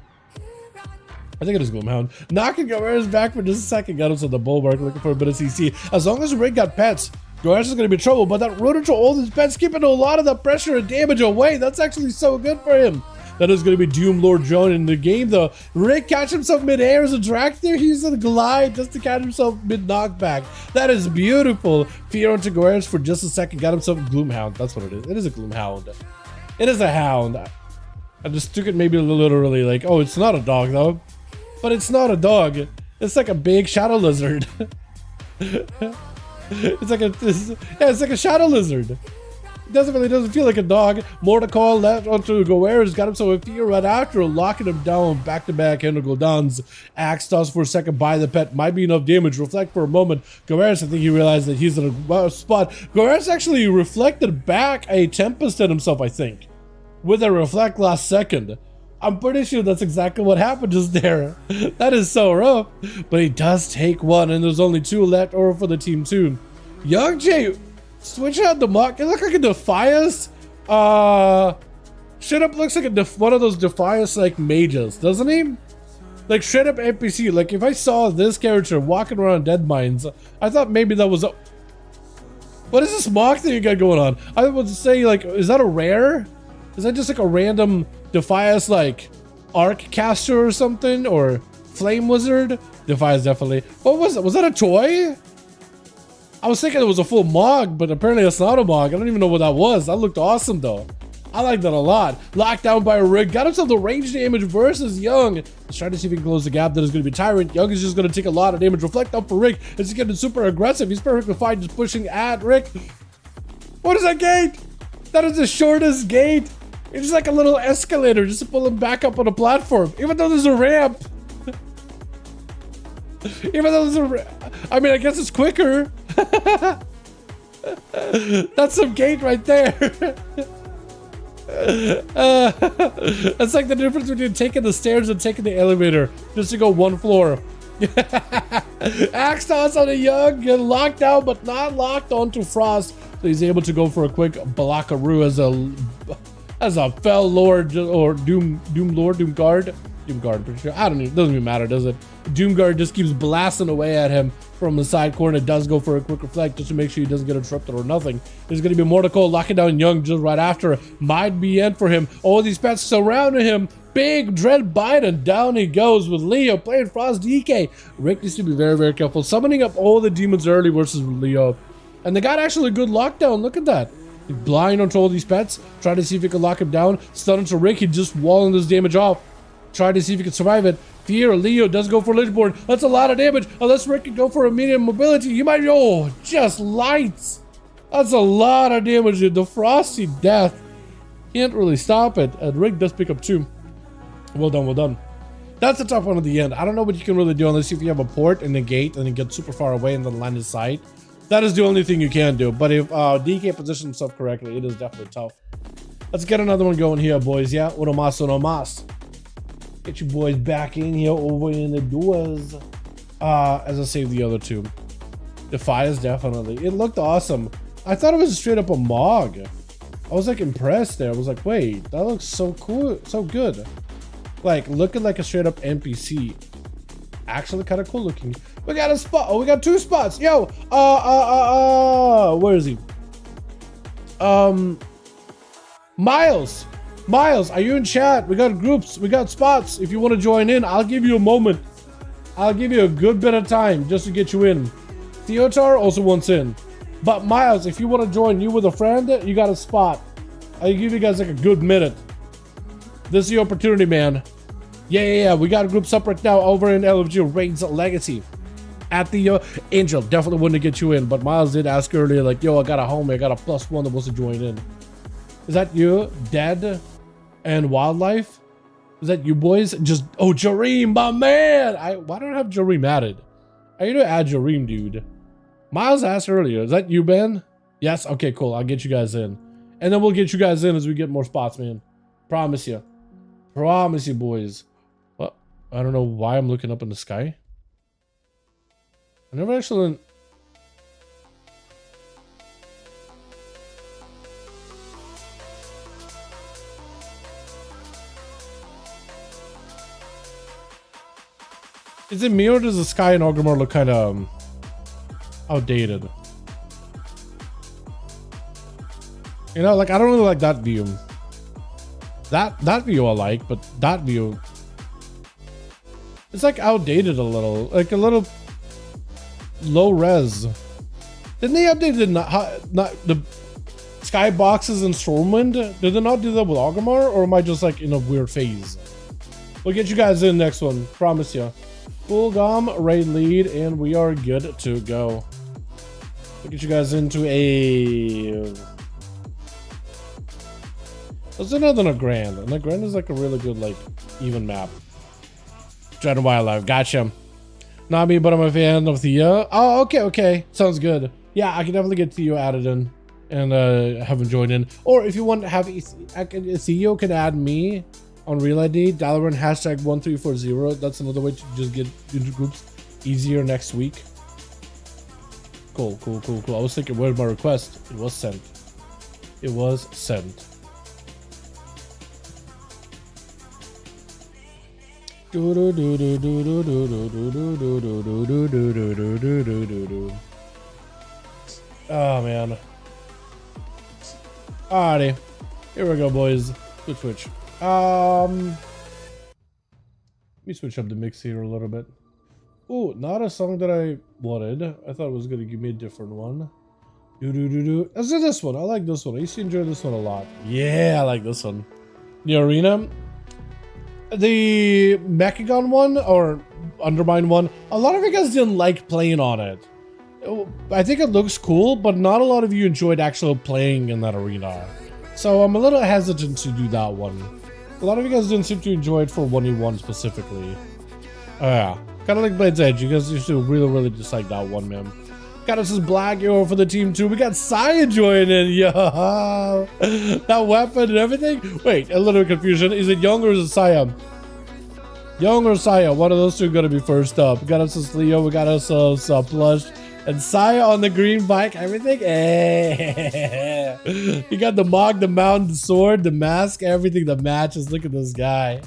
I think it is Gloomhound. Knocking Guerrero's back for just a second. Got him to the bulwark looking for a bit of CC. As long as Rick got pets, Guerrero's going to be in trouble. But that rotor to all his pets keeping a lot of the pressure and damage away. That's actually so good for him. That is going to be Doom Lord Drone in the game, though. Rick catch himself mid-air as a drag there. He's on a glide just to catch himself mid-knockback. That is beautiful. Fear onto Guerreros for just a second. Got himself a Gloomhound. That's what it is. It is a Gloomhound. It is a hound. I just took it maybe literally like, oh, it's not a dog, though. But it's not a dog. It's like a big shadow lizard. It's like a shadow lizard. It doesn't feel like a dog. Mordecai left onto Guerreros, got himself a fear right after, locking him down back-to-back integral downs. Axe toss for a second by the pet, might be enough damage. Reflect for a moment. Guerreros, I think he realized that he's in a spot. Guerreros actually reflected back a Tempest at himself, I think, with a reflect last second. I'm pretty sure that's exactly what happened just there. That is so rough. But he does take one, and there's only 2 left over for the team 2. Young Jay, switch out the mock. It looks like a Defias. Straight up looks like one of those Defias like mages, doesn't he? Like straight up NPC. Like if I saw this character walking around Dead Mines, I thought maybe that was a... What is this mock thing you got going on? I would say like, is that a rare? Is that just like a random Defias like Arc Caster or something? Or Flame Wizard? Defias definitely. What was it? Was that a toy? I was thinking it was a full Mog, but apparently it's not a Mog. I don't even know what that was. That looked awesome though. I like that a lot. Locked down by a Rig. Got himself the range damage versus Young. Let's try to see if he can close the gap. That is going to be Tyrant. Young is just going to take a lot of damage. Reflect up for Rick. It's getting super aggressive. He's perfectly fine just pushing at Rick. What is that gate? That is the shortest gate. It's just like a little escalator just to pull him back up on a platform. Even though there's a ramp. Even though there's a ramp. I mean, I guess it's quicker. That's some gate right there. That's like the difference between taking the stairs and taking the elevator just to go 1 floor. Axe toss on a Young, get locked down but not locked onto Frost, so he's able to go for a quick Blockaroo as a Fell Lord or Doom Guard, pretty sure. I don't even, doesn't even matter, does it? Doom Guard just keeps blasting away at him from the side corner. It does go for a quick reflect just to make sure he doesn't get interrupted or nothing. There's going to be Mordecai locking down Young just right after. Might be end for him. All these pets surrounding him. Big Dread Bite, and down he goes with Leo playing Frost DK. Rick needs to be very, very careful. Summoning up all the demons early versus Leo. And they got actually a good lockdown. Look at that. He's blind onto all these pets. Try to see if he can lock him down. Stun into Rick. He just walling this damage off. Try to see if he can survive it. Fear, Leo does go for Ledgeboard. That's a lot of damage. Unless Rick can go for a medium mobility. You might, oh, just lights. That's a lot of damage, dude. The Frosty Death. Can't really stop it. And Rick does pick up 2. Well done, well done. That's the tough one at the end. I don't know what you can really do unless if you have a port and a gate and then get super far away and then land his sight. That is the only thing you can do. But if DK positions himself correctly, it is definitely tough. Let's get another one going here, boys. Yeah, uno más. Get you boys back in here over in the duels. As I saved the other 2. Defias definitely. It looked awesome. I thought it was straight up a Mog. I was like impressed there. I was like, wait, that looks so cool, so good. Like looking like a straight up NPC. Actually kind of cool looking. We got a spot. Oh, we got 2 spots. Yo, where is he? Miles, are you in chat? We got groups, we got spots. If you want to join in, I'll give you a moment. I'll give you a good bit of time just to get you in. Theotar also wants in. But Miles, if you want to join you with a friend, you got a spot. I'll give you guys like a good minute. This is your opportunity, man. Yeah. We got groups up right now over in LFG Raids Legacy. At the Angel, definitely wanted to get you in. But Miles did ask earlier, like, yo, I got a homie, I got a +1 that wants to join in. Is that you? Dead and Wildlife? Is that you boys? Just, oh, Jareem, my man. Why don't I have Jareem added? I need to add Jareem, dude. Miles asked earlier, is that you, Ben? Yes? Okay, cool. I'll get you guys in. And then we'll get you guys in as we get more spots, man. Promise you. Promise you, boys. Well, I don't know why I'm looking up in the sky. I never actually... Is it me or does the sky in Orgrimmar look kind of outdated? You know, like I don't really like that view. That view I like, but that view, it's like outdated a little, like a little low res. Didn't they update the skyboxes in Stormwind? Did they not do that with Augamar, or am I just like in a weird phase? We'll get you guys in next one, promise you. Full Gom, raid lead, and we are good to go. We'll get you guys into a... Let's do another Grand. And the Grand is like a really good, like, even map. Dread Wildlife, gotcha. Not me, but I'm a fan of Thea. Oh, okay. Sounds good. Yeah, I can definitely get Theo added in and have him join in. Or if you want to have Theo can add me on Real ID, Dalaran hashtag 1340. That's another way to just get into groups easier next week. Cool. I was thinking, where's my request? It was sent. It was sent. Oh man. Alrighty. Here we go, boys. Switch. Let me switch up the mix here a little bit. Ooh, not a song that I wanted. I thought it was gonna give me a different one. Let's do this one. I like this one. I used to enjoy this one a lot. Yeah, I like this one. The arena. The Mechagon one, or Undermine one, a lot of you guys didn't like playing on it. I think it looks cool, but not a lot of you enjoyed actually playing in that arena. So I'm a little hesitant to do that one. A lot of you guys didn't seem to enjoy it for 1v1 specifically. Oh yeah, kind of like Blade's Edge. You guys used to really dislike that one, man. Got us this black arrow for the team too. We got Saya joining. Yo, that weapon and everything. Wait, a little confusion. Is it Young or is it Saya? Young or Saya? One of those two gonna be first up. We got us this Leo. We got us Plush. And Saya on the green bike. Everything. You got the Mog, the mount, the sword, the mask, everything that matches. Look at this guy.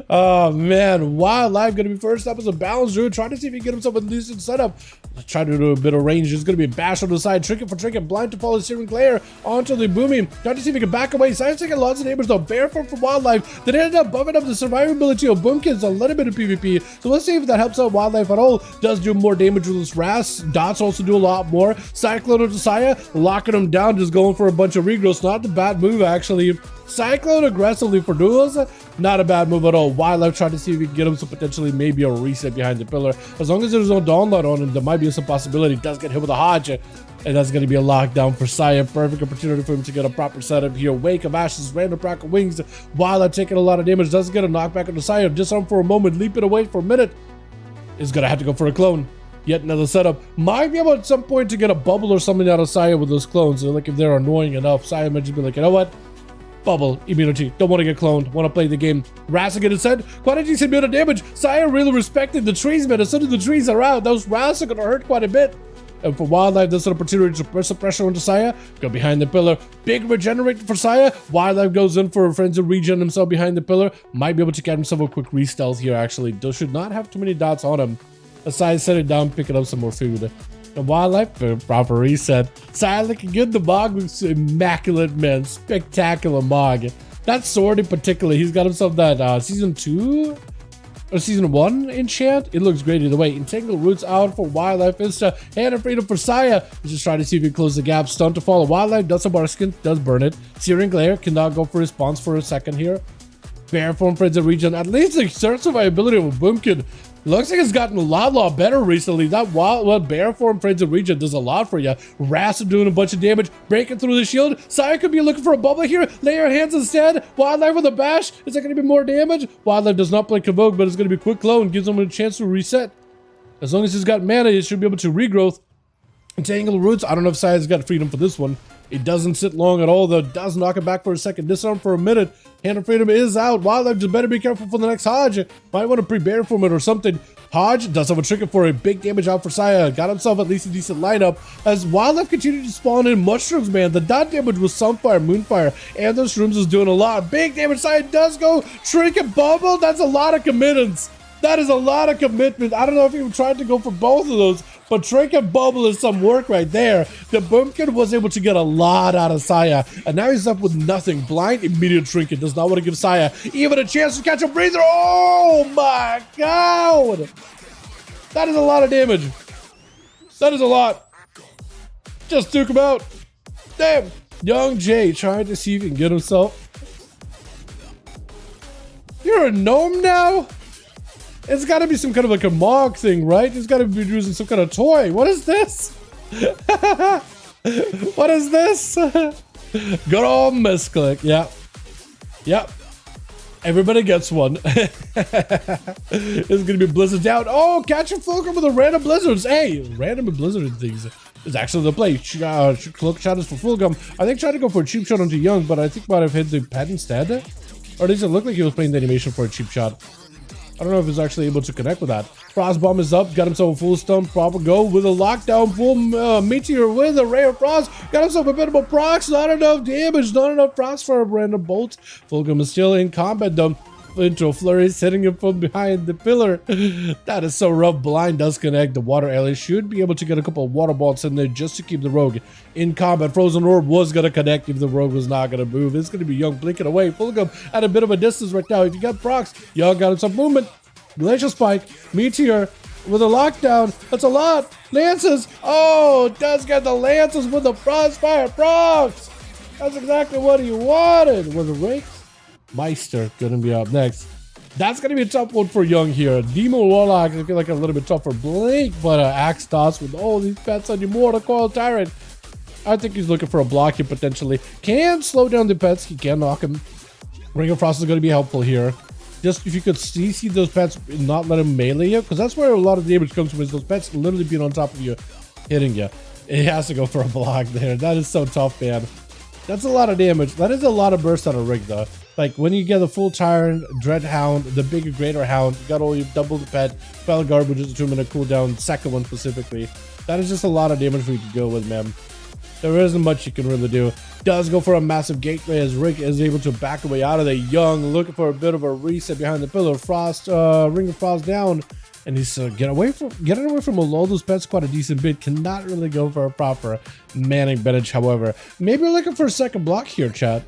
Oh man, Wildlife gonna be first up as a balance druid, trying to see if he can get himself a decent setup. Try to do a bit of range. There's gonna be a bash on the side, trinket for trinket, blind to follow Searing Glare onto the booming. Trying to see if he can back away. Science taking lots of damage though. Barefoot from Wildlife. Then ended up bumping up the survivability of Boomkins a little bit of PvP. So let's see if that helps out Wildlife at all. Does do more damage with this Ras. Dots also do a lot more. Cyclone to Saya, locking him down, just going for a bunch of regrowths. Not the bad move actually. Cyclone aggressively for duels, not a bad move at all. Wildlife trying to see if we can get him some potentially maybe a reset behind the pillar. As long as there's no download on him, there might be some possibility. Does get hit with a Hodge, and that's going to be a lockdown for Saya. Perfect opportunity for him to get a proper setup here. Wake of Ashes, random crack of wings. Wildlife taking a lot of damage, doesn't get a knockback on the Saya. Disarm for a moment, leap it away for a minute. Is going to have to go for a clone. Yet another setup. Might be able at some point to get a bubble or something out of Saya with those clones. So like if they're annoying enough, Saya might just be like, you know what? Bubble, immunity, don't want to get cloned, want to play the game. Rasa get it said, quite a decent amount of damage. Saya really respected the trees, man. As soon as the trees are out, those Rasa are going to hurt quite a bit. And for Wildlife, that's an opportunity to press the pressure onto Saya. Go behind the pillar. Big regenerate for Saya. Wildlife goes in for a frenzy regen himself behind the pillar. Might be able to get himself a quick re-stealth here, actually. Should not have too many dots on him. Aside, set it down, picking up some more food. And Wildlife, proper reset. Saya looking good. The Mog looks immaculate, man. Spectacular Mog. That sword in particular, he's got himself that season 2 or season 1 enchant. It looks great either way. Entangle roots out for Wildlife. Insta hand of freedom for Saya. He's just trying to see if he can close the gap. Stun to follow. Wildlife does a bar skin, does burn it. Searing Glare cannot go for response for a second here. Bear form Frenzy region. At least the survivability of a Boomkin looks like it's gotten a lot better recently. That bear form Frenzy region does a lot for you. Ras doing a bunch of damage, breaking through the shield. Saya could be looking for a bubble here. Lay your hands instead. Wildlife with a bash. Is that going to be more damage? Wildlife does not play Convoke, but it's going to be quick clone. Gives him a chance to reset. As long as he's got mana, he should be able to regrowth. Entangle roots. I don't know if Saya's got freedom for this one. It doesn't sit long at all, though. Does knock it back for a second. Disarm for a minute. Hand of freedom is out. Wildlife just better be careful for the next Hodge. Might want to pre-bear from it or something. Hodge does have a trinket for a big damage out for Saya. Got himself at least a decent lineup. As Wildlife continued to spawn in mushrooms, man. The dot damage was Sunfire, Moonfire, and those shrooms is doing a lot. Big damage. Saya does go trinket bubble. That's a lot of committance. That is a lot of commitment. I don't know if he tried to go for both of those. But Trinket Bubble is some work right there. The Boomkin was able to get a lot out of Saya, and now he's up with nothing. Blind immediate Trinket does not want to give Saya even a chance to catch a breather. Oh my god! That is a lot of damage. That is a lot. Just took him out. Damn. Young Jay trying to see if he can get himself. You're a gnome now? It's got to be some kind of like a mog thing, right? It's got to be using some kind of toy. What is this? What is this? Good old misclick. Yep. Yep. Everybody gets one. It's going to be Blizzard down. Oh, catch a Fulcrum with a random Blizzards. Hey, random Blizzard things is actually the play. Cloak shot is for Fulcrum. I think trying to go for a cheap shot onto Young, but I think might have hit the pet instead. Or does it look like he was playing the animation for a cheap shot? I don't know if he's actually able to connect with that. Frost Bomb is up, got himself a full stun, proper go with a lockdown, full meteor with a ray of frost, got himself a bit of a procs, not enough damage, not enough frost for a random bolt. Fulcrum is still in combat though. Into a flurry, hitting him from behind the pillar. That is so rough. Blind does connect. The water ally should be able to get a couple of water bolts in there just to keep the rogue in combat. Frozen Orb was going to connect if the rogue was not going to move. It's going to be Young blinking away. Fulcrum at a bit of a distance right now. If you got procs, Young got him some movement. Glacial Spike, Meteor with a lockdown. That's a lot. Lances. Oh, does get the Lances with the Frostfire procs. That's exactly what he wanted. With a Rake. Meister gonna be up next. That's gonna be a tough one for Young here. Demo Warlock, I feel like a little bit tough for Blink, but Axe Toss with all these pets on your Mortal Coil Tyrant. I think he's looking for a block here potentially. Can slow down the pets, he can knock him. Ring of Frost is gonna be helpful here. Just if you could see those pets not let him melee you, because that's where a lot of the damage comes from, is those pets literally being on top of you, hitting you. It has to go for a block there. That is so tough, man. That's a lot of damage. That is a lot of burst out of Rig though. Like when you get the full Tyrant, Dread Hound, the bigger Greater Hound, you got all your double the pet, Spell Guard, which is a 2-minute cooldown, second one specifically. That is just a lot of damage for you to go with, man. There isn't much you can really do. Does go for a massive gateway as Rick is able to back away out of there. Young looking for a bit of a reset behind the pillar. Frost, Ring of Frost down. And he's getting away from all those pets quite a decent bit. Cannot really go for a proper manning advantage, however. Maybe we're looking for a second block here, chat.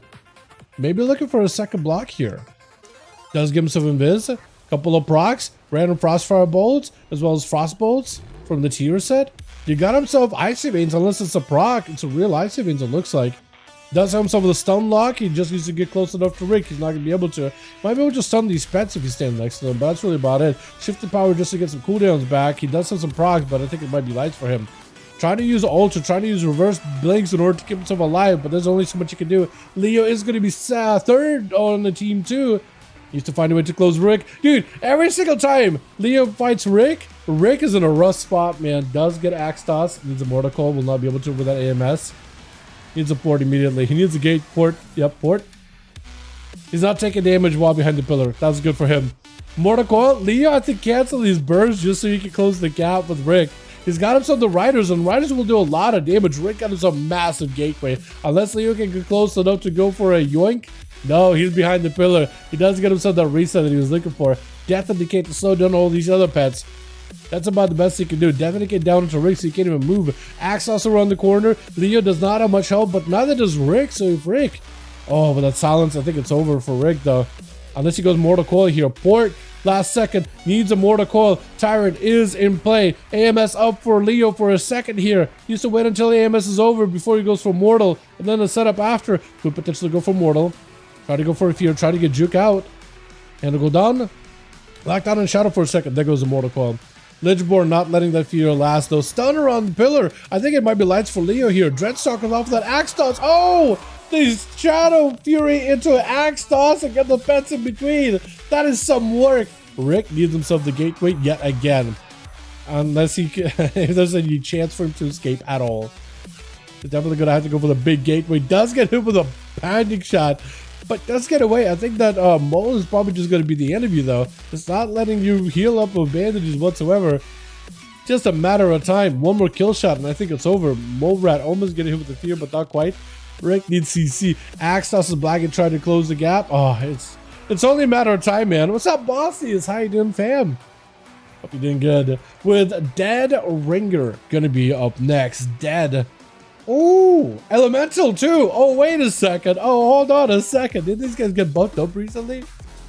Maybe looking for a second block here. Does give himself invis. Couple of procs. Random Frostfire bolts. As well as Frost bolts from the tier set. You got himself Icy Veins, unless it's a proc. It's a real Icy Veins, it looks like. Does have himself with a stun lock. He just needs to get close enough to Rick. He's not going to be able to. Might be able to stun these pets if you stand next to them, but that's really about it. Shifted power just to get some cooldowns back. He does have some procs, but I think it might be lights for him. Trying to use Ultra, trying to use reverse blinks in order to keep himself alive, but there's only so much you can do. Leo is going to be third on the team too. He needs to find a way to close Rick. Dude, every single time Leo fights Rick, Rick is in a rough spot, man. Does get Axe Toss. Needs a Mortal Coil. Will not be able to with that AMS. Needs a port immediately. He needs a gate port. Yep, port. He's not taking damage while behind the pillar. That's good for him. Mortal Coil. Leo, I think, cancel these bursts just so he can close the gap with Rick. He's got himself the Riders, and Riders will do a lot of damage. Rick got himself a massive gateway. Unless Leo can get close enough to go for a yoink. No, he's behind the pillar. He does get himself that reset that he was looking for. Death and Decay to slow down all these other pets. That's about the best he can do. Definitely get down into Rick so he can't even move. Axe also around the corner. Leo does not have much help, but neither does Rick. So if Rick... Oh, with that silence, I think it's over for Rick, though. Unless he goes Mortal Coil here. Port, last second, needs a Mortal Coil. Tyrant is in play. AMS up for Leo for a second here. He used to wait until the AMS is over before he goes for Mortal. And then the setup after could potentially go for Mortal. Try to go for a Fear. Try to get Juke out. And to go down. Lockdown and Shadow for a second. There goes the Mortal Coil. Lichborn not letting that Fear last though. Stunner on the pillar. I think it might be lights for Leo here. Dreadstalker off of that Axe Toss. Oh! The Shadow Fury into an Axe Toss and get the pets in between. That is some work. Rick needs himself the gateway yet again. Unless he if there's any chance for him to escape at all. He's definitely going to have to go for the big gateway. Does get hit with a panic shot. But does get away. I think that Mole is probably just going to be the end of you, though. It's not letting you heal up with bandages whatsoever. Just a matter of time. One more kill shot, and I think it's over. Mole Rat almost getting hit with the Fear, but not quite. Rick needs CC. Axe tosses Black and trying to close the gap. Oh, it's only a matter of time, man. What's up, Bossy? How you doing, fam? Hope you're doing good. With Dead Ringer gonna be up next. Dead. Oh, Elemental too. Oh, wait a second. Oh, hold on a second. Did these guys get buffed up recently?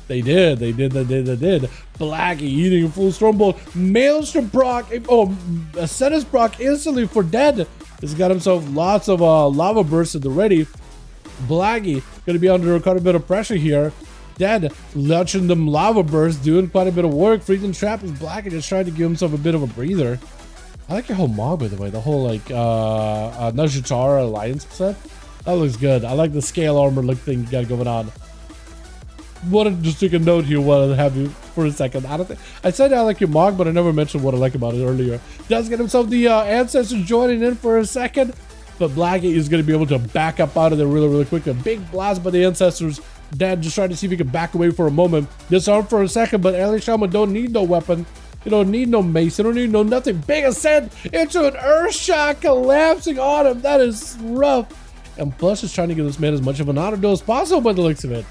They did. Blackie eating a full Stormbolt. Maelstrom proc. Oh, Ascetus proc instantly for Dead. He's got himself lots of lava bursts at the ready. Blackie gonna be under quite a bit of pressure here. Dead launching them lava bursts, doing quite a bit of work. Freezing trap is Blackie just trying to give himself a bit of a breather. I like your whole mob, by the way. The whole like Najutara alliance set. That looks good. I like the scale armor look thing you got going on. Wanted to just take a note here while I have you for a second. I said I like your mog, but I never mentioned what I like about it earlier. Does get himself the ancestors joining in for a second, but Blackie is going to be able to back up out of there really quick. A big blast by the ancestors. Dad just trying to see if he can back away for a moment. Disarm for a second, but Alien Shaman don't need no weapon. You don't need no mace. You don't need no nothing. Big ascent into an earth shock collapsing on him. That is rough. And Plus is trying to give this man as much of an auto duel as possible by the looks of it.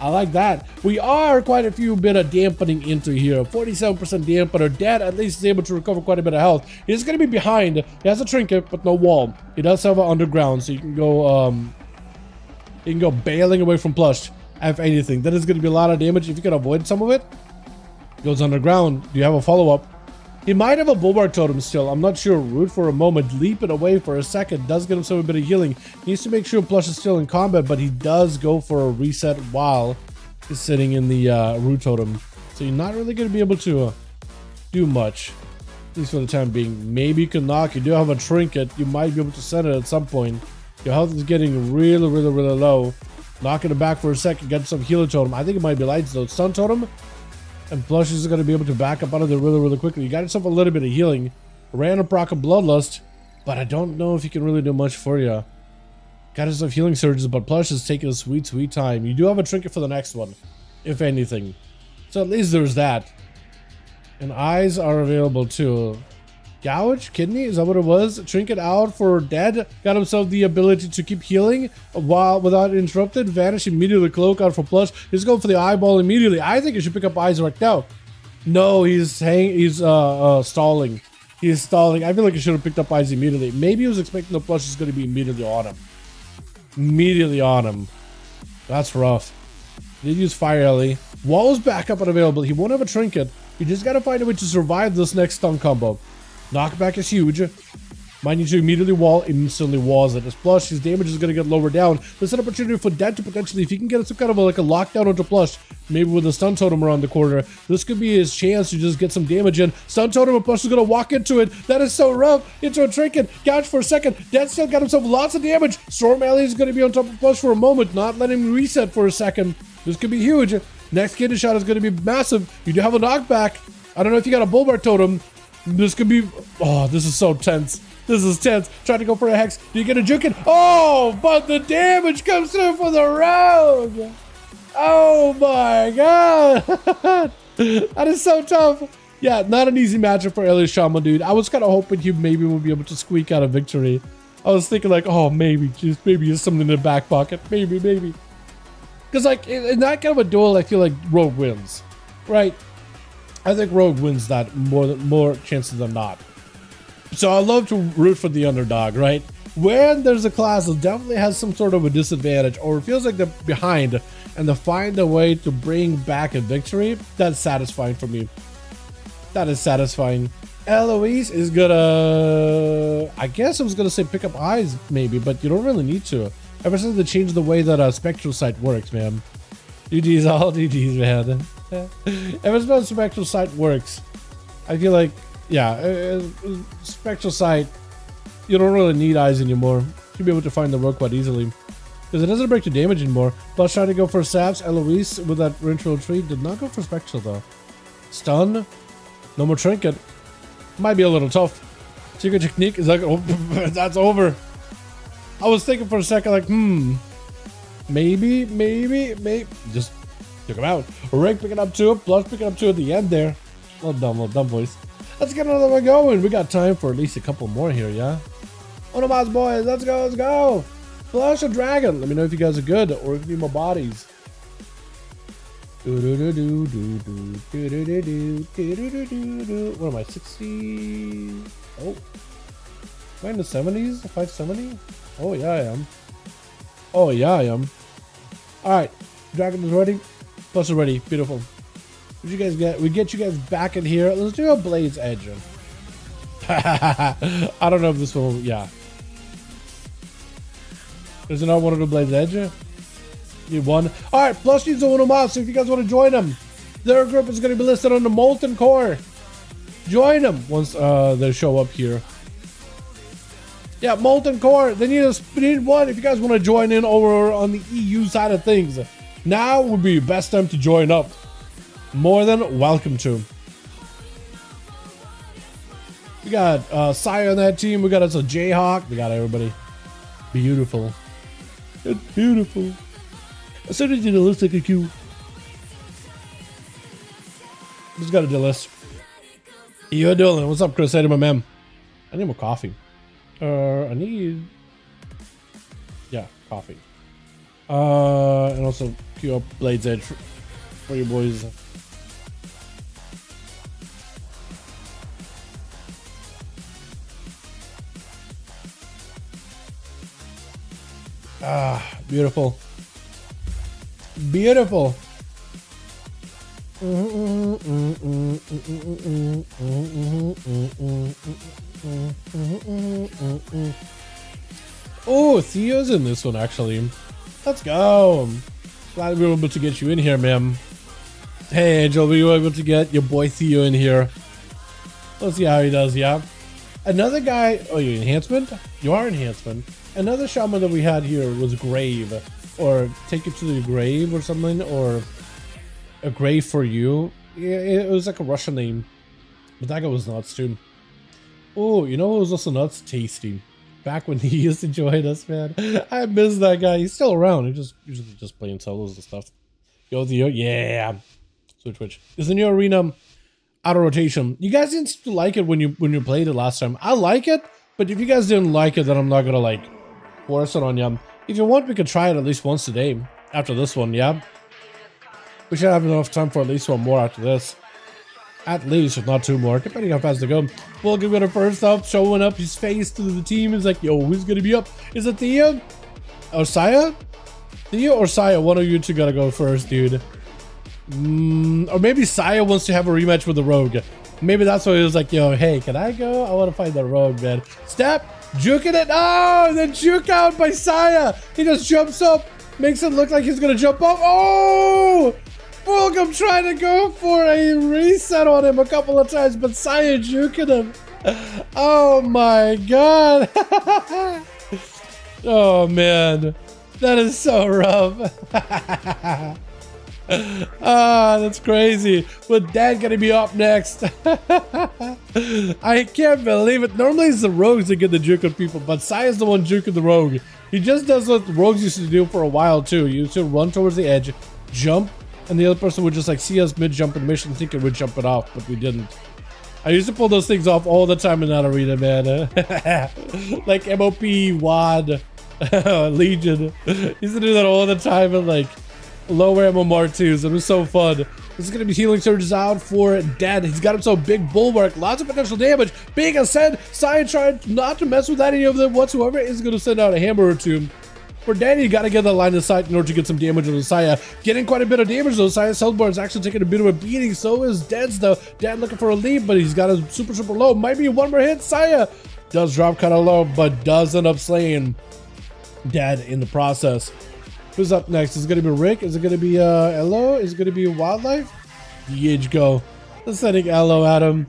I like that. We are quite a few bit of dampening into here. 47% dampener. Dad at least is able to recover quite a bit of health. He's going to be behind. He has a trinket, but no wall. He does have an underground, so you can go bailing away from Plush. If anything, that is going to be a lot of damage. If you can avoid some of it, goes underground. Do you have a follow-up? He might have a Bulwark Totem still. I'm not sure. Root for a moment. Leap it away for a second. Does get himself a bit of healing. Needs to make sure Plush is still in combat, but he does go for a reset while he's sitting in the Root Totem. So you're not really going to be able to do much, at least for the time being. Maybe you can knock. You do have a trinket. You might be able to send it at some point. Your health is getting really low. Knocking it back for a second. Get some healer totem. I think it might be lights though. Stun totem. And Plush is going to be able to back up out of there really quickly. You got yourself a little bit of healing. Random proc of Bloodlust. But I don't know if he can really do much for you. Got yourself healing surges, but Plush is taking a sweet time. You do have a trinket for the next one, if anything. So at least there's that. And eyes are available too. Gouge? Kidney? Is that what it was? Trinket out for Dead. Got himself the ability to keep healing while without interrupted. Vanish immediately. Cloak out for Plush. He's going for the eyeball immediately. I think you should pick up eyes right now. No, he's stalling. He's stalling. I feel like he should have picked up eyes immediately. Maybe he was expecting the Plush is going to be immediately on him. That's rough. Did use Fire Ellie. Wall's back up and available. He won't have a trinket. You just got to find a way to survive this next stun combo. Knockback is huge. Might need to immediately wall, instantly walls it. As Plush, his damage is going to get lower down. There's an opportunity for Dead to potentially, if he can get some kind of like a lockdown onto Plush, maybe with a stun totem around the corner, this could be his chance to just get some damage in. Stun totem and Plush is going to walk into it. That is so rough. Into a trinket. Gouge for a second. Dead still got himself lots of damage. Storm Alley is going to be on top of Plush for a moment, not letting him reset for a second. This could be huge. Next kidney shot is going to be massive. You do have a knockback. I don't know if you got a Bulwark Totem. This could be... Oh, this is so tense. This is tense. Trying to go for a hex. Do you get a juke? Oh, but the damage comes through for the round. Oh my god. That is so tough. Yeah, not an easy matchup for Alien Shaman, dude. I was kind of hoping he maybe would be able to squeak out a victory. I was thinking like, oh, maybe there's something in the back pocket. Maybe. Because like in that kind of a duel, I feel like Rogue wins, right? I think Rogue wins that more chances than not. So I love to root for the underdog, right? When there's a class that definitely has some sort of a disadvantage or it feels like they're behind and they find a way to bring back a victory, that's satisfying for me. That is satisfying. Eloise is gonna... I guess I was gonna say pick up eyes maybe, but you don't really need to. Ever since they changed the way that Spectral Sight works, man. GG's, all GG's, man. Ever since Spectral Sight works, I feel like, yeah, Spectral Sight, you don't really need eyes anymore. You'll be able to find the work quite easily. Because it doesn't break the damage anymore. Plus trying to go for Saps, Eloise with that Ritual Retreat. Did not go for Spectral though. Stun. No more Trinket. Might be a little tough. Secret Technique is like, oh, that's over. I was thinking for a second like, maybe. Just took him out. Rick picking up 2, Plush picking up 2 at the end there. Well done, boys. Let's get another one going. We got time for at least a couple more here, yeah? Onomaz boys, let's go. Flush a dragon. Let me know if you guys are good or if you need more bodies. What am I, 60? Oh. Am I in the 70s? 570? Oh yeah, I am. Oh yeah, I am. Alright. Dragon is ready. Plus is ready. Beautiful. What you guys get? We get you guys back in here. Let's do a Blade's Edge. I don't know if this one will, yeah. Is it not one of the Blade's Edge? You won. Alright, Plus needs a one of them, so if you guys want to join them, their group is going to be listed on the Molten Core. Join them once they show up here. Yeah, Molten Core. They need one if you guys want to join in over on the EU side of things. Now would be the best time to join up. More than welcome to. We got Saya on that team. We got us a Jayhawk. We got everybody. Beautiful. It's beautiful. As soon as it looks like a Q. Just got to do this. You're doing. What's up, Chris? Hey to my man. I need more coffee. I need. Yeah, coffee. And also queue up Blade's Edge for you boys. Ah, beautiful. Beautiful. Oh, Theo's in this one actually. Let's go. Glad we were able to get you in here, ma'am. Hey, Angel, we were able to get your boy Theo in here. Let's see how he does, yeah. Another guy, oh, you enhancement? You are enhancement. Another shaman that we had here was Grave, or Take It to the Grave or something, or A Grave for You. Yeah, it was like a Russian name, but that guy was nuts too. Oh, you know what was also nuts? Tasty. Back when he used to join us, man. I miss that guy. He's still around. He just usually just playing solos and stuff. Yo, Theo, yeah. Switch. Is the new arena out of rotation? You guys didn't seem to like it when you played it last time. I like it, but if you guys didn't like it, then I'm not gonna like force it on you. If you want, we could try it at least once today after this one, yeah? We should have enough time for at least one more after this. At least, if not two more, depending how fast they go. We'll give it a first up, showing up his face to the team. He's like, yo, who's gonna be up? Is it Theo? Or Saya? Theo or Saya? One of you two gotta go first, dude. Or maybe Saya wants to have a rematch with the Rogue. Maybe that's why he was like, yo, hey, can I go? I want to find the Rogue, man. Step! Juking it! Oh! Then juke out by Saya! He just jumps up, makes it look like he's gonna jump up. Oh! Fulgham trying to go for a reset on him a couple of times, but Saya juking him. Oh my god! Oh man. That is so rough. Ah, that's crazy. But Dad gonna be up next. I can't believe it. Normally it's the rogues that get the juke on people, but Saya's the one juking the rogue. He just does what the rogues used to do for a while too. You used to run towards the edge, jump, and the other person would just like see us mid-jump in mission, think it would jump it off, but we didn't. I used to pull those things off all the time in that arena, man. Like MOP, WAD, Legion. Used to do that all the time in like lower MMR2s. It was so fun. This is going to be healing surges out for Dad. He's got himself big bulwark, lots of potential damage. Being said, Saya tried not to mess with any of them whatsoever. Is going to send out a hammer or two. For Danny, you got to get the line of sight in order to get some damage on Saya. Getting quite a bit of damage though. Saya's health bar is actually taking a bit of a beating. So is Dad's though. Dad looking for a lead, but he's got a super low. Might be one more hit. Saya does drop kind of low, but does end up slaying Dad in the process. Who's up next? Is it going to be Rick? Is it going to be Elo? Is it going to be Wildlife? DH go. Let's sending Elo at him.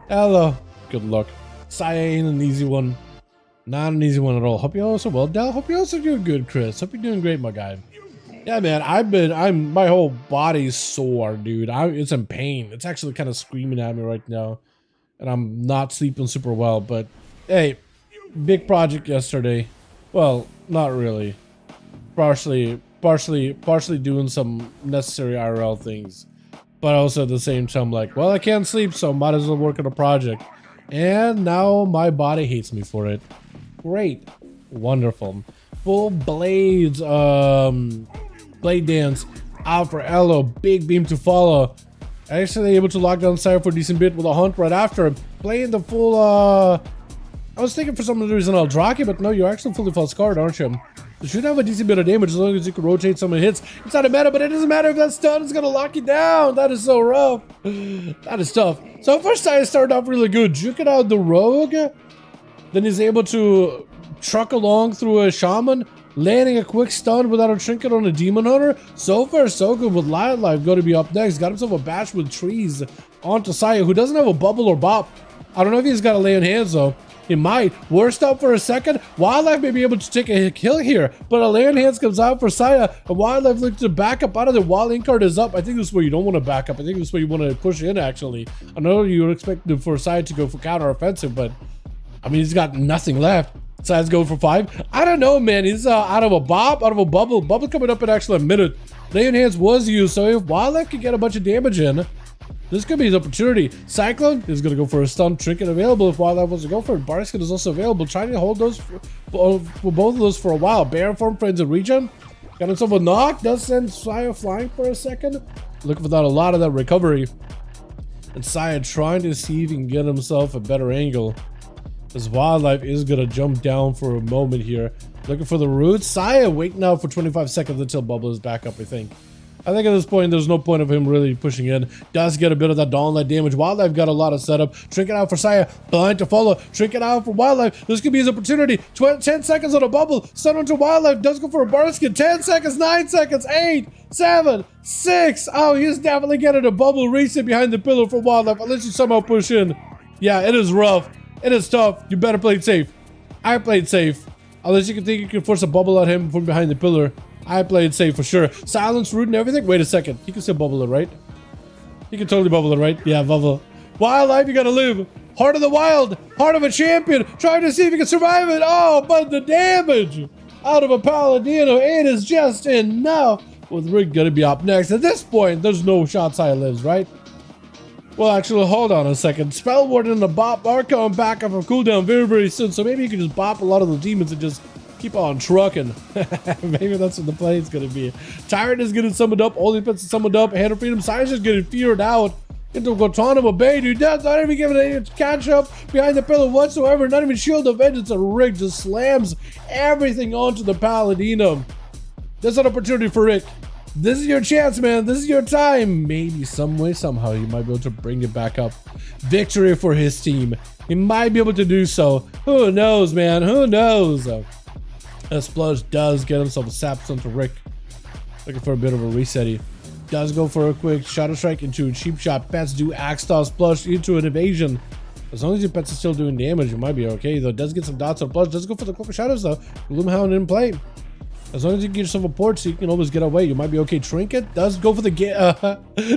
Elo. Good luck. Saya ain't an easy one. Not an easy one at all. Hope you also well, Del. Hope you also doing good, Chris. Hope you're doing great, my guy. Yeah, man. My whole body's sore, dude. It's in pain. It's actually kind of screaming at me right now, and I'm not sleeping super well. But hey, big project yesterday. Well, not really. Partially doing some necessary IRL things, but also at the same time like, well, I can't sleep, so might as well work on a project, and now my body hates me for it. Great. Wonderful. Full blades, blade dance. out for Elo. Big beam to follow. Actually able to lock down Sire for a decent bit with a hunt right after him. Playing the full, I was thinking for some reason Eldraki, but no, you're actually fully false card, aren't you? You should have a decent bit of damage as long as you can rotate some hits. It's not a matter, but it doesn't matter if that stun is gonna lock you down. That is so rough. That is tough. So first I started off really good. Juking out the rogue. Then he's able to truck along through a shaman, landing a quick stun without a trinket on a demon hunter. So far so good with Lion Life going to be up next. Got himself a bash with trees onto Saya, who doesn't have a bubble or bop. I don't know if he's got a lay on hands though. He might. Worst up for a second. Wildlife may be able to take a kill here, but a lay on hands comes out for Saya, and Wildlife looks to back up out of the while Incard is up. I think this is where you don't want to back up. I think this is where you want to push in actually. I know you would expect for Saya to go for counter offensive, but I mean he's got nothing left. Saya's going for 5. I don't know, man. He's out of a bop, out of a bubble. Bubble coming up in actually a minute. Lay on hands was used, so if Wildlife can get a bunch of damage in, this could be his opportunity. Cyclone is going to go for a stun trinket available if Wildlife wants to go for it. Barskin is also available, trying to hold those for both of those for a while. Baron form friends in regen. Got himself a knock. Does send Saya flying for a second. Looking for that, a lot of that recovery. And Saya trying to see if he can get himself a better angle. As Wildlife is going to jump down for a moment here. Looking for the roots. Saya waiting out for 25 seconds until Bubble is back up, I think. I think at this point, there's no point of him really pushing in. Does get a bit of that Dawnlight damage. Wildlife got a lot of setup. Trinket out for Saya. Blind to follow. Trinket out for Wildlife. This could be his opportunity. 10 seconds on a bubble. Stun onto Wildlife. Does go for a Barskin. 10 seconds. 9 seconds. 8, 7, 6. Oh, he's definitely getting a bubble reset behind the pillar for Wildlife. Unless you somehow push in. Yeah, it is rough. It is tough. You better play it safe. I played safe. Unless you can think you can force a bubble at him from behind the pillar. I played safe for sure. Silence, root, and everything. Wait a second. He can still bubble it, right? He can totally bubble it, right? Yeah, bubble. Wildlife, you gotta live. Heart of the wild. Heart of a champion. Trying to see if he can survive it. Oh, but the damage out of a Paladino. It is just enough. With Rick gonna be up next. At this point, there's no shot Saya lives, right? Well, actually, hold on a second. Spell Warden and the Bop are coming back up from cooldown very, very soon. So maybe you can just bop a lot of the demons and just keep on trucking. Maybe that's what the play is going to be. Tyrant is getting summoned up. All defense is summoned up. Hand of Freedom. Science is getting feared out into Guantanamo Bay. Dude, that's not even giving any catch up behind the pillar whatsoever. Not even Shield of Vengeance. A Rick just slams everything onto the Paladino. There's an opportunity for Rick. This is your chance, man. This is your time. Maybe some way, somehow, you might be able to bring it back up. Victory for his team. He might be able to do so. Who knows, man? Who knows? Spludge does get himself a sap stun to Rick. Looking for a bit of a reset. He does go for a quick Shadow Strike into a cheap shot. Pets do Axe Toss Spludge into an evasion. As long as your pets are still doing damage, you might be okay, though. Does get some dots on Spludge. Does go for the Cloak of Shadows, though. Gloomhound in play. As long as you get yourself a port so you can always get away, you might be okay. Trinket does go for the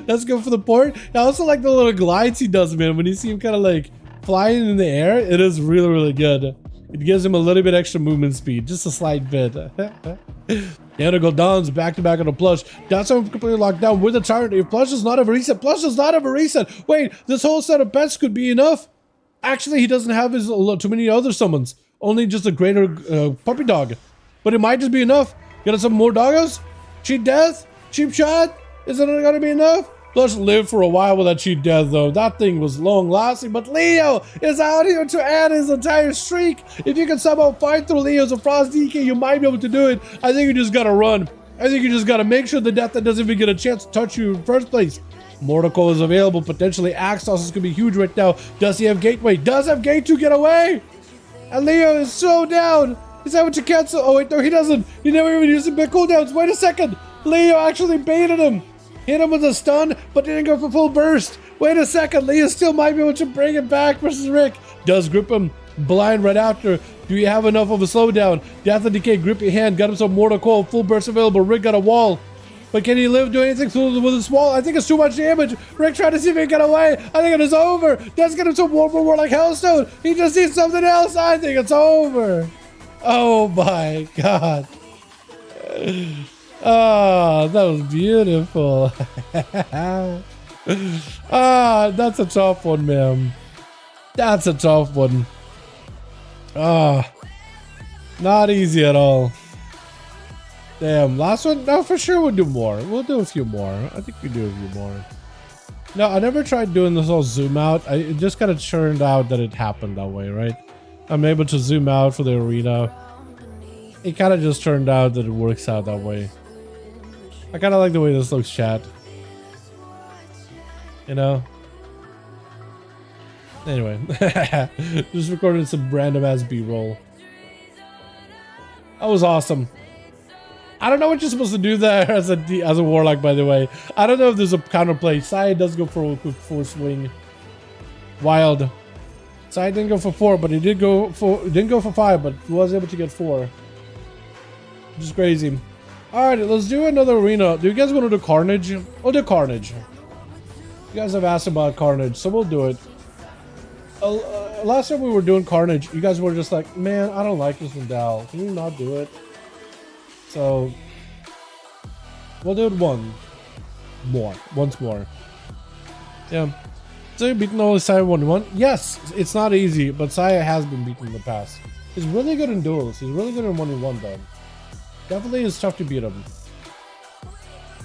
does go for the port. I also like the little glides he does, man. When you see him kind of like flying in the air, it is really, really good. It gives him a little bit extra movement speed, just a slight bit. Go Don's back to back on the Plush. That's him completely locked down with the Tyrant. If Plush does not have a reset, Plush does not have a reset. Wait, this whole set of pets could be enough. Actually, he doesn't have his too many other summons. Only just a greater puppy dog. But it might just be enough. Get some more doggos? Cheat death? Cheap shot? Is it gonna be enough? Let's live for a while with that cheat death though. That thing was long lasting, but Leo is out here to add his entire streak. If you can somehow fight through Leo's a Frost DK, you might be able to do it. I think you just gotta run. I think you just gotta make sure the death that doesn't even get a chance to touch you in first place. Mortical is available, potentially Axe Toss is gonna be huge right now. Does he have Gateway? Does have Gate to get away? And Leo is so down. Is that what you cancel? Oh wait, no, he doesn't. He never even used the big cooldowns. Wait a second. Leo actually baited him. Hit him with a stun, but didn't go for full burst. Wait a second. Leo still might be able to bring it back versus Rick. Does grip him blind right after. Do you have enough of a slowdown? Death and Decay, grip your hand. Got him some Mortal Coil. Full burst available. Rick got a wall. But can he live, do anything with his wall? I think it's too much damage. Rick tried to see if he can get away. I think it is over. Does get him some more like Hellstone. He just needs something else. I think it's over. Oh my god. Oh, that was beautiful. Ah, that's a tough one, man. That's a tough one. Ah, not easy at all. Damn, last one? No, for sure we'll do more. We'll do a few more. I think we do a few more. No, I never tried doing this whole zoom out. It just kind of turned out that it happened that way, right? I'm able to zoom out for the arena. It kind of just turned out that it works out that way. I kind of like the way this looks, chat. You know? Anyway. Just recorded some random ass B-roll. That was awesome. I don't know what you're supposed to do there as a warlock, by the way. I don't know if there's a counterplay. Sai does go for a quick 4 swing. Wild. Sai didn't go for 4, but he didn't go for 5, but he was able to get 4. Which is crazy. Alright, let's do another arena. Do you guys want to do Carnage? We'll do Carnage. You guys have asked about Carnage, so we'll do it. Last time we were doing Carnage, you guys were just like, man, I don't like this one, Dal. Can you not do it? So we'll do it once more. Yeah. So you beaten all the Saya 1v1? Yes, it's not easy, but Saya has been beaten in the past. He's really good in duels. He's really good in 1v1 though. Definitely is tough to beat him.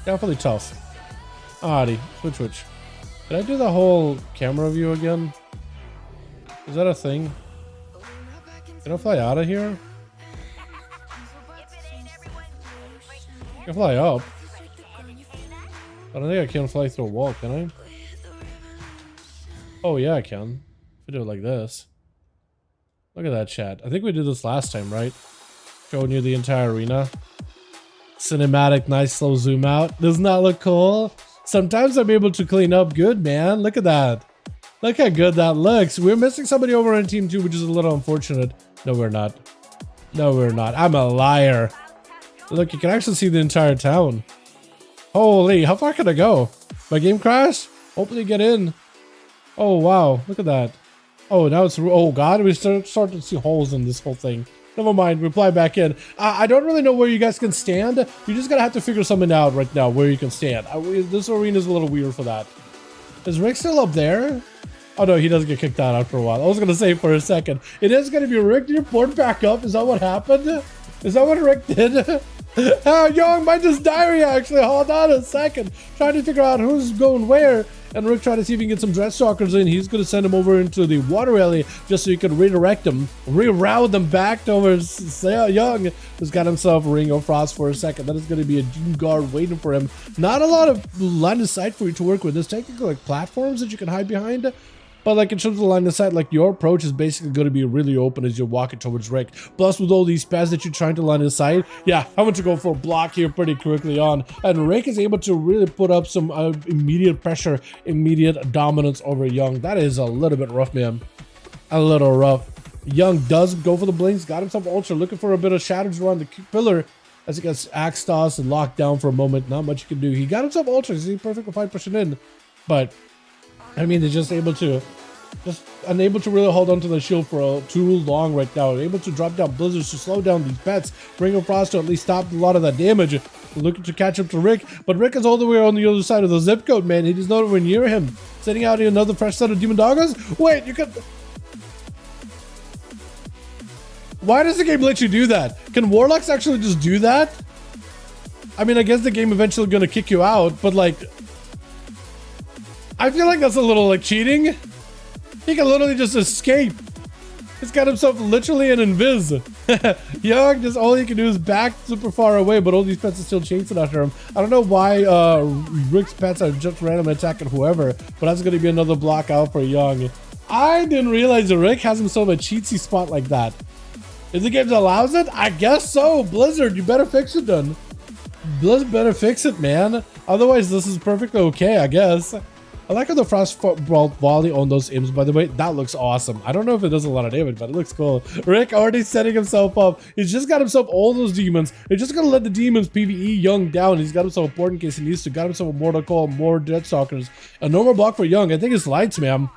Definitely tough. Alrighty, switch. Did I do the whole camera view again? Is that a thing? Can I fly out of here? I can fly up. I don't think I can fly through a wall, can I? Oh yeah, I can. If I do it like this. Look at that, chat. I think we did this last time, right? Showing you the entire arena. Cinematic, nice slow zoom out. Doesn't that look cool? Sometimes I'm able to clean up good, man. Look at that. Look how good that looks. We're missing somebody over on team 2, which is a little unfortunate. No, we're not. No, we're not. I'm a liar. Look, you can actually see the entire town. Holy, how far can I go? My game crash? Hopefully get in. Oh, wow. Look at that. Oh, now it's... Oh, God. We start to see holes in this whole thing. Never mind. Reply back in. I don't really know where you guys can stand. You just gotta have to figure something out right now where you can stand. This arena is a little weird for that. Is Rick still up there? Oh, no. He doesn't get kicked out after a while. I was gonna say for a second. It is gonna be Rick. Did you board back up? Is that what happened? Is that what Rick did? Young might just diarrhea actually. Hold on a second. Trying to figure out who's going where. And Rick trying to see if he can get some Dreadstalkers in. He's going to send him over into the water alley just so he can redirect them. Reroute them back towards Young, who's got himself a Ring of Frost for a second. That is going to be a Doom Guard waiting for him. Not a lot of line of sight for you to work with. There's technically like platforms that you can hide behind. But like in terms of the line of sight, like your approach is basically going to be really open as you're walking towards Rick. Plus with all these pads that you're trying to line of sight, yeah, I'm going to go for a block here pretty quickly on. And Rick is able to really put up some immediate pressure, immediate dominance over Young. That is a little bit rough, man. A little rough. Young does go for the blinks, got himself ultra, looking for a bit of shatters around the pillar as he gets axe tossed and locked down for a moment. Not much he can do. He got himself ultra, he's perfectly fine pushing in. But I mean, they're just unable to really hold onto the shield for too long right now. They're able to drop down blizzards to slow down these pets. Ring of Frost to at least stop a lot of that damage. Looking to catch up to Rick, but Rick is all the way on the other side of the zip code, man. He is nowhere near him. Sending out another fresh set of Demon Doggers. Wait, you could... Why does the game let you do that? Can Warlocks actually just do that? I mean, I guess the game eventually gonna kick you out, but like... I feel like that's a little like cheating. He can literally just escape. He's got himself literally an invis. Young, just all he can do is back super far away, but all these pets are still chasing after him. I don't know why Rick's pets are just randomly attacking whoever, but that's going to be another block out for Young. I didn't realize that Rick has himself a cheatsy spot like that. If the game allows it, I guess so. Blizzard, you better fix it then. Blizzard better fix it, man. Otherwise, this is perfectly okay, I guess. I like how the frost volley on those imps, by the way. That looks awesome. I don't know if it does a lot of damage, but it looks cool. Rick already setting himself up. He's just got himself all those demons. He's just gonna let the demons PvE Young down. He's got himself a port in case he needs to. Got himself a mortal call, more Dreadstalkers. A normal block for Young. I think it's lights, man.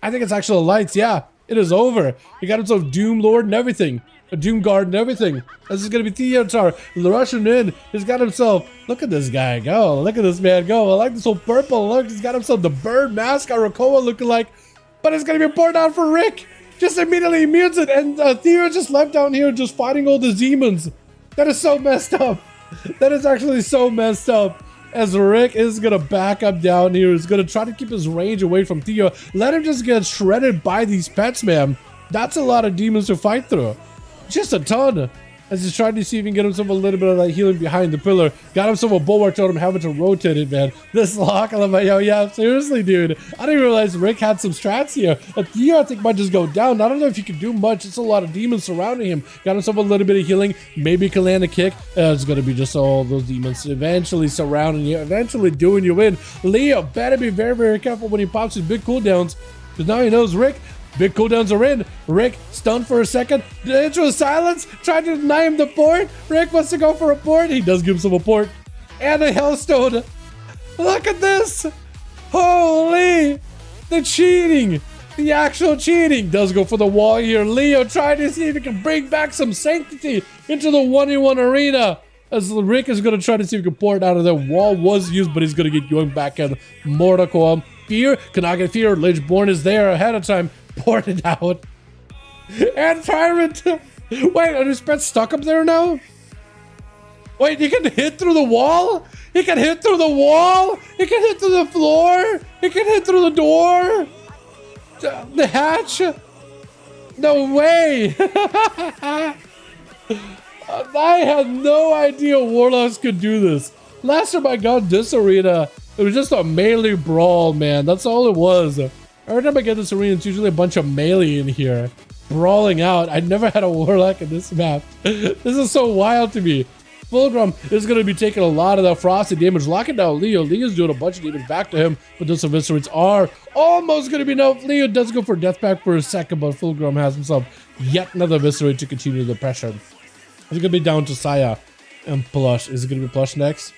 I think it's actually lights. Yeah, it is over. He got himself Doom Lord and everything. A Doom Guard and everything. This is gonna be Theatar rushing in. He's got himself. Look at this guy go. Look at this man go. I like this whole purple look. He's got himself the bird mask Arakoa looking like. But it's gonna be poured out for Rick. Just immediately immutes it. And Theo just left down here just fighting all the demons. That is so messed up. That is actually so messed up. As Rick is gonna back up down here, he's gonna try to keep his range away from Theo. Let him just get shredded by these pets, man. That's a lot of demons to fight through. Just a ton. As he's trying to see if he can get himself a little bit of that healing behind the pillar. Got himself a bulwark totem, having to rotate it, man. This lock, I'm like, yo, yeah, seriously, dude. I didn't realize Rick had some strats here. Theo, I think, might just go down. I don't know if he can do much. It's a lot of demons surrounding him. Got himself a little bit of healing. Maybe he can land a kick. It's going to be just all those demons eventually surrounding you, eventually doing you in. Leo better be very, very careful when he pops his big cooldowns. Because now he knows Rick. Big cooldowns are in. Rick stunned for a second. Into silence. Tried to deny him the port. Rick wants to go for a port. He does give himself a port. And a Hellstone. Look at this. Holy. The cheating. The actual cheating. Does go for the wall here. Leo trying to see if he can bring back some sanctity into the 1v1 arena. As Rick is going to try to see if he can pour it out of there. Wall was used, but he's going to get going back in. Mortal Fear. Cannot get Fear. Lichborn is there ahead of time. Poured it out. And Tyrant. Wait, are his pets stuck up there now? Wait, he can hit through the wall? He can hit through the wall? He can hit through the floor? He can hit through the door? The hatch? No way. I had no idea Warlocks could do this. Last time I got this arena, it was just a melee brawl, man. That's all it was. Every time I get this arena, it's usually a bunch of melee in here. Brawling out. I never had a Warlock in this map. This is so wild to me. Fulgrim is going to be taking a lot of that frosted damage. Locking down Leo. Leo's doing a bunch of damage back to him, but those eviscerates are almost going to be enough. Leo does go for death pack for a second, but Fulgrim has himself yet another eviscerate to continue the pressure. It's going to be down to Saya and Plush. Is it going to be Plush next?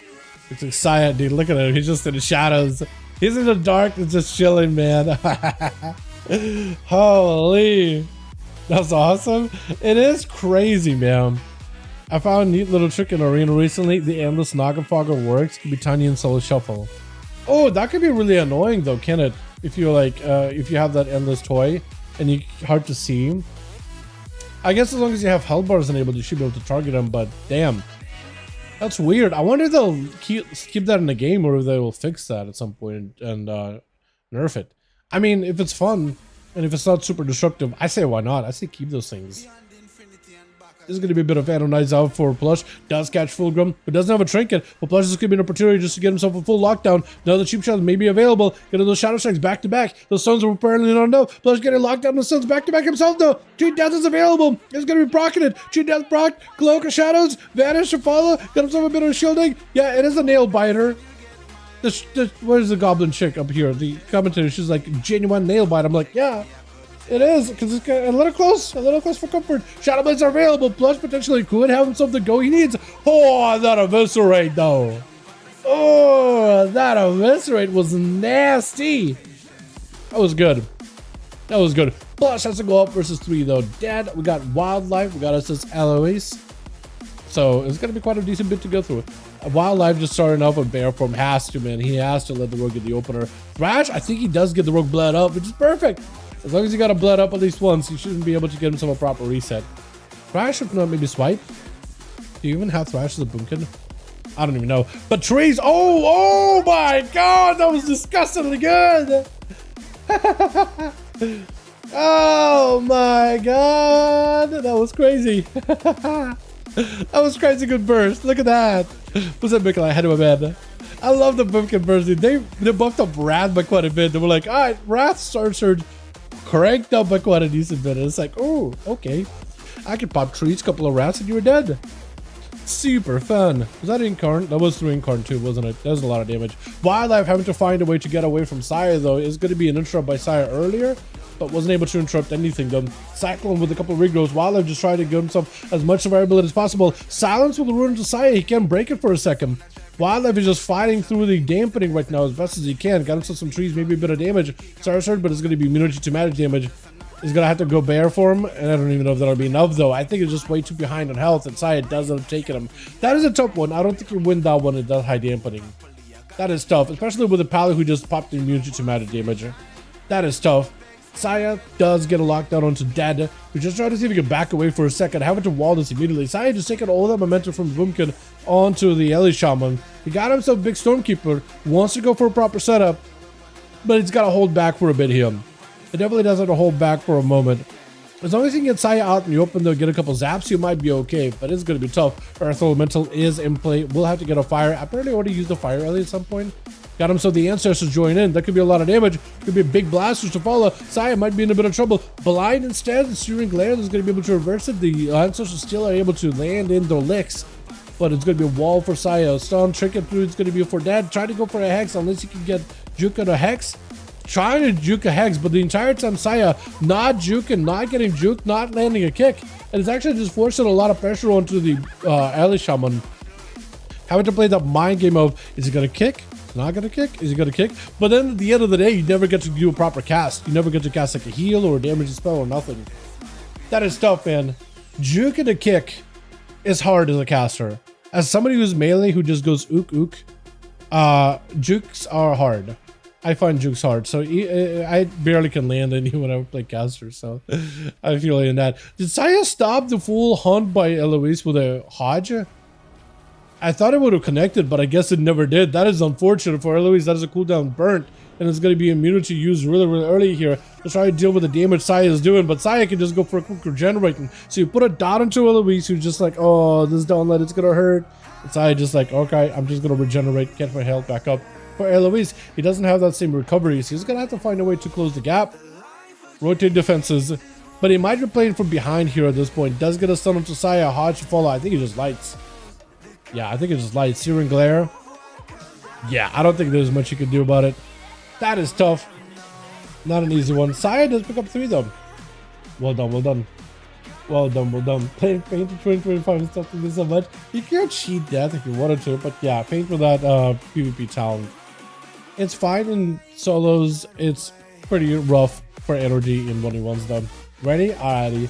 It's like Saya, dude. Look at him. He's just in the shadows. He's in the dark and just chilling, man. Holy. That's awesome. It is crazy, man. I found a neat little trick in Arena recently. The endless Nagafogger works. Can be tiny and solo shuffle. Oh, that could be really annoying though, can it? If you're like, if you have that endless toy and you hard to see. I guess as long as you have health bars enabled, you should be able to target them, but damn. That's weird. I wonder if they'll keep that in the game or if they will fix that at some point and nerf it. I mean, if it's fun and if it's not super destructive, I say why not? I say keep those things. This is going to be a bit of addons out for Plush. Does catch Fulgrim, but doesn't have a trinket. But Plush is going to be an opportunity just to get himself a full lockdown. Now the cheap shots may be available. Getting those shadow strikes back to back. Those stones are apparently not enough. Plush getting locked down. The stones back to back himself though. Cheat death is available. It's going to be procketed. Cheat death proc. Cloak of shadows. Vanish to follow. Got himself a bit of shielding. Yeah, it is a nail biter. What is the goblin chick up here? The commentator, she's like, genuine nail bite. I'm like, yeah. It is, because it's a little close for comfort. Shadow Blades are available. Plush potentially could have himself the go he needs. Oh, that eviscerate though. Oh, that eviscerate was nasty. That was good. That was good. Plush has to go up versus 3 though. Dead. We got Wildlife. We got us Eloise. So it's going to be quite a decent bit to go through. Wildlife just starting off with Bear Form. Has to, man. He has to let the rogue get the opener. Thrash, I think he does get the rogue bled up, which is perfect. As long as he got a blood up at least once, he shouldn't be able to get himself a proper reset. Thrash, if not, maybe Swipe. Do you even have Thrash as a boomkin? I don't even know. But trees, oh my god, that was disgustingly good. Oh my god, that was crazy. That was crazy good burst. Look at that. What's that, Michael? I had to bed. I love the boomkin burst. They buffed up Wrath by quite a bit. They were like, all right, Wrath surge cranked up by quite a decent bit. It's like, oh, okay. I could pop trees, couple of rats, and you were dead. Super fun. Was that Incarn? That was through Incarn too, wasn't it? That was a lot of damage. Wildlife having to find a way to get away from Sire, though, is going to be an interrupt by Sire earlier, but wasn't able to interrupt anything, though. Cyclone with a couple of Rigros. Wildlife just trying to give himself as much survivability as possible. Silence with the Rune to Sire. He can break it for a second. Wildlife is just fighting through the dampening right now as best as he can. Got himself some trees, maybe a bit of damage. Sarasurt, but it's going to be immunity to magic damage. He's going to have to go Bear Form, and I don't even know if that'll be enough, though. I think it's just way too behind on health, and Saya does end up taking him. That is a tough one. I don't think you win that one at that high dampening. That is tough, especially with a Pally who just popped the immunity to magic damage. That is tough. Saya does get a lockdown onto Dead. We just try to see if we can back away for a second, having to wall this immediately. Saya just taking all that momentum from Boomkin onto the Ellie Shaman. He got himself a big Stormkeeper, wants to go for a proper setup, but he's got to hold back for a bit here. It definitely does have to hold back for a moment. As long as you can get Saya out in the open, they'll get a couple zaps, you might be okay, but it's going to be tough. Earth Elemental is in play. We'll have to get a fire. I apparently already used the fire early at some point. Got himself the Ancestors join in. That could be a lot of damage. Could be a big blasters to follow. Saya might be in a bit of trouble. Blind instead, Searing Glare is going to be able to reverse it. The Ancestors still are able to land in their licks, but it's going to be a wall for Saya. Stun, Trick It Through, it's going to be for Dead. Try to go for a Hex unless you can get Juke at a Hex. Trying to juke a Hex, but the entire time Saya not juking, not getting juked, not landing a kick. And it's actually just forcing a lot of pressure onto the Ellie Shaman. Having to play that mind game of, is he going to kick? Not going to kick? Is he going to kick? But then at the end of the day, you never get to do a proper cast. You never get to cast like a heal or a damage spell or nothing. That is tough, man. Juking a kick is hard as a caster. As somebody who's melee who just goes ook ook, jukes are hard. I find jukes hard, so I barely can land any when I play caster, so I feel in that. Did Saya stop the full hunt by Eloise with a Hodge? I thought it would have connected, but I guess it never did. That is unfortunate for Eloise. That is a cooldown burnt, and it's going to be immunity used really, really early here to try to deal with the damage Saya is doing, but Saya can just go for a quick regenerating. So you put a dot into Eloise who's just like, oh, this downlet, it's going to hurt. And Saya just like, okay, I'm just going to regenerate, get my health back up. For Eloise, he doesn't have that same recovery, so he's gonna have to find a way to close the gap, rotate defenses, but he might be playing from behind here at this point. Does get a stun onto Saya, Hodge to follow. I think he just lights. Yeah, I think it just lights. Searing Glare. Yeah, I don't think there's much you can do about it. That is tough. Not an easy one. Saya does pick up 3 though. Well done, well done. Well done, well done. Playing Paint in 2025 and stuff like this so much. You can cheat death if you wanted to, but yeah, Paint with that PvP talent. It's fine in solos. It's pretty rough for energy in 1v1s though. Ready? Alrighty.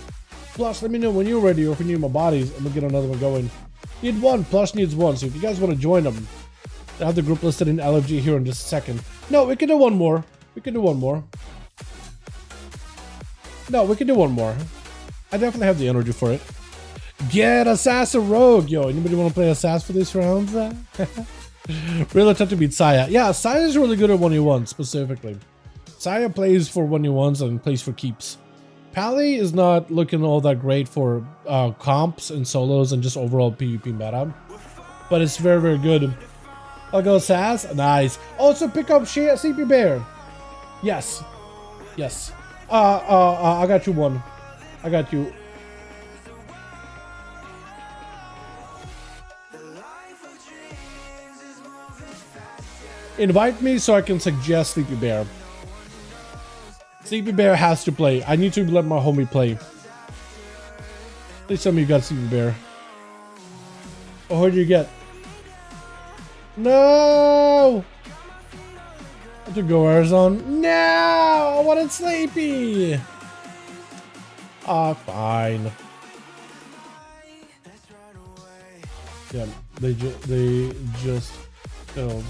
Plush, let me know when you're ready or if you need my bodies and we'll get another one going. Need 1, Plush needs 1, so if you guys want to join them, I have the group listed in LFG here in just a second. No, we can do one more. We can do one more. No, we can do one more. I definitely have the energy for it. Get Assassin Rogue! Yo, anybody want to play Assassin for these rounds? Really tough to beat Saya. Yeah, Saya's really good at 1v1 specifically. Saya plays for 1v1s and plays for keeps. Pally is not looking all that great for comps and solos and just overall PvP meta. But it's very, very good. I'll go Sass. Nice. Also pick up CP Bear. Yes. Yes. I got you one. I got you. Invite me so I can suggest Sleepy Bear. Sleepy Bear has to play. I need to let my homie play. Please tell me you got Sleepy Bear. Oh, who did you get? No! I have to go Arizona. No! I wanted Sleepy! Ah, fine. Yeah, they just killed.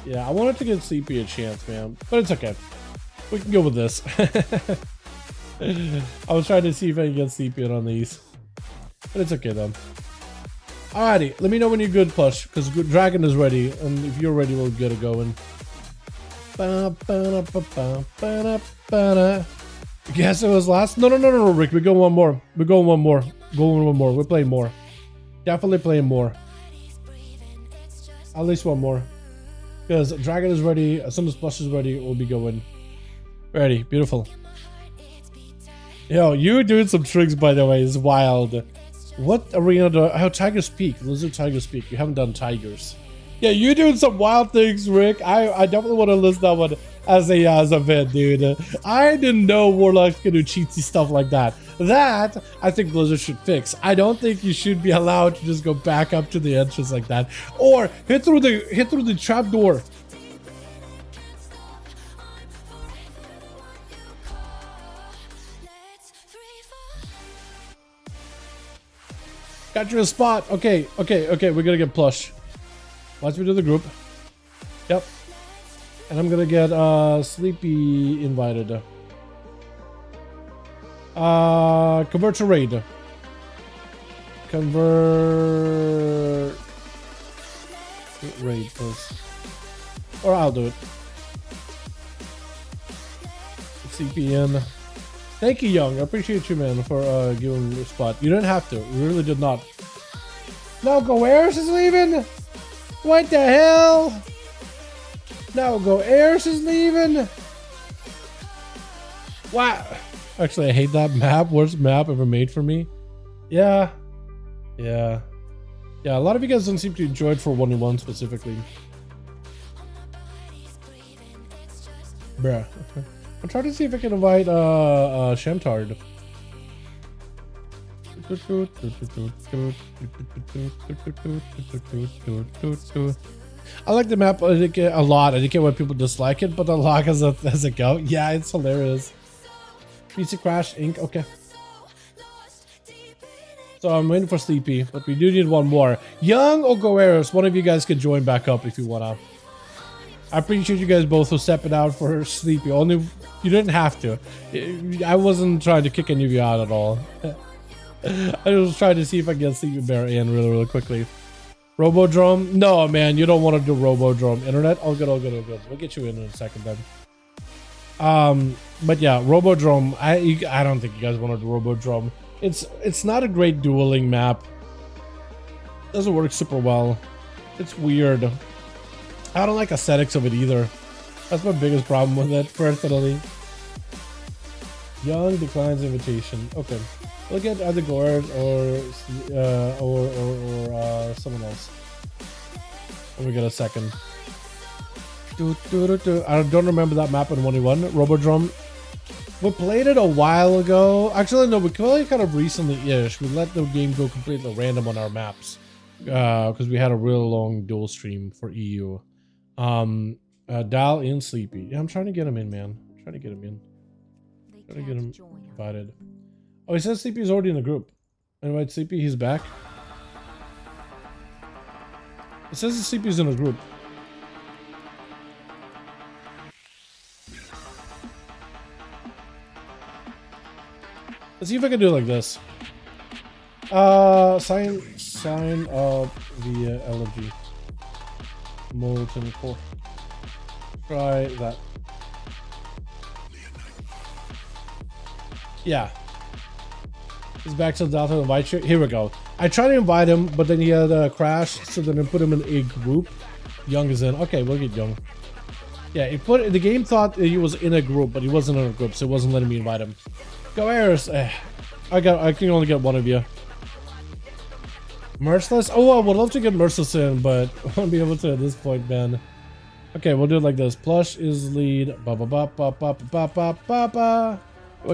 Yeah, I wanted to give CP a chance, man, but it's okay. We can go with this. I was trying to see if I can get CP on these, but it's okay though. Alrighty, let me know when you're good, Plush, because Dragon is ready, and if you're ready, we'll get it going. Guess it was last. No, Rick. We're going one more. We're going one more. Going one more. We're playing more. Definitely playing more. At least one more. Because Dragon is ready. As soon as Plush is ready, we'll be going. Ready. Beautiful. Yo, you doing some tricks, by the way. It's wild. What arena do I... Oh, Tiger's Peak. Let's do Tiger's Peak. You haven't done Tigers. Yeah, you're doing some wild things, Rick. I definitely want to list that one as a vid, dude. I didn't know Warlocks could do cheatsy stuff like that. That I think Blizzard should fix. I don't think you should be allowed to just go back up to the entrance like that, or hit through the trap door. Got you a spot. Okay. We're gonna get Plush. Watch me do the group. Yep. And I'm gonna get Sleepy invited. Convert to raid. Convert raid, please. Or I'll do it. CPN. Thank you, Young. I appreciate you, man, for giving me a spot. You didn't have to. You really did not. No, Go Airs is leaving. What the hell? No, Go Airs is leaving. Wow. Actually, I hate that map. Worst map ever made for me. Yeah. Yeah. Yeah, a lot of you guys don't seem to enjoy it for 1v1 specifically. Bruh. I'm trying to see if I can invite Shamtard. I like the map a lot. I didn't get why people dislike it, but the log as a go. Yeah, it's hilarious. PC Crash Inc. Okay. So I'm waiting for Sleepy, but we do need one more. Young or Goeris, one of you guys can join back up if you wanna. I appreciate you guys both for stepping out for Sleepy. Only you didn't have to. I wasn't trying to kick any of you out at all. I was trying to see if I can get Sleepy Bear in really quickly. Robodrome? No, man, you don't want to do Robodrome. Internet? All good. We'll get you in a second then. But yeah, Robodrome. I don't think you guys want to do Robodrome. It's not a great dueling map. Doesn't work super well. It's weird. I don't like aesthetics of it either. That's my biggest problem with it, personally. Young declines invitation. Okay, look at either Gord or someone else. Let me get a second. I don't remember that map in 1v1. Robodrome. We played it a while ago. Actually, no, we played it kind of recently-ish. We let the game go completely random on our maps because we had a real long duel stream for EU. Dal in Sleepy. Yeah, I'm trying to get him in, man. I'm trying to get him in. Trying to get him invited. Oh, he says Sleepy's already in the group. Invite Sleepy, he's back. It says the Sleepy's in a group. Let's see if I can do it like this. Sign up via elegy. Molten core. Try that. Yeah. He's back to Delta invite you. Here we go. I tried to invite him, but then he had a crash, so then I put him in a group. Young is in. Okay, we'll get Young. Yeah, the game thought he was in a group, but he wasn't in a group, so it wasn't letting me invite him. Go Airs. I can only get one of you. Merciless? Oh, I would love to get Merciless in, but I won't be able to at this point, man. Okay, we'll do it like this. Plush is lead. We'll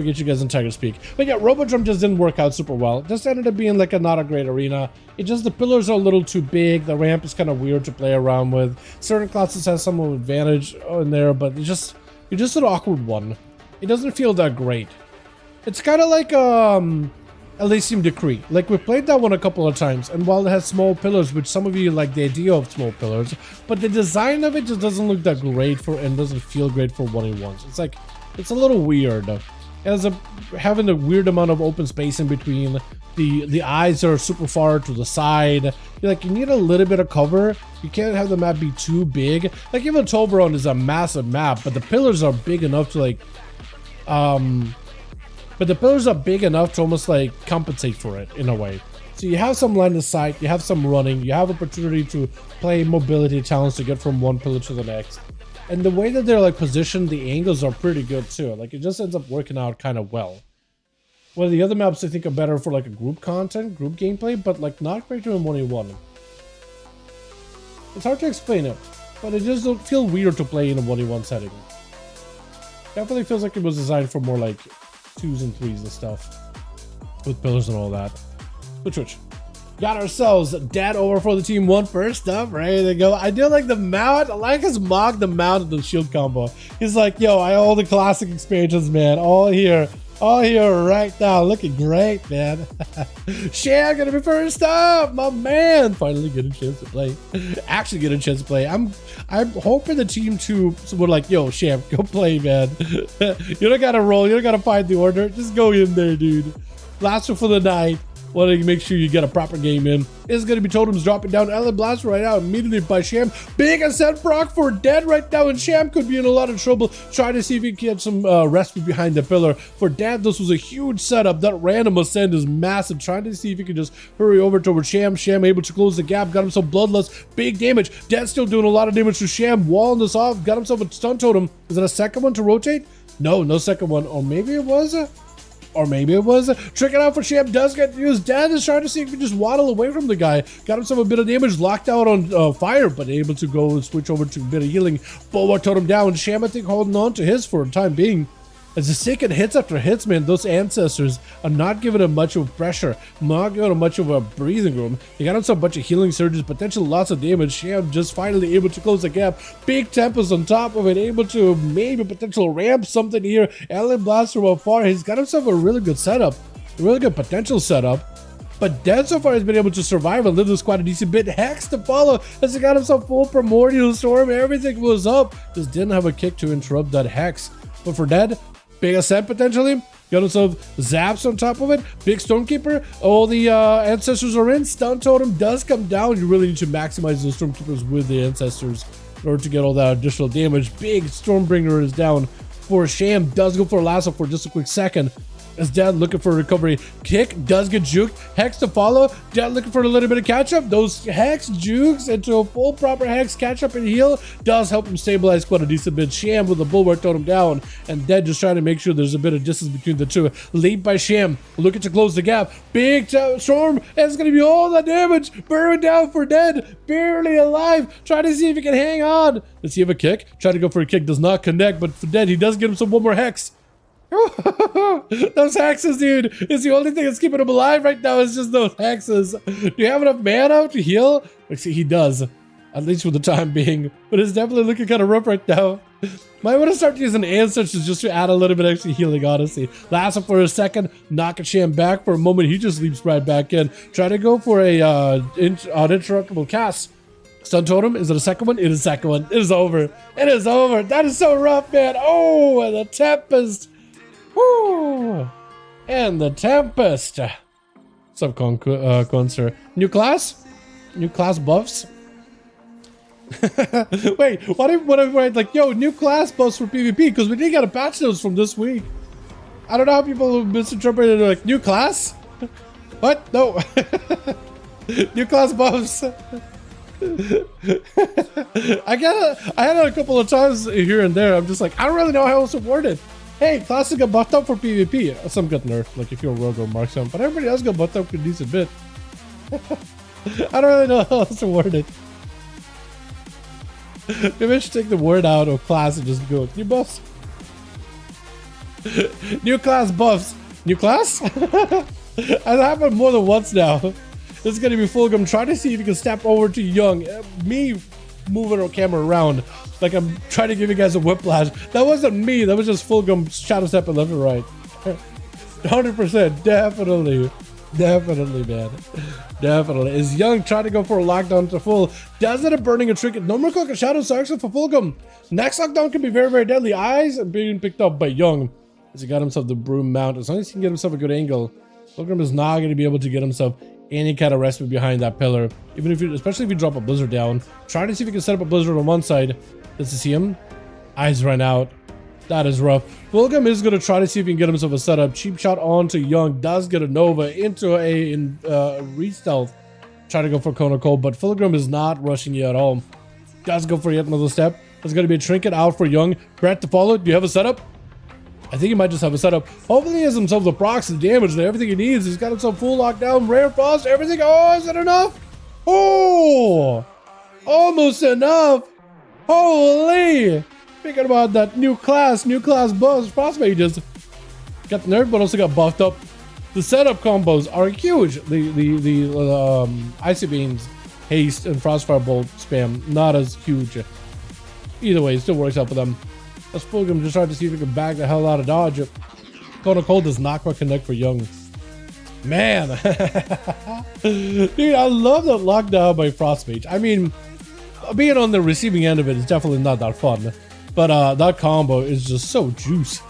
get you guys in Tiger Speak. But yeah, Robodrome just didn't work out super well. It just ended up being like not a great arena. It just, the pillars are a little too big. The ramp is kind of weird to play around with. Certain classes have some advantage in there, but you're just an awkward one. It doesn't feel that great. It's kind of like Elysium Decree. Like, we played that one a couple of times, and while it has small pillars, which some of you like the idea of small pillars, but the design of it just doesn't look that great for, and doesn't feel great for 1v1s. It's like, it's a little weird. It has having a weird amount of open space in between. The eyes are super far to the side. Like, you need a little bit of cover. You can't have the map be too big. Like, even Toblerone is a massive map, but the pillars are big enough to like, but the pillars are big enough to almost like compensate for it in a way. So you have some line of sight, you have some running, you have opportunity to play mobility talents to get from one pillar to the next. And the way that they're like positioned, the angles are pretty good too. Like, it just ends up working out kind of well. Well, the other maps I think are better for like a group content, group gameplay, but like not great in 1v1. It's hard to explain it, but it just don't feel weird to play in a 1v1 setting. Definitely feels like it was designed for more like 2s and 3s and stuff with pillars and all that. Which got ourselves dead over for the team one first up, ready to go. I do like the mount. I like his mock the mount of the shield combo. He's like, yo, I all the classic expansions, man, all here. all here right now. Looking great, man. Sham gonna be first up, my man. Finally get a chance to play. Actually get a chance to play. I'm hoping the team 2 would like, yo, Sham, go play, man. You don't gotta roll. You don't gotta find the order. Just go in there, dude. Last one for the night. Want to make sure you get a proper game in. It's going to be totems dropping down. Ellen Blaster right now immediately by Sham. Big ascent proc for Dead right now, and Sham could be in a lot of trouble trying to see if he can get some rest behind the pillar. For Dead, this was a huge setup. That random ascent is massive. Trying to see if he can just hurry over towards Sham. Sham able to close the gap. Got himself bloodless. Big damage. Dead still doing a lot of damage to Sham. Walling this off. Got himself a stun totem. Is it a second one to rotate? No, no second one. Or maybe it was a... Or maybe it was trick it out for Sham. Does get used. Dad is trying to see if he can just waddle away from the guy. Got himself a bit of damage. Locked out on fire, but able to go and switch over to a bit of healing. Bulwark totem down. Sham, I think, holding on to his for the time being. As he's taking hits after hits, man, those ancestors are not giving him much of pressure, not giving him much of a breathing room. He got himself a bunch of healing surges, potentially lots of damage. Sham just finally able to close the gap. Big Tempest on top of it, able to maybe potential ramp something here. Alien Blaster while far. He's got himself a really good setup, a really good potential setup. But Dead so far has been able to survive and live the squad a decent bit. Hex to follow as he got himself full Primordial Storm. Everything was up. Just didn't have a kick to interrupt that Hex. But for Dead, big ascent potentially. Got himself zaps on top of it. Big Stormkeeper. All the ancestors are in. Stun totem does come down. You really need to maximize those Stormkeepers with the ancestors in order to get all that additional damage. Big Stormbringer is down for Sham. Does go for a lasso for just a quick second. As Dad looking for a recovery. Kick does get juked. Hex to follow. Dad looking for a little bit of catch up. Those Hex jukes into a full proper Hex catch up and heal does help him stabilize quite a decent bit. Sham with the Bulwark totem down, and Dead just trying to make sure there's a bit of distance between the two. Lead by Sham, looking to close the gap. Big storm, and it's gonna be all the damage. Burrowing down for Dead, barely alive. Trying to see if he can hang on. Does he have a kick? Try to go for a kick, does not connect, but for Dead, he does get himself one more Hex. Those hexes, dude, is the only thing that's keeping him alive right now. Is just those hexes. Do you have enough mana to heal? Like, see, he does, at least for the time being, but it's definitely looking kind of rough right now. Might want to start using ancestors just to add a little bit extra healing, honestly. Last one for a second, knock a Sham back for a moment. He just leaps right back in. Try to go for a uninterruptible cast. Stun totem, is it a second one? It is a second one. It is over. It is over. That is so rough, man. Oh, and the Tempest. Woo! And the Tempest. What's up, Conser? New class? New class buffs? Wait, what if I write like, yo, new class buffs for PvP? Because we didn't get a patch notes from this week. I don't know how people misinterpreted like, new class? What? No. New class buffs. I had it a couple of times here and there. I'm just like, I don't really know how else to word it. Hey, Classic got buffed up for PvP. Some got nerfed, like if you're a rogue or marksman, but everybody else got buffed up for a decent bit. I don't really know how else to word it. Maybe I should take the word out of class and just go, new buffs. New class buffs. New class? That's happened more than once now. This is gonna be Fulgrim trying to see if he can step over to Young. Me moving our camera around like I'm trying to give you guys a whiplash. That wasn't me, that was just Fulgrim shadow stepping left and right. 100%, definitely, man, definitely. Is Young trying to go for a lockdown to full? Does it a burning a trinket? No more cloak of shadow actually for Fulgrim. Next lockdown can be very, very deadly. Eyes are being picked up by Young as he got himself the broom mount. As long as he can get himself a good angle, Fulgrim is not going to be able to get himself any kind of respite behind that pillar, even if you, especially if you drop a blizzard down. Trying to see if you can set up a blizzard on one side. Does he see him? Eyes run out. That is rough. Fulgrim is going to try to see if he can get himself a setup. Cheap shot onto Young. Does get a Nova into a re-stealth. Try to go for Kona Cold, but Fulgrim is not rushing you at all. Does go for yet another step. There's going to be a trinket out for Young. Brett to follow. Do you have a setup? I think he might just have a setup. Hopefully he has himself the procs and damage and everything he needs. He's got himself full lockdown, rare frost, everything. Oh, is that enough? Oh, almost enough. Holy. Thinking about that new class buffs. Frost mages got the nerf, but also got buffed up. The setup combos are huge. The icy beams, haste, and frostfire bolt spam not as huge. Either way, it still works out for them. As Fulgrim just tried to see if he can back the hell out of dodge. Kona Cole does not quite connect for Young. Man. Dude, I love that lockdown by Frostmage. I mean, being on the receiving end of it is definitely not that fun. But that combo is just so juice.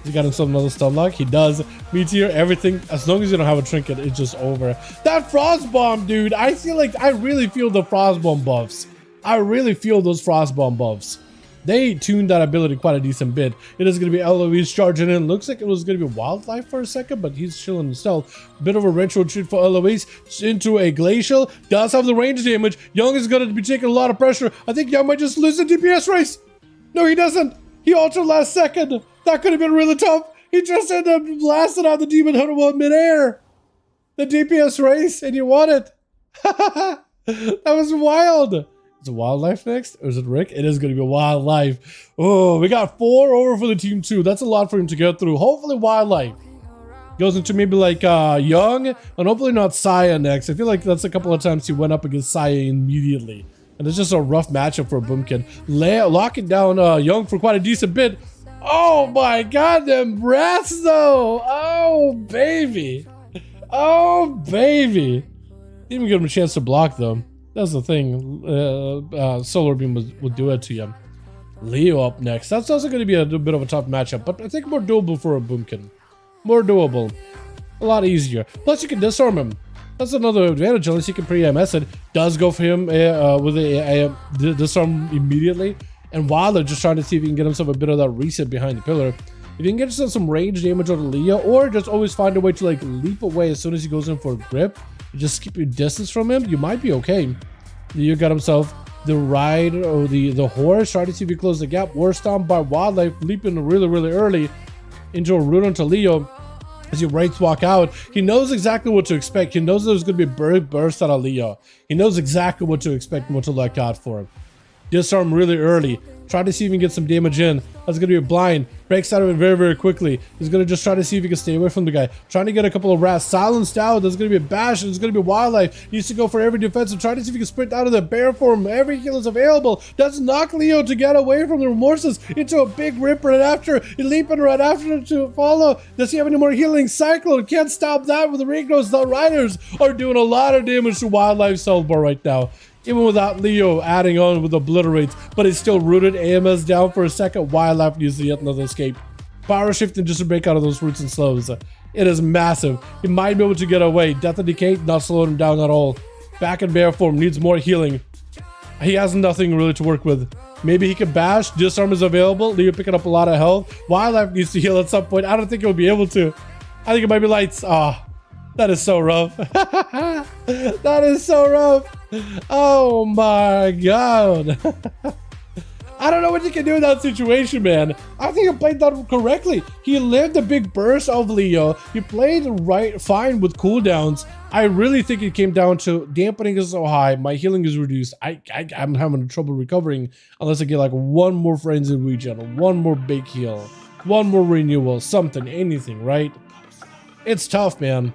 He got himself another stun lock. He does. Meteor, everything. As long as you don't have a trinket, it's just over. That Frost Bomb, dude. I feel like I really feel the Frost Bomb buffs. I really feel those Frost Bomb buffs. They tuned that ability quite a decent bit. It is going to be Eloise charging in. Looks like it was going to be Wildlife for a second, but he's chilling in stealth. Bit of a retro treat for Eloise into a Glacial. Does have the range damage. Young is going to be taking a lot of pressure. I think Young might just lose the DPS race. No, he doesn't. He altered last second. That could have been really tough. He just ended up blasting out the Demon Hunter while midair. The DPS race, and you won it. That was wild. Is it Wildlife next? Or is it Rick? It is going to be Wildlife. Oh, we got 4 over for the team 2. That's a lot for him to get through. Hopefully Wildlife goes into maybe like Young, and hopefully not Saya next. I feel like that's a couple of times he went up against Saya immediately. And it's just a rough matchup for Boomkin. Locking down Young for quite a decent bit. Oh my god, them breaths though. Oh baby. Oh baby. Didn't even give him a chance to block them. That's the thing. Solar Beam would do it to you. Leo up next. That's also going to be a bit of a tough matchup, but I think more doable for a Boomkin. More doable. A lot easier. Plus you can disarm him. That's another advantage, unless you can pre-MS it. Does go for him with a disarm immediately. And while they're just trying to see if he can get himself a bit of that reset behind the pillar. If you can get yourself some range damage on Leo, or just always find a way to like leap away as soon as he goes in for a grip, just keep your distance from him, you might be okay. Leo got himself the ride or the horse, trying to see if he closes the gap. War Stomp by Wildlife, leaping really early into a root onto Leo. As he Wraiths walk out, he knows exactly what to expect. He knows there's going to be a burst out of Leo. He knows exactly what to expect and what to look out for. Disarm really early. Try to see if he can get some damage in. That's going to be a blind. Breaks out of it very quickly. He's going to just try to see if he can stay away from the guy. Trying to get a couple of rats. Silenced out. There's going to be a bash. There's going to be Wildlife. He needs to go for every defensive. Try to see if he can sprint out of the bear form. Every heal is available. Does knock Leo to get away from the remorses into a big rip right after. Leaping right after to follow. Does he have any more healing? Cyclone can't stop that with the Regnos. The Riders are doing a lot of damage to Wildlife Soul Bar right now. Even without Leo adding on with obliterates, but he's still rooted. AMS down for a second. Wildlife needs to get another escape. Power shifting just to break out of those roots and slows. It is massive. He might be able to get away. Death and Decay not slowing him down at all. Back in bear form, needs more healing. He has nothing really to work with. Maybe he can bash. Disarm is available. Leo picking up a lot of health. Wildlife needs to heal at some point. I don't think he'll be able to. I think it might be lights. Ah. That is so rough. That is so rough. Oh my god. I don't know what you can do in that situation, man. I think he played that correctly. He lived a big burst of Leo. He played right fine with cooldowns. I really think it came down to dampening is so high. My healing is reduced. I'm having trouble recovering unless I get like one more frenzy regen, one more big heal, one more renewal, something, anything, right? It's tough, man.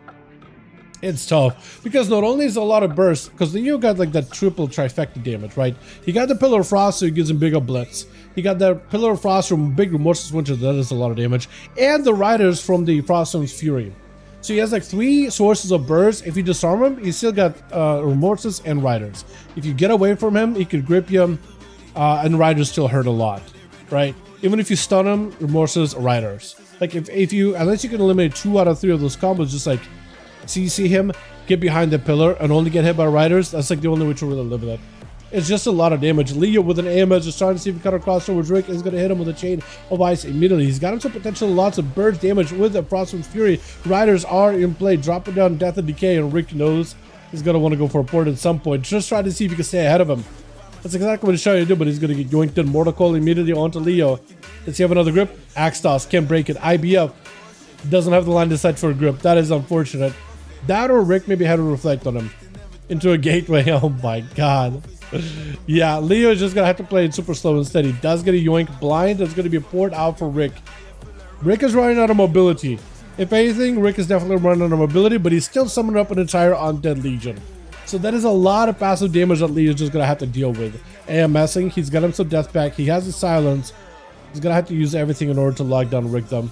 It's tough because not only is a lot of bursts, because Leo got like that triple trifecta damage, right? He got the Pillar of Frost, so he gives him bigger blitz. He got that Pillar of Frost from Big Remorseless Winter, that is a lot of damage, and the Riders from the Froststone's Fury. So he has like 3 sources of burst. If you disarm him, he still got Remorseless and Riders. If you get away from him, he could grip you, and Riders still hurt a lot, right? Even if you stun him, Remorseless, Riders. Like if you, unless you can eliminate 2 out of 3 of those combos, just like CC him, get behind the pillar, and only get hit by Riders, that's like the only way to really live with it. It's just a lot of damage. Leo with an AMS just trying to see if he can cut across towards Rick is going to hit him with a chain of ice immediately. He's got himself potential lots of burst damage with the Froststone's Fury. Riders are in play, dropping down Death and Decay, and Rick knows he's going to want to go for a port at some point. Just try to see if he can stay ahead of him. That's exactly what he's trying to do, but he's going to get yoinked in. Mortal Coil immediately onto Leo. Does he have another grip? Axe Toss, can't break it. IBF doesn't have the line to set for a grip. That is unfortunate. That or Rick maybe had to reflect on him into a gateway. Oh my god. Yeah, Leo is just gonna have to play it super slow instead. He does get a yoink blind. There's gonna be a port out for Rick. Rick is running out of mobility. If anything, Rick is definitely running out of mobility, but he's still summoning up an entire Undead Legion. So that is a lot of passive damage that Leo is just gonna have to deal with. AMSing, he's got him some death back. He has his silence. He's gonna have to use everything in order to lock down Rick them.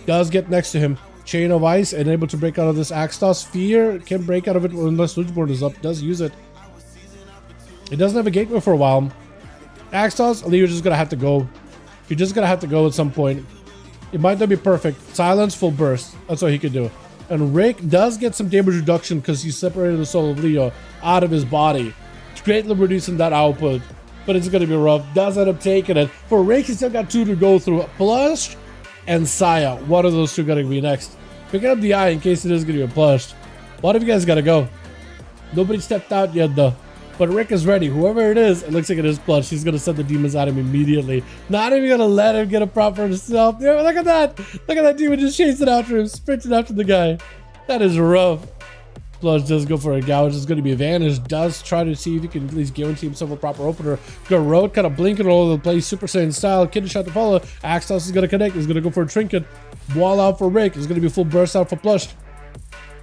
Does get next to him. Chain of Ice and able to break out of this Axtos. Fear can break out of it unless Switchboard is up. Does use it. It doesn't have a gateway for a while. Axtos, I think you're just gonna have to go. You're just gonna have to go at some point. It might not be perfect. Silence, full burst. That's what he could do. And Rick does get some damage reduction because he separated the soul of Leo out of his body. It's greatly reducing that output, but it's gonna be rough. Does end up taking it. For Rick, he's still got 2 to go through. Plush and Saya. One of those 2 gonna be next. Picking up the eye in case it is gonna be a plush. One of you guys gotta go. Nobody stepped out yet though. But Rick is ready. Whoever it is, it looks like it is plush. He's gonna send the demons at him immediately. Not even gonna let him get a proper himself. Yeah, look at that. Look at that demon just chasing after him, sprinting after the guy. That is rough. Plush does go for a gouge. It's gonna be advantage. Does try to see if he can at least guarantee himself a proper opener. Garrote kind of blinking all over the place. Super Saiyan style. Kid shot to follow. Axtos is gonna connect. He's gonna go for a trinket. Wall out for Rick. It's gonna be full burst out for Plush.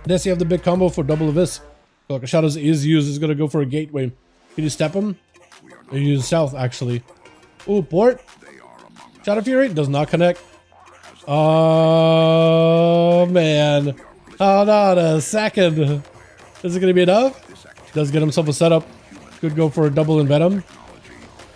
Then you have the big combo for double of this. Like Shadows is used. Is gonna go for a gateway. Can you step him? Or use stealth actually. Ooh, port. Shadow Fury does not connect. Oh man. Hold on a second. Is it gonna be enough? Does get himself a setup. Could go for a double in Venom.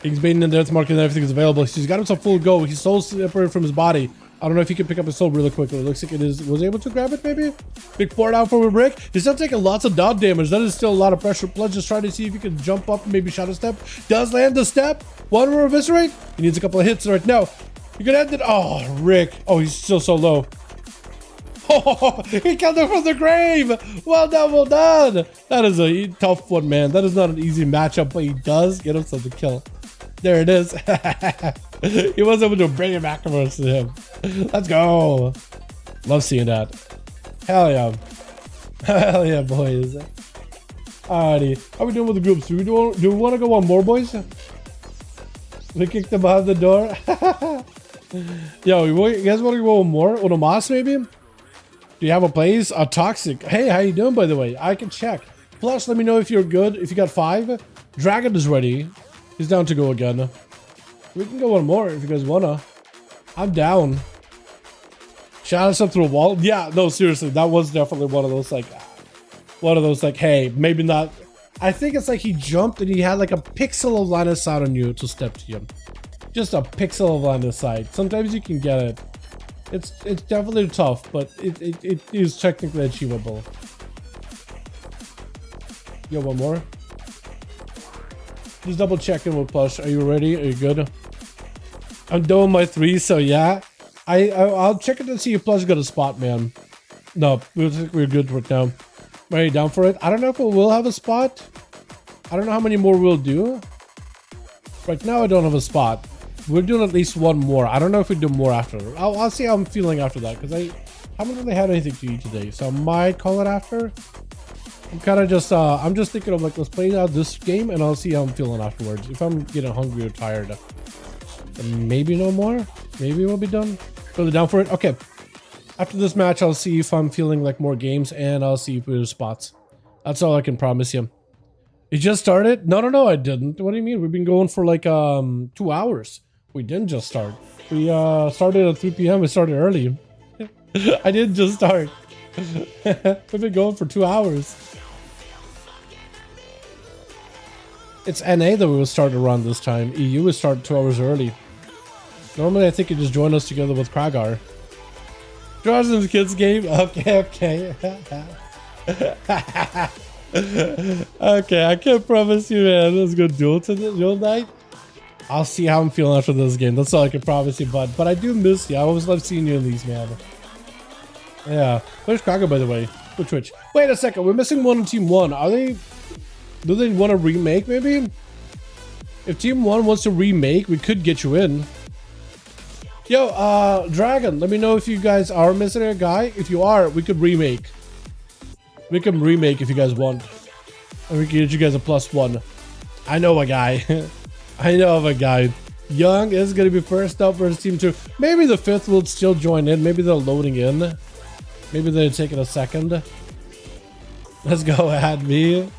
He's baiting in Death Market and everything is available. He's got himself full go. He's soul separated from his body. I don't know if he can pick up his soul really quickly. It looks like it is. Was able to grab it maybe? Big port out for Rick. He's still taking lots of dot damage. That is still a lot of pressure. Plus just trying to see if he can jump up and maybe shot a step. Does land the step. One more eviscerate. He needs a couple of hits right now. You can end it. Oh, Rick. Oh, he's still so low. Oh, he killed him from the grave. Well done, well done. That is a tough one, man. That is not an easy matchup, but he does get himself the kill. There it is. He was able to bring it back over to him. Let's go. Love seeing that. Hell yeah. Hell yeah, boys. Alrighty. How are we doing with the groups? Do we want to go on more, boys? We kicked them out the door. Yo, you guys want to go on more? On a Moss, maybe? Do you have a place? A Toxic. Hey, how you doing, by the way? I can check. Plus, let me know if you're good. If you got 5. Dragon is ready. He's down to go again. We can go one more if you guys wanna. I'm down. Shout us up through a wall. Yeah, no, seriously, that was definitely one of those like, hey, maybe not. I think it's like he jumped and he had like a pixel of line of sight on you to step to him. Just a pixel of line of sight. Sometimes you can get it. It's definitely tough, but it is technically achievable. Yo, one more. Just double checking with Plush. Are you ready? Are you good? I'm doing my 3, so yeah. I'll check it to see if Plush got a spot, man. No, we're good right now. Are you down for it? I don't know if we will have a spot. I don't know how many more we'll do. Right now, I don't have a spot. We're doing at least one more. I don't know if we do more after. I'll see how I'm feeling after that because I haven't really had anything to eat today, so I might call it after. I'm kind of just I'm just thinking of like, let's play out this game and I'll see how I'm feeling afterwards. If I'm getting hungry or tired, then maybe no more. Maybe we'll be done. Really down for it. Okay. After this match, I'll see if I'm feeling like more games and I'll see if there's spots. That's all I can promise you. You just started? No, I didn't. What do you mean? We've been going for like 2 hours. We didn't just start. We started at 3 p.m. We started early. I didn't just start. We've been going for 2 hours. It's NA that we will start around this time. EU will start 2 hours early. Normally, I think you just join us together with Kragar. Draws in the kids game. Okay. Okay, I can't promise you, man. Let's go duel night. I'll see how I'm feeling after this game. That's all I can promise you, bud. But I do miss you. I always love seeing you in these, man. Yeah. Where's Kragar, by the way? With Twitch. Wait a second. We're missing one on Team 1. Are they... Do they want to remake, maybe? If Team 1 wants to remake, we could get you in. Yo, Dragon, let me know if you guys are missing a guy. If you are, we could remake. We can remake if you guys want. And we can get you guys a +1. I know a guy. I know of a guy. Young is going to be first up versus Team 2. Maybe the 5th will still join in. Maybe they're loading in. Maybe they're taking a second. Let's go at me.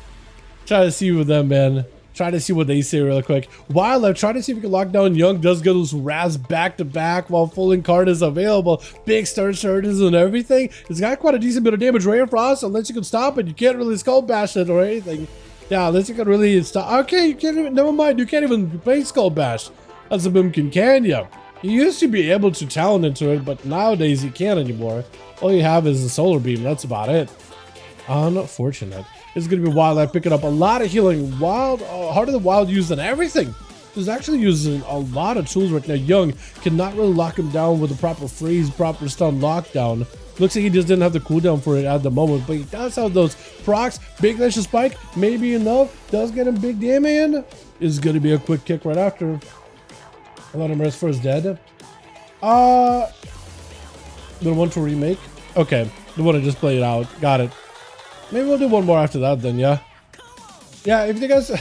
Try to see with them, man. Try to see what they say real quick. Wildlife, try to see if we can lock down Young. Does get those Raz back to back while Falling Card is available. Big start surges and everything. It's got quite a decent bit of damage. Ray of Frost, unless you can stop it, you can't really Skull Bash it or anything. Yeah, unless you can really stop. Okay, you can't even, never mind, you can't even play Skull Bash as a Boomkin, can you? You used to be able to talent into it, but nowadays you can't anymore. All you have is a Solar Beam, that's about it. Unfortunate. It's going to be Wildlife picking up a lot of healing. Wild, Heart of the Wild used in everything. He's actually using a lot of tools right now. Young cannot really lock him down with a proper freeze, proper stun lockdown. Looks like he just didn't have the cooldown for it at the moment, but he does have those procs. Big Glacier Spike, maybe enough. Does get him big damage. Is going to be a quick kick right after. I let him rest for his dead. The one to remake. Okay, the one to just play it out. Got it. Maybe we'll do one more after that then, yeah? Yeah, if you guys...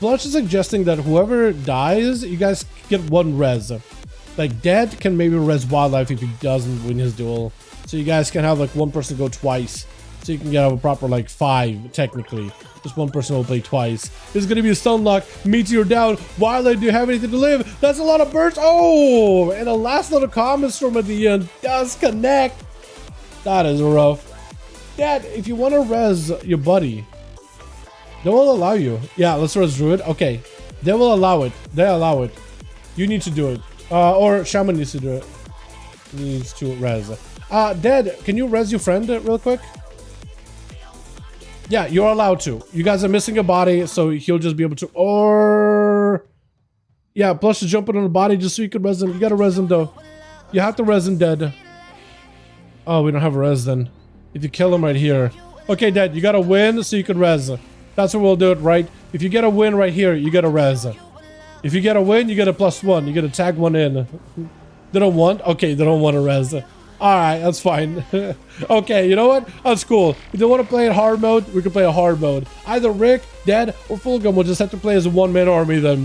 Blush is suggesting that whoever dies, you guys get one res. Like, Dead can maybe res Wildlife if he doesn't win his duel. So you guys can have, like, one person go twice. So you can get a proper, like, 5, technically. Just one person will play twice. There's going to be a stun lock. Meteor down. Wildlife, do you have anything to live? That's a lot of bursts. Oh! And a last little comment storm at the end does connect. That is rough. Dad, if you want to res your buddy, they will allow you. Yeah, let's res Druid. Okay, they will allow it. They allow it. You need to do it. Or Shaman needs to do it. Needs to res. Dad, can you res your friend real quick? Yeah, you're allowed to. You guys are missing a body, so he'll just be able to. Or yeah, plus to jump on the body just so you can res him. You gotta res him though. You have to res him, Dad. Oh, we don't have a res then. If you kill him right here. Okay, Dad, you gotta win so you can res. That's what we'll do it, right? If you get a win right here, you get a res. If you get a win, you get a +1. You get to tag one in. They don't want? Okay, they don't want a res. Alright, that's fine. Okay, you know what? That's cool. If they want to play in hard mode, we can play a hard mode. Either Rick, Dad, or Fulgum will just have to play as a one-man army then.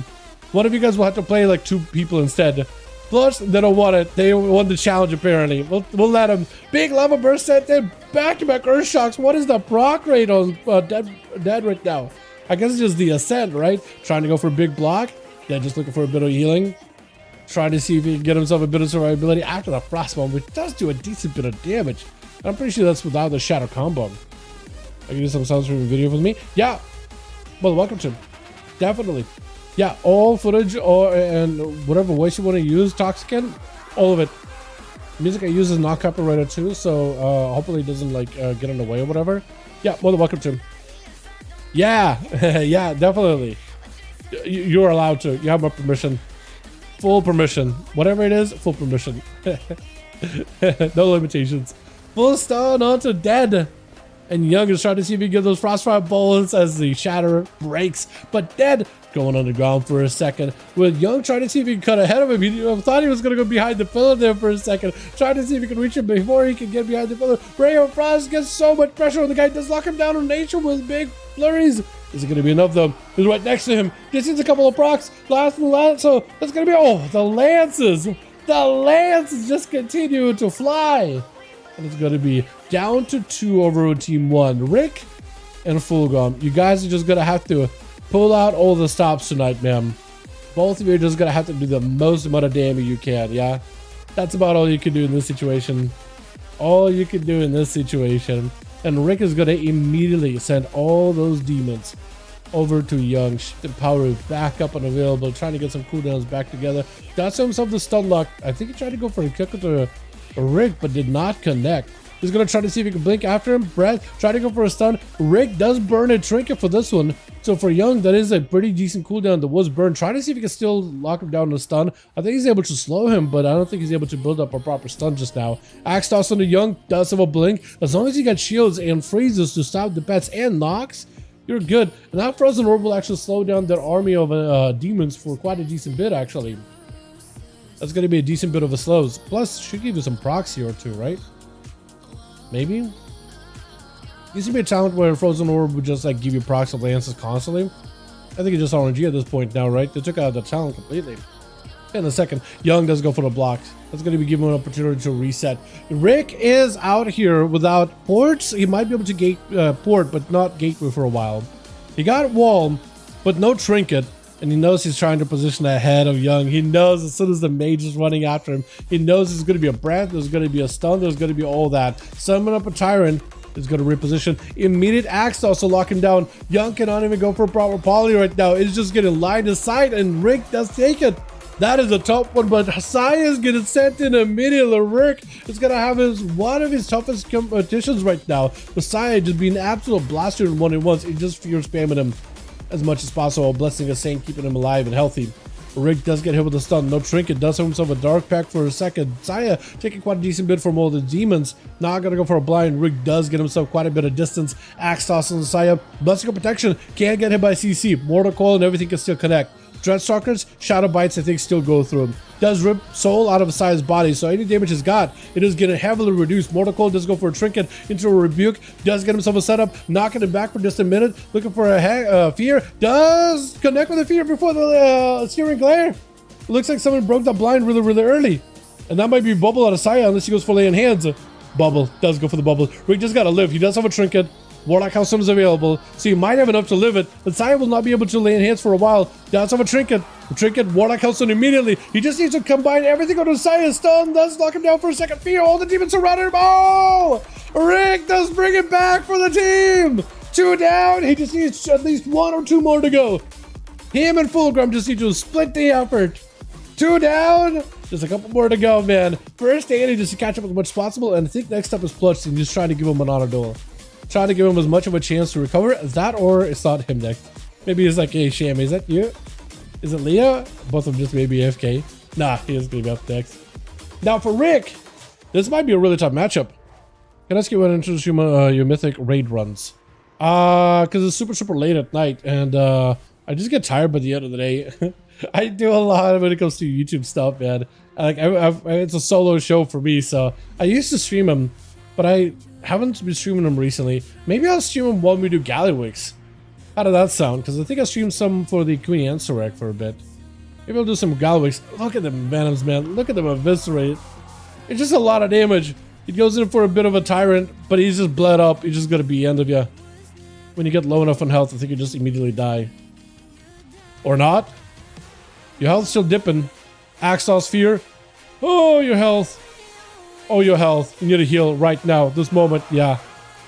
One of you guys will have to play like 2 people instead. Plus, they don't want it. They want the challenge, apparently. We'll let them. Big lava burst set there. Back-to-back Earth Shocks. What is the proc rate on Dead right now? I guess it's just the Ascent, right? Trying to go for a big block. Yeah, just looking for a bit of healing. Trying to see if he can get himself a bit of survivability after the Frostbomb, which does do a decent bit of damage. And I'm pretty sure that's without the Shadow Combo. I can do some sounds from a video with me. Yeah. Well, welcome to. Definitely. Yeah, all footage and whatever voice you want to use, Toxican, all of it. Music I use is not copyrighted too, so hopefully it doesn't like get in the way or whatever. Yeah, well, welcome to. Yeah, yeah, definitely. You're allowed to. You have my permission. Full permission. Whatever it is, full permission. No limitations. Full stun onto Dead. And Young is trying to see if he can get those Frostfire bullets as the Shatter breaks. But Dead going underground for a second. With Young trying to see if he can cut ahead of him. He thought he was going to go behind the pillar there for a second. Trying to see if he can reach him before he can get behind the pillar. Ray of Frost gets so much pressure on the guy. Does lock him down in nature with big flurries. Is it going to be enough though? He's right next to him. Gets a couple of procs. Last and last. So that's going to be. Oh, the lances. The lances just continue to fly. And it's going to be down to 2 over on Team 1. Rick and Fulgum. You guys are just going to have to pull out all the stops tonight, ma'am. Both of you are just going to have to do the most amount of damage you can, yeah? That's about all you can do in this situation. All you can do in this situation. And Rick is going to immediately send all those demons over to Young. The power is back up and available. Trying to get some cooldowns back together. Got himself the stun lock. I think he tried to go for a kick with a Rick, but did not connect. He's going to try to see if he can blink after him. Brett, try to go for a stun. Rick does burn a trinket for this one. So for Young, that is a pretty decent cooldown that was burned. Trying to see if he can still lock him down in a stun. I think he's able to slow him, but I don't think he's able to build up a proper stun just now. Axe toss on the Young does have a blink. As long as you got shields and freezes to stop the pets and knocks, you're good. And that Frozen Orb will actually slow down their army of demons for quite a decent bit, actually. That's going to be a decent bit of a slows. Plus, should give you some procs here or two, right? Maybe? Used to be a talent where Frozen Orb would just like give you procs of lances constantly. I think it's just RNG at this point now, right? They took out the talent completely. In a second, Young does go for the blocks. That's going to be given an opportunity to reset. Rick is out here without ports. He might be able to gate port, but not gateway for a while. He got wall. but no trinket. And he knows he's trying to position ahead of Young. He knows as soon as the mage is running after him, he knows there's going to be a breath, there's going to be a stun, there's going to be all that. Summon up a tyrant. Is going to reposition. Immediate axe to also lock him down. Young cannot even go for a proper poly right now. It's just getting line of sight, and Rick does take it. That is a tough one, but Sai is getting sent in immediately. Rick is going to have one of his toughest competitions right now. Messiah just being an absolute blaster in 1v1s. He just fear spamming him as much as possible, blessing a saint, keeping him alive and healthy. Rick does get hit with a stun. No trinket. Does have himself a dark pack for a second. Saya taking quite a decent bit from all the demons. Not gonna go for a blind. Rick does get himself quite a bit of distance. Axe toss on Saya. Blessing of protection. Can't get hit by CC. Mortal coil and everything can still connect. Dreadstalkers, shadow bites, I think still go through him. Does rip soul out of Saya's body, so any damage he's got, it is getting heavily reduced. Mortal coil does go for a trinket into a rebuke. Does get himself a setup, knocking him back for just a minute. Looking for a fear. Does connect with the fear before the searing glare. Looks like someone broke the blind really early, and that might be bubble out of Saya unless he goes for laying hands. Bubble does go for the bubble. Rick just gotta live. He does have a trinket. Warlock House is available, so you might have enough to live it, but Saya will not be able to lay in hands for a while. Does have a trinket. Warlock House immediately. He just needs to combine everything on Saya's stun. Does lock him down for a second. Fear, all the demons surrounded him. Oh! Rick does bring it back for the team. 2 down. He just needs at least 1 or 2 more to go. Him and Fulgrim just need to split the effort. 2 down. Just a couple more to go, man. First AD just to catch up as much as possible, and I think next up is Plush and just trying to give him an auto duel. Trying to give him as much of a chance to recover as that, or it's not him next. Maybe it's like, hey, Sham, is that you? Is it Leah? Both of them just maybe AFK. Nah, he is going to be up next. Now for Rick, this might be a really tough matchup. Can I ask you what introduce your mythic raid runs? Because it's super late at night, and I just get tired by the end of the day. I do a lot when it comes to YouTube stuff, man. Like, it's a solo show for me, so I used to stream them, but I haven't been streaming them recently. Maybe I'll stream them while we do Gallywix. How did that sound? Because I think I streamed some for the Queen Ansorek for a bit. Maybe I'll do some Gallywix. Look at them Venoms, man. Look at them eviscerate. It's just a lot of damage. He goes in for a bit of a tyrant, but he's just bled up. He's just gonna be end of you. When you get low enough on health, I think you just immediately die. Or not. Your health's still dipping. Axos Fear. Oh, your health. Oh, your health. You need to heal right now. This moment, yeah.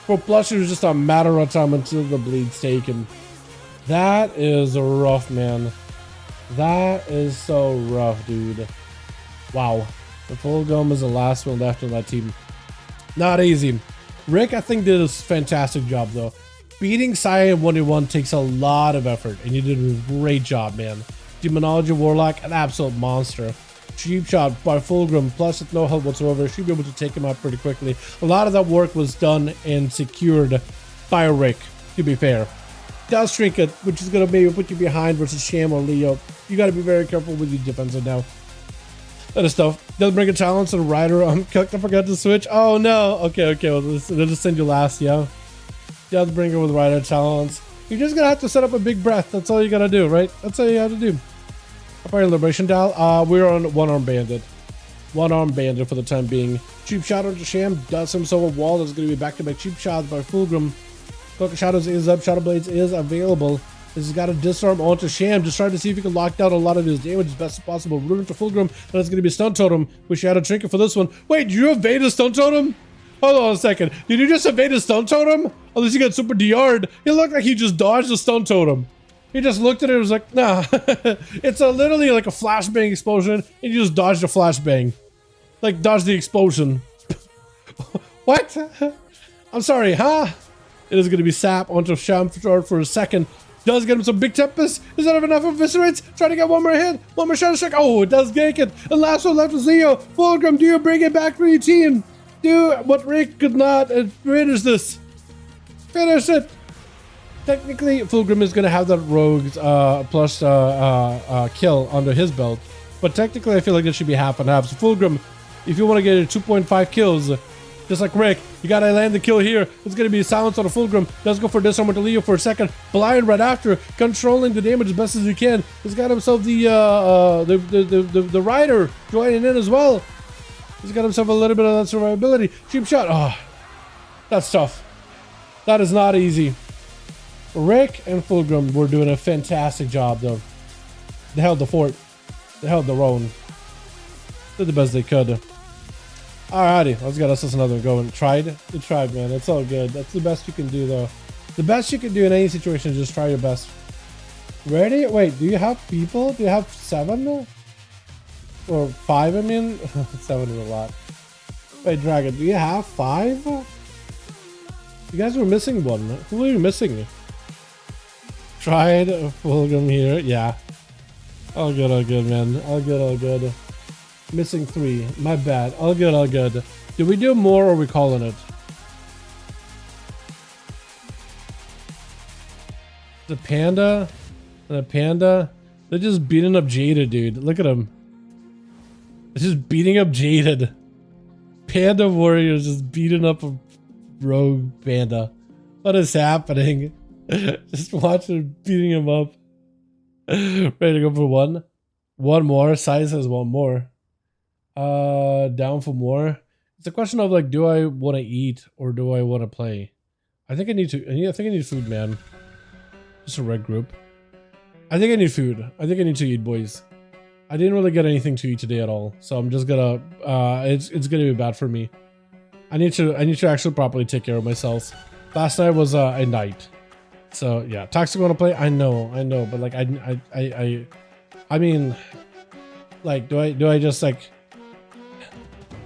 For Plush, it's just a matter of time until the bleed's taken. That is rough, man. That is so rough, dude. Wow. The Fulgrim is the last one left on that team. Not easy. Rick, I think, did a fantastic job, though. Beating Saya in 1v1 takes a lot of effort, and you did a great job, man. Demonology Warlock, an absolute monster. Cheap shot by Fulgrim, plus with no help whatsoever, should be able to take him out pretty quickly. A lot of that work was done and secured by Rick, to be fair. Does Trinket, which is going to maybe put you behind versus Sham or Leo. You got to be very careful with your defensive now. That is stuff. Does bring a challenge to the Rider. I'm cooked. I forgot to switch. Oh no. Okay. Well, they'll just send you last, yeah. Does bring her with Rider talents. You're just gonna have to set up a big breath. That's all you gotta do, right? That's all you have to do. Apparently, Liberation Dal. We're on One Arm Bandit. One Arm Bandit for the time being. Cheap shot onto Sham. Does himself a wall. There's gonna be back-to-back cheap shots by Fulgrim. Cloak of Shadows is up. Shadow Blades is available. This has got to disarm onto Sham. Just trying to see if he can lock down a lot of his damage as best as possible. Ruin to Fulgrim. Then it's gonna be Stun Totem. Wish you had a trinket for this one. Wait, did you evade a Stun Totem? Hold on a second. Did you just evade a Stun Totem? Unless you got super DR'd. It looked like he just dodged the Stun Totem. He just looked at it and was like, nah. It's literally like a flashbang explosion, and you just dodged a flashbang. Like, dodge the explosion. What? I'm sorry, huh? It is going to be Sap onto Sham for a second. Does get him some big Tempest. Is that enough eviscerates? Trying to get one more hit. One more Shadow Strike. Oh, it does gank it. And last one left is Leo. Fulgrim, do you bring it back for your team? Do what Rick could not and finish this. Finish it. Technically, Fulgrim is going to have that rogue plus kill under his belt. But technically, I feel like this should be half and half. So Fulgrim, if you want to get 2.5 kills, just like Rick, you got to land the kill here. It's going to be silence on a Fulgrim. Does go for disarm to Leo for a second. Blind right after, controlling the damage as best as he can. He's got himself the Rider joining in as well. He's got himself a little bit of that survivability. Cheap shot. Oh, that's tough. That is not easy. Rick and Fulgrim were doing a fantastic job, though. They held the fort. They held their own. Did the best they could. Alrighty, let's get us another go. And tried. You tried, man. It's all good. That's the best you can do, though. The best you can do in any situation is just try your best. Ready? Wait, do you have people? Do you have 7? Or 5, I mean? 7 is a lot. Wait, Dragon, do you have 5? You guys were missing one. Who are you missing? Tried Fulgrim here. Yeah. All good, man. All good. Missing 3. My bad. All good. Did we do more or are we calling it? The panda? They're just beating up Jaded, dude. Look at him. They're just beating up Jaded. Panda warriors just beating up a rogue panda. What is happening? Just watch them beating him up. Ready to go for one? One more. Size has one more. Down for more. It's a question of like, do I want to eat or do I want to play? I think I need food, man. Just a red group. I think I need food. I think I need to eat, boys. I didn't really get anything to eat today at all, so I'm just gonna. It's gonna be bad for me. I need to actually properly take care of myself. Last night was a night, so yeah. Toxic want to play? I know, but like I mean, like, do I just like?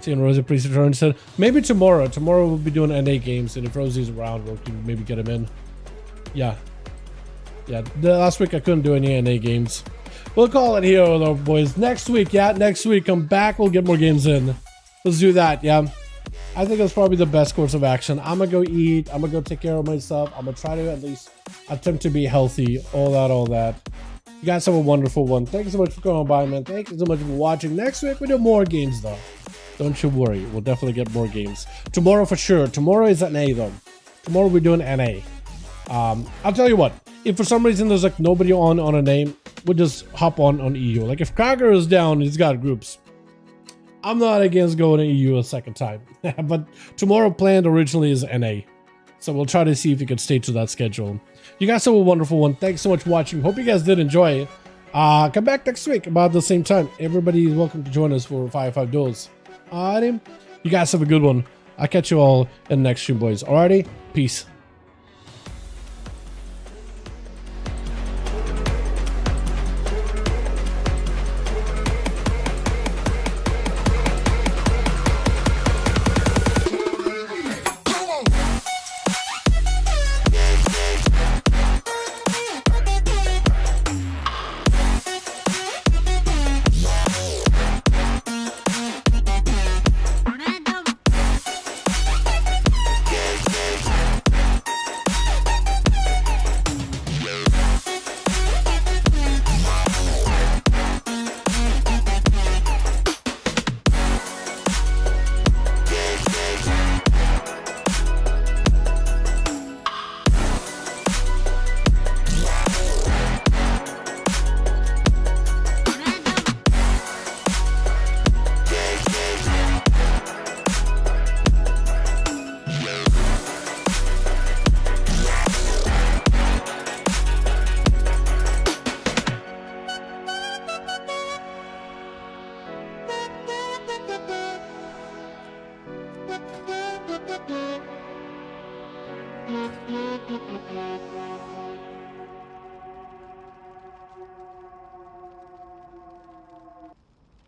Seeing Rosie Priest return said maybe tomorrow. Tomorrow we'll be doing NA games, and if Rosie's around, we'll maybe get him in. Yeah. The last week I couldn't do any NA games. We'll call it here, though, boys. Next week, next week, come back. We'll get more games in. Let's do that, yeah. I think that's probably the best course of action. I'm gonna go eat. I'm gonna go take care of myself. I'm gonna try to at least attempt to be healthy. All that. You guys have a wonderful one. Thank you so much for coming by, man. Thank you so much for watching. Next week, we do more games, though. Don't you worry. We'll definitely get more games. Tomorrow, for sure. Tomorrow is NA, though. Tomorrow, we're doing NA. I'll tell you what. If for some reason there's like nobody on a name, we'll just hop on EU. Like if Krager is down, he's got groups. I'm not against going to EU a second time. But tomorrow planned originally is NA. So we'll try to see if we can stay to that schedule. You guys have a wonderful one. Thanks so much for watching. Hope you guys did enjoy it. Come back next week about the same time. Everybody is welcome to join us for 5v5 Duels. Alrighty. You guys have a good one. I'll catch you all in the next stream, boys. Alrighty. Peace. Thank you.